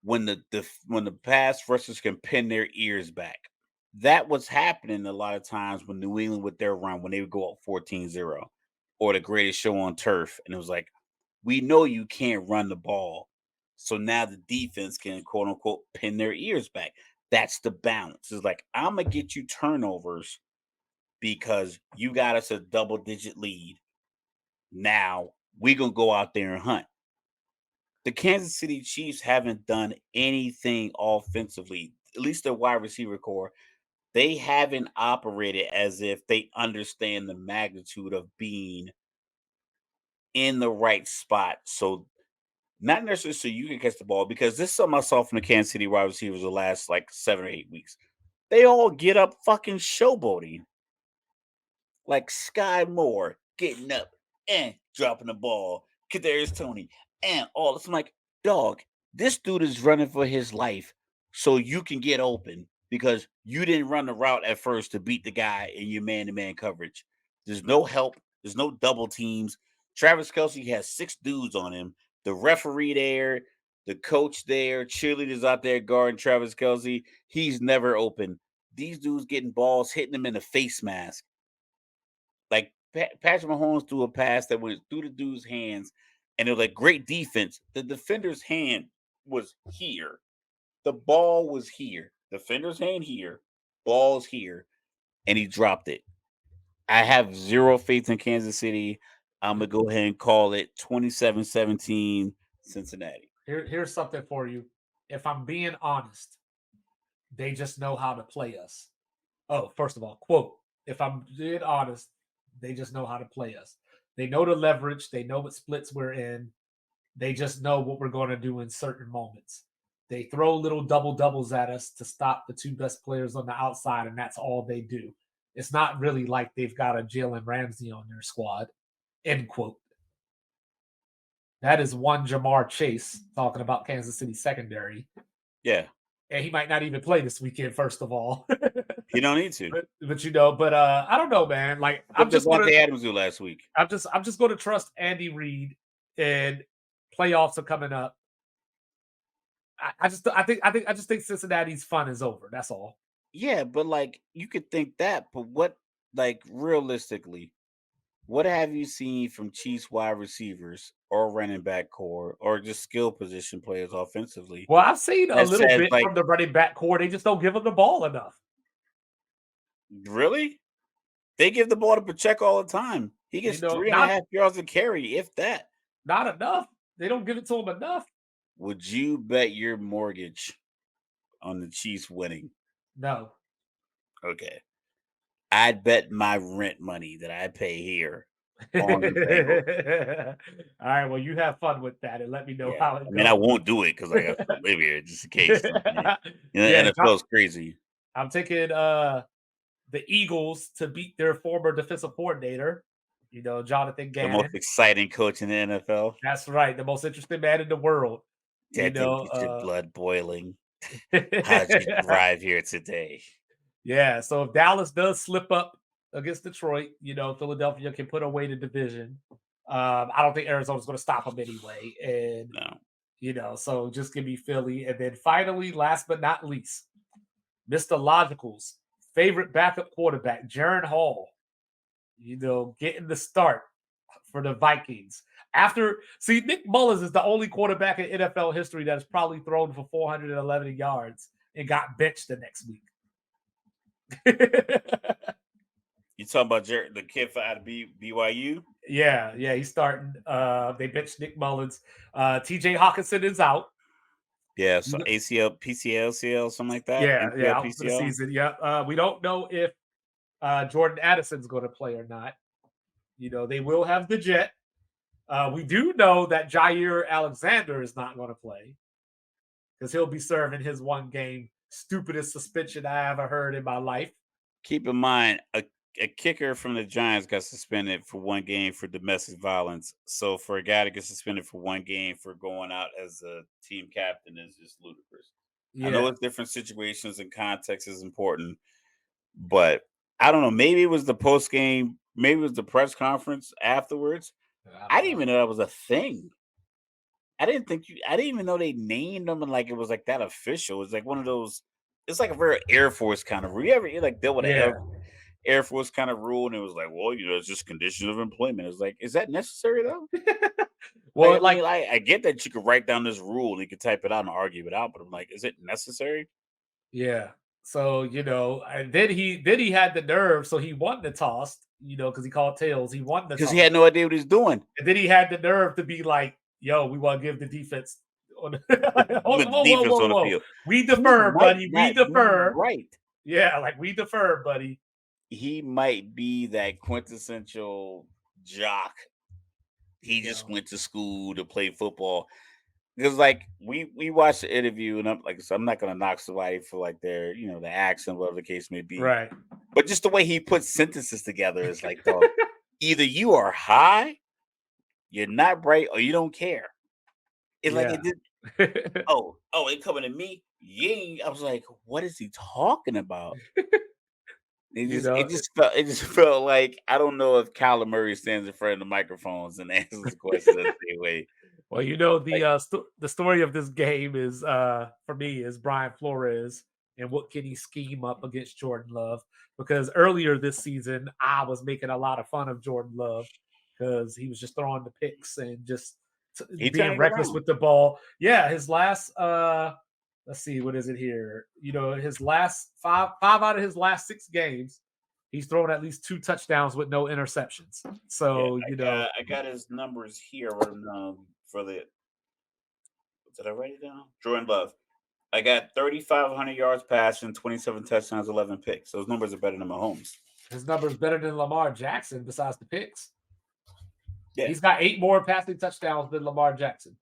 when the pass rushers can pin their ears back. That was happening a lot of times when New England with their run, when they would go up 14-0, or the greatest show on turf. And it was like, we know you can't run the ball. So now the defense can quote unquote pin their ears back. That's the balance. It's like, I'm gonna get you turnovers because you got us a double digit lead. Now we gonna go out there and hunt. The Kansas City Chiefs haven't done anything offensively, at least their wide receiver core. They haven't operated as if they understand the magnitude of being in the right spot. So, not necessarily so you can catch the ball, because this is something I saw from the Kansas City wide receivers the last like 7 or 8 weeks. They all get up fucking showboating. Like Sky Moore getting up and dropping the ball. Kadarius Tony and all this. I'm like, dog, this dude is running for his life so you can get open, because you didn't run the route at first to beat the guy in your man-to-man coverage. There's no help. There's no double teams. Travis Kelsey has 6 dudes on him. The referee there, the coach there, cheerleaders out there guarding Travis Kelsey. He's never open. These dudes getting balls, hitting him in the face mask. Like Patrick Mahomes threw a pass that went through the dude's hands, and it was like great defense. The defender's hand was here. The ball was here. Defender's hand here. Ball's here. And he dropped it. I have zero faith in Kansas City. I'm going to go ahead and call it 27-17 Cincinnati. Here's something for you. If I'm being honest, they just know how to play us. Oh, first of all, quote, if I'm being honest, they just know how to play us. They know the leverage. They know what splits we're in. They just know what we're going to do in certain moments. They throw little double doubles at us to stop the 2 best players on the outside, and that's all they do. It's not really like they've got a Jalen Ramsey on their squad. End quote. That is one Jamar Chase talking about Kansas City secondary. Yeah. And he might not even play this weekend, first of all. He don't need to. But I don't know, man. Like, What did Devontae Adams do last week? I'm just going to trust Andy Reid, and playoffs are coming up. I just think Cincinnati's fun is over. That's all. Yeah, but like, you could think that, but what, like, realistically, what have you seen from Chiefs wide receivers or running back core or just skill position players offensively Well, I've seen a that little says, bit like, from the running back core. They just don't give them the ball enough. really? They give the ball to Pacheco all the time. He gets 3.5 yards of carry, if that. Not enough. They don't give it to him enough. Would you bet your mortgage on the Chiefs winning? No. Okay. I'd bet my rent money that I pay here on the Bengals. All right. Well, you have fun with that and let me know how it goes. I mean, I won't do it because I got to live here just in case. Yeah, NFL is crazy. I'm taking the Eagles to beat their former defensive coordinator, Jonathan Gannon. The most exciting coach in the NFL. That's right. The most interesting man in the world. That didn't get your blood boiling. How did you thrive here today? Yeah. So if Dallas does slip up against Detroit, Philadelphia can put away the division. I don't think Arizona's going to stop them anyway. And, no. So just give me Philly. And then finally, last but not least, Mr. Logical's favorite backup quarterback, Jaron Hall, getting the start for the Vikings. Nick Mullins is the only quarterback in NFL history that has probably thrown for 411 yards and got benched the next week. You talking about the kid out of BYU? Yeah, he's starting. They benched Nick Mullins. TJ Hawkinson is out. Yeah, so ACL, PCL, CL, something like that. Yeah, MCL, out for the PCL. season. Yeah. We don't know if Jordan Addison's going to play or not. They will have the Jet. We do know that Jair Alexander is not going to play because he'll be serving his one game stupidest suspension I ever heard in my life. Keep in mind, a kicker from the Giants got suspended for one game for domestic violence. So for a guy to get suspended for one game for going out as a team captain is just ludicrous. I know Yeah, it's different situations and context is important, but I don't know. Maybe it was the post game. Maybe it was the press conference afterwards. I I don't didn't know. even know that was a thing. I didn't think you. I didn't even know they named them and like it was like that official. It's like one of those. It's like a very Air Force kind of. You like deal with an Yeah. Air Force kind of rule, and it was like, well, it's just conditions of employment. It's like, is that necessary though? Like, I Well, mean, like, I get that you could write down this rule and you could type it out and argue it out, but I'm like, is it necessary? yeah. So and then he had the nerve, so he won the toss. Because he called tails. He won the Because he toss, had no idea what he's doing. and then he had the nerve to be like, "Yo, we want to give the defense." Whoa, With the whoa, whoa, defense whoa, on the whoa! field, We he defer, might buddy. We not be defer. right. Yeah, like we defer, buddy. He might be that quintessential jock. He just Yo, went to school to play football. Because like we watched the interview, and I'm like, so I'm not gonna knock somebody for like their, the accent, whatever the case may be. right. But just the way he puts sentences together is like, dog, either you are high, you're not bright, or you don't care. It's like it Yeah. did. It coming to me. Yeah, I was like, what is he talking about? It you just know, it just felt it just felt like I don't know if Kyler Murray stands in front of the microphones and answers the questions that same way. well, Like the story of this game is for me is Brian Flores and what can he scheme up against Jordan Love, because earlier this season I was making a lot of fun of Jordan Love because he was just throwing the picks and just he being turned it reckless around. with the ball. Yeah, his last let's see, what is it here? His last five out of his last 6 games, he's thrown at least 2 touchdowns with no interceptions. Yeah, So, I got his numbers here. For the did I write it down? Jordan Love. I got 3,500 yards passing, 27 touchdowns, 11 picks. Those numbers are better than Mahomes. his numbers better than Lamar Jackson besides the picks. Yeah, He's got 8 more passing touchdowns than Lamar Jackson.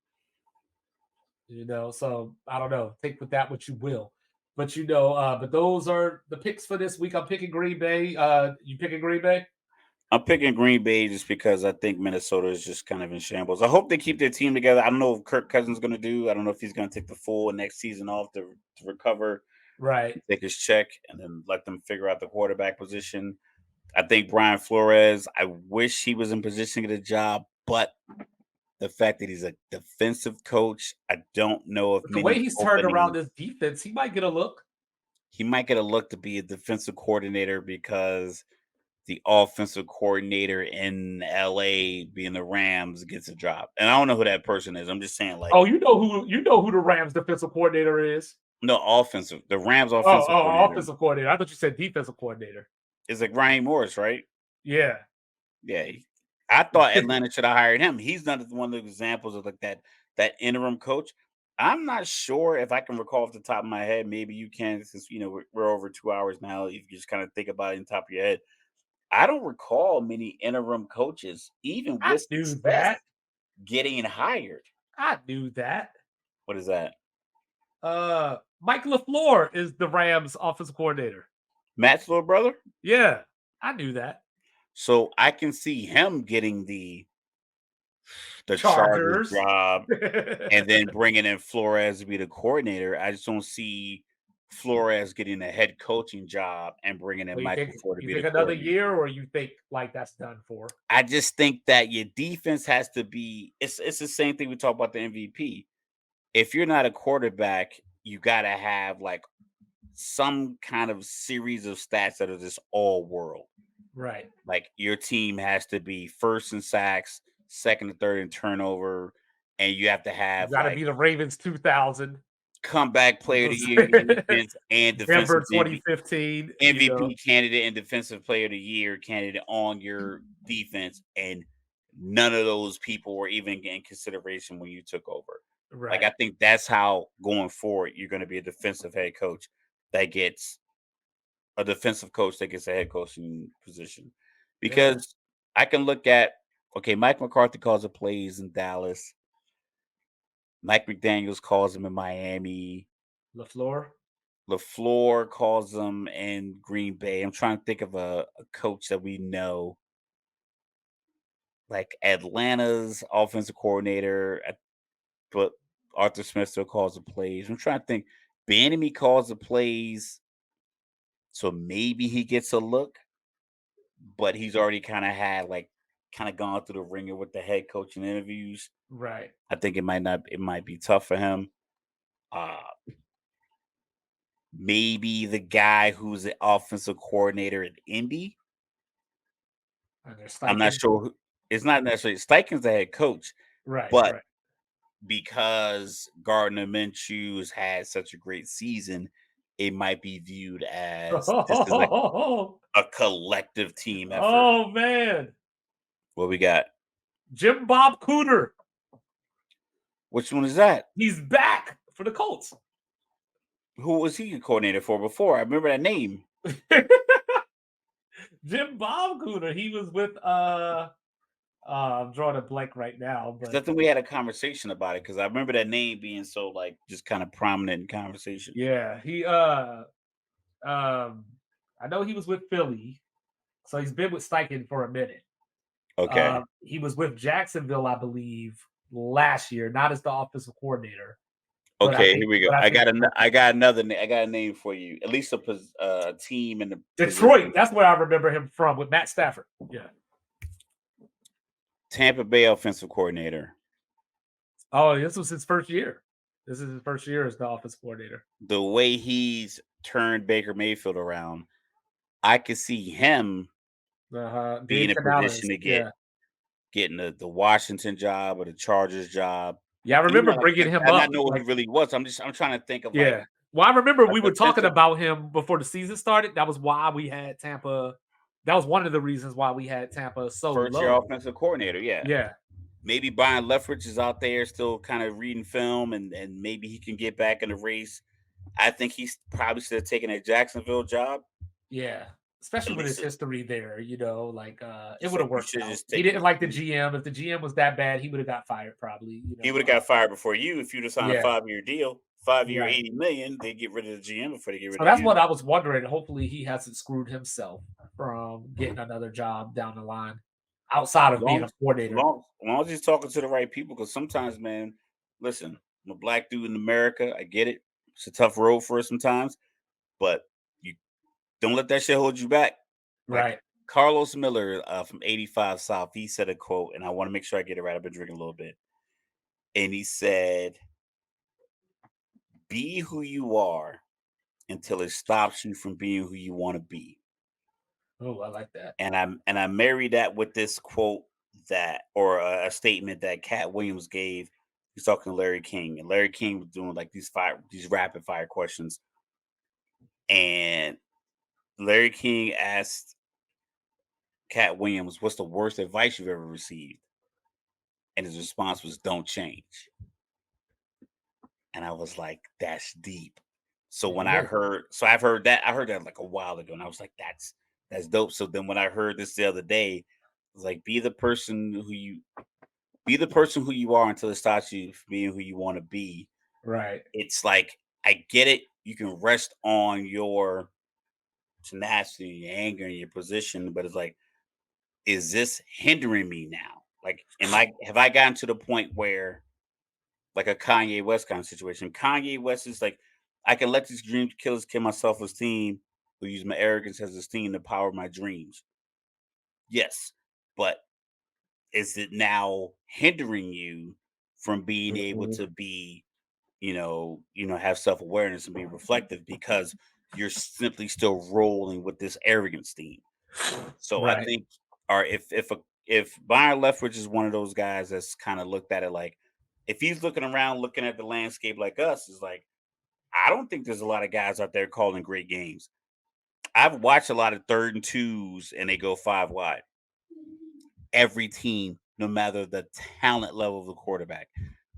So I don't know. Take with that what you will. But but those are the picks for this week. I'm picking Green Bay. You picking Green Bay? I'm picking Green Bay just because I think Minnesota is just kind of in shambles. I hope they keep their team together. I don't know what Kirk Cousins is going to do. I don't know if he's going to take the full next season off to recover, Right. take his check, and then let them figure out the quarterback position. I think Brian Flores, I wish he was in position to get a job, but the fact that he's a defensive coach, I don't know if But the way many he's turned around openings. this defense, he might get a look. He might get a look to be a defensive coordinator because the offensive coordinator in LA, being the Rams, gets a job. And I don't know who that person is. I'm just saying, like, Oh, you know who the Rams defensive coordinator is. no, offensive. The Rams offensive Oh, coordinator offensive coordinator. I thought you said defensive coordinator. is like Ryan Morris, right? Yeah. Yeah. I thought Atlanta should have hired him. He's not one of the examples of like that interim coach. I'm not sure if I can recall off the top of my head. Maybe you can, since we're over 2 hours now. If you just kind of think about it in the top of your head, I don't recall many interim coaches, even I with knew success, that. getting hired. I knew that. What is that? Mike LaFleur is the Rams offensive coordinator. Matt's little brother? Yeah, I knew that. So I can see him getting the Chargers Chargers. job and then bringing in Flores to be the coordinator. I just don't see Flores getting a head coaching job and bringing in Well, you Mike think LaFleur to you be the think another coordinator. year, or you think like that's done for? I just think that your defense has to be. It's the same thing we talk about the MVP. If you're not a quarterback, you got to have like some kind of series of stats that are just all world. Right. Like your team has to be first in sacks, second and third in turnover, and you have to You have got to like be the Ravens 2000. comeback player of the year in defense and Denver defensive 2015, MVP candidate and defensive player of the year candidate on your defense, and none of those people were even in consideration when you took over. Like, I right. think that's how going forward you're going to be a defensive head coach that gets a defensive coach that gets a head coaching position, Yeah. because I can look at, okay, Mike McCarthy calls the plays in Dallas. Mike McDaniels calls them in Miami. LaFleur. LaFleur calls them in Green Bay. I'm trying to think of a coach that we know, like Atlanta's offensive coordinator, but Arthur Smith still calls the plays. I'm trying to think. Bieniemy calls the plays, so maybe he gets a look, but he's already kind of had like kind of gone through the ringer with the head coaching interviews. Right. I think it might be tough for him. Uh Maybe the guy who's the offensive coordinator at Indy. And they're I'm not Steichen. sure who, it's not necessarily Steichen's the head coach, Right. but Right. because Gardner Minshew has had such a great season, it might be viewed as this is like Oh, a collective team effort. oh man. What we got? Jim Bob Cooter. Which one is that? He's back for the Colts. Who was he a coordinator for before? I remember that name. Jim Bob Cooter. He was with I'm drawing a blank right now, 'Cause I but think we had a conversation about it, because I remember that name being so like just kind of prominent in conversation. yeah, um I know he was with Philly, so he's been with Steichen for a minute. Okay. He was with Jacksonville, I believe, last year, not as the offensive coordinator, Okay, here we go. but I think I got another I got a name for you. At least a team in the Detroit. position. That's where I remember him from with Matt Stafford. Yeah. Tampa Bay offensive coordinator. Oh, this was his first year. This is his first year as the offensive coordinator. The way he's turned Baker Mayfield around, I could see him be Dave in a position Canales. to Yeah. getting the Washington job or the Chargers job. Yeah, I Even remember though bringing him I up. not know what he Like, really was. I'm trying to think of like yeah. Well, I remember a we were talking defensive about him before the season started. That was why we had Tampa. That was one of the reasons why we had Tampa so first year low. offensive coordinator. Yeah. Yeah. Maybe Brian Leftwich is out there still kind of reading film, and maybe he can get back in the race. I think he's probably should have taken a Jacksonville job. Yeah. At Especially with his least history there, like it just would have like you worked should out. just He take. didn't like the GM. If the GM was that bad, he would have got fired probably. He would have got fired before you if you'd have signed a Yeah. 5-year deal, 5-year, Right. 80 million. They get rid of the GM before they get rid So of that's you. what I was wondering. Hopefully, he hasn't screwed himself from getting another job down the line outside of being Long, a coordinator. long as he's talking to the right people, because sometimes, man, listen, I'm a black dude in America. I get it. It's a tough road for us sometimes, but you don't let that shit hold you back. Like Right. Carlos Miller from 85 South, he said a quote, and I want to make sure I get it right. I've been drinking a little bit. And he said, be who you are until it stops you from being who you want to be. Oh, I like that. And I married that with this quote that, or a statement that Cat Williams gave. He's talking to Larry King, and Larry King was doing like these rapid fire questions, and Larry King asked Cat Williams, "What's the worst advice you've ever received?" And his response was, "Don't change." And I was like, "That's deep." So when It is. I've heard that like a while ago, and I was like, "That's dope." So then when I heard this the other day, it was like, be the person who you are until it stops you from being who you want to be. Right. It's like, I get it. You can rest on your tenacity, your anger, and your position, but it's like, is this hindering me now? Like, have I gotten to the point where, like a Kanye West kind of situation? Kanye West is like, I can let these dream killers kill my self esteem, who use my arrogance as esteem to power my dreams. Yes, but is it now hindering you from being able Mhm. to be, have self-awareness and be reflective, because you're simply still rolling with this arrogance theme? So I Right. think, or if Byron Leftwich is one of those guys that's kind of looked at it like, if he's looking around looking at the landscape like us, is like, I don't think there's a lot of guys out there calling great games. I've watched a lot of 3rd and 2s, and they go 5 wide. Every team, no matter the talent level of the quarterback,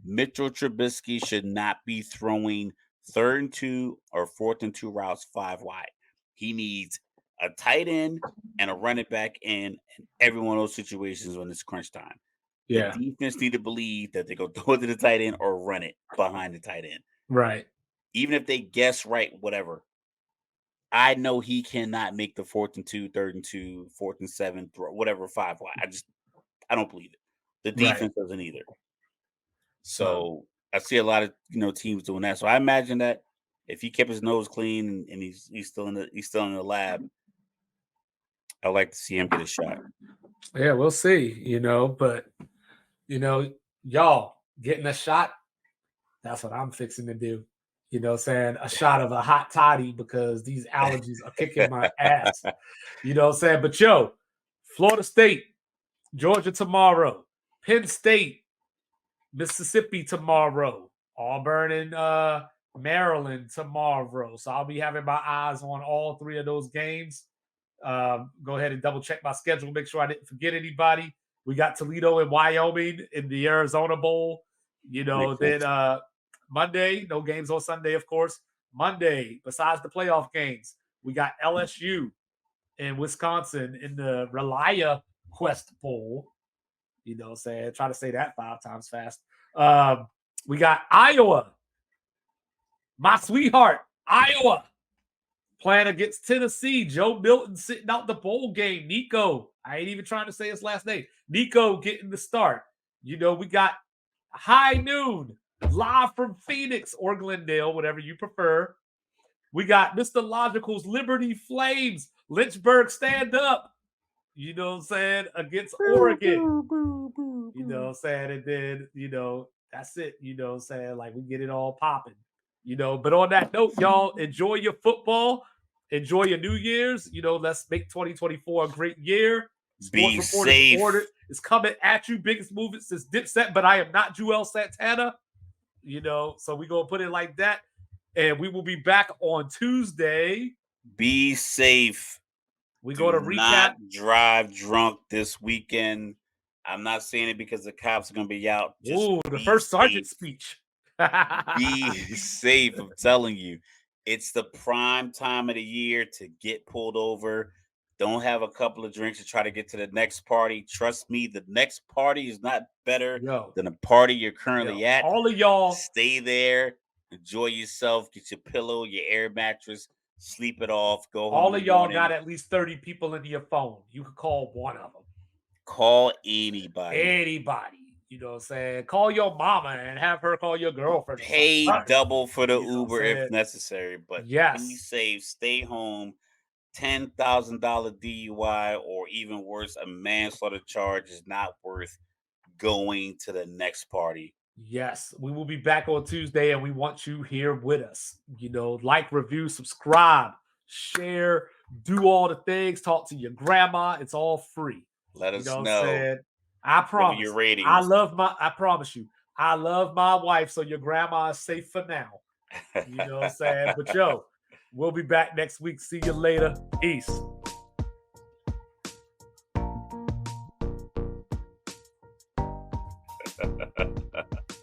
Mitchell Trubisky should not be throwing 3rd and 2 or 4th and 2 routes 5 wide. He needs a tight end and a running back in every one of those situations when it's crunch time. The Yeah. defense need to believe that they go throw it to the tight end or run it behind the tight end. Right. Even if they guess right, whatever. I know he cannot make the 4th and 2, 3rd and 2, 4th and 7, whatever 5 wide. I don't believe it. The Right. defense doesn't either. So So I see a lot of teams doing that. So I imagine that if he kept his nose clean and he's still in the lab, I'd like to see him get a shot. yeah, we'll see, but y'all getting a shot, that's what I'm fixing to do. Saying a shot of a hot toddy because these allergies are kicking my ass. Saying, but Florida State, Georgia tomorrow, Penn State, Mississippi tomorrow, Auburn and Maryland tomorrow. So I'll be having my eyes on all 3 of those games. Go ahead and double check my schedule, make sure I didn't forget anybody. We got Toledo and Wyoming in the Arizona Bowl. Then Monday, no games on Sunday, of course. Monday, besides the playoff games, we got LSU and Wisconsin in the Relia Quest Bowl. Try to say that 5 times fast. We got Iowa, my sweetheart, Iowa, playing against Tennessee. Joe Milton sitting out the bowl game. Nico, I ain't even trying to say his last name. Nico getting the start. We got high noon, live from Phoenix or Glendale, whatever you prefer. We got Mr. Logical's Liberty Flames. Lynchburg stand up. Against Oregon. And then, that's it. Like we get it all popping. But on that note, y'all, enjoy your football. Enjoy your New Year's. Let's make 2024 a great year. Be safe. Order is coming at you. Biggest movement since Dipset, but I am not Joel Santana. So we're going to put it like that. And we will be back on Tuesday. Be safe. We go to recap. Not drive drunk this weekend. I'm not saying it because the cops are going to be out. Ooh, the first sergeant speech. Be safe. I'm telling you. It's the prime time of the year to get pulled over. Don't have a couple of drinks to try to get to the next party. Trust me, the next party is not better than the party you're currently at. All of y'all, stay there. Enjoy yourself. Get your pillow, your air mattress. Sleep it off. Go home. All of y'all got at least 30 people into your phone. You could call one of them. Call anybody. Anybody. Call your mama and have her call your girlfriend. Pay double for the Uber if necessary. But yes, be safe. Stay home. $10,000 DUI or even worse, a manslaughter charge is not worth going to the next party. Yes, we will be back on Tuesday and we want you here with us. Like, review, subscribe, share, do all the things, talk to your grandma. It's all free. Let us know. I promise. Your ratings. I promise you. I love my wife, so your grandma is safe for now. But we'll be back next week. See you later. Peace.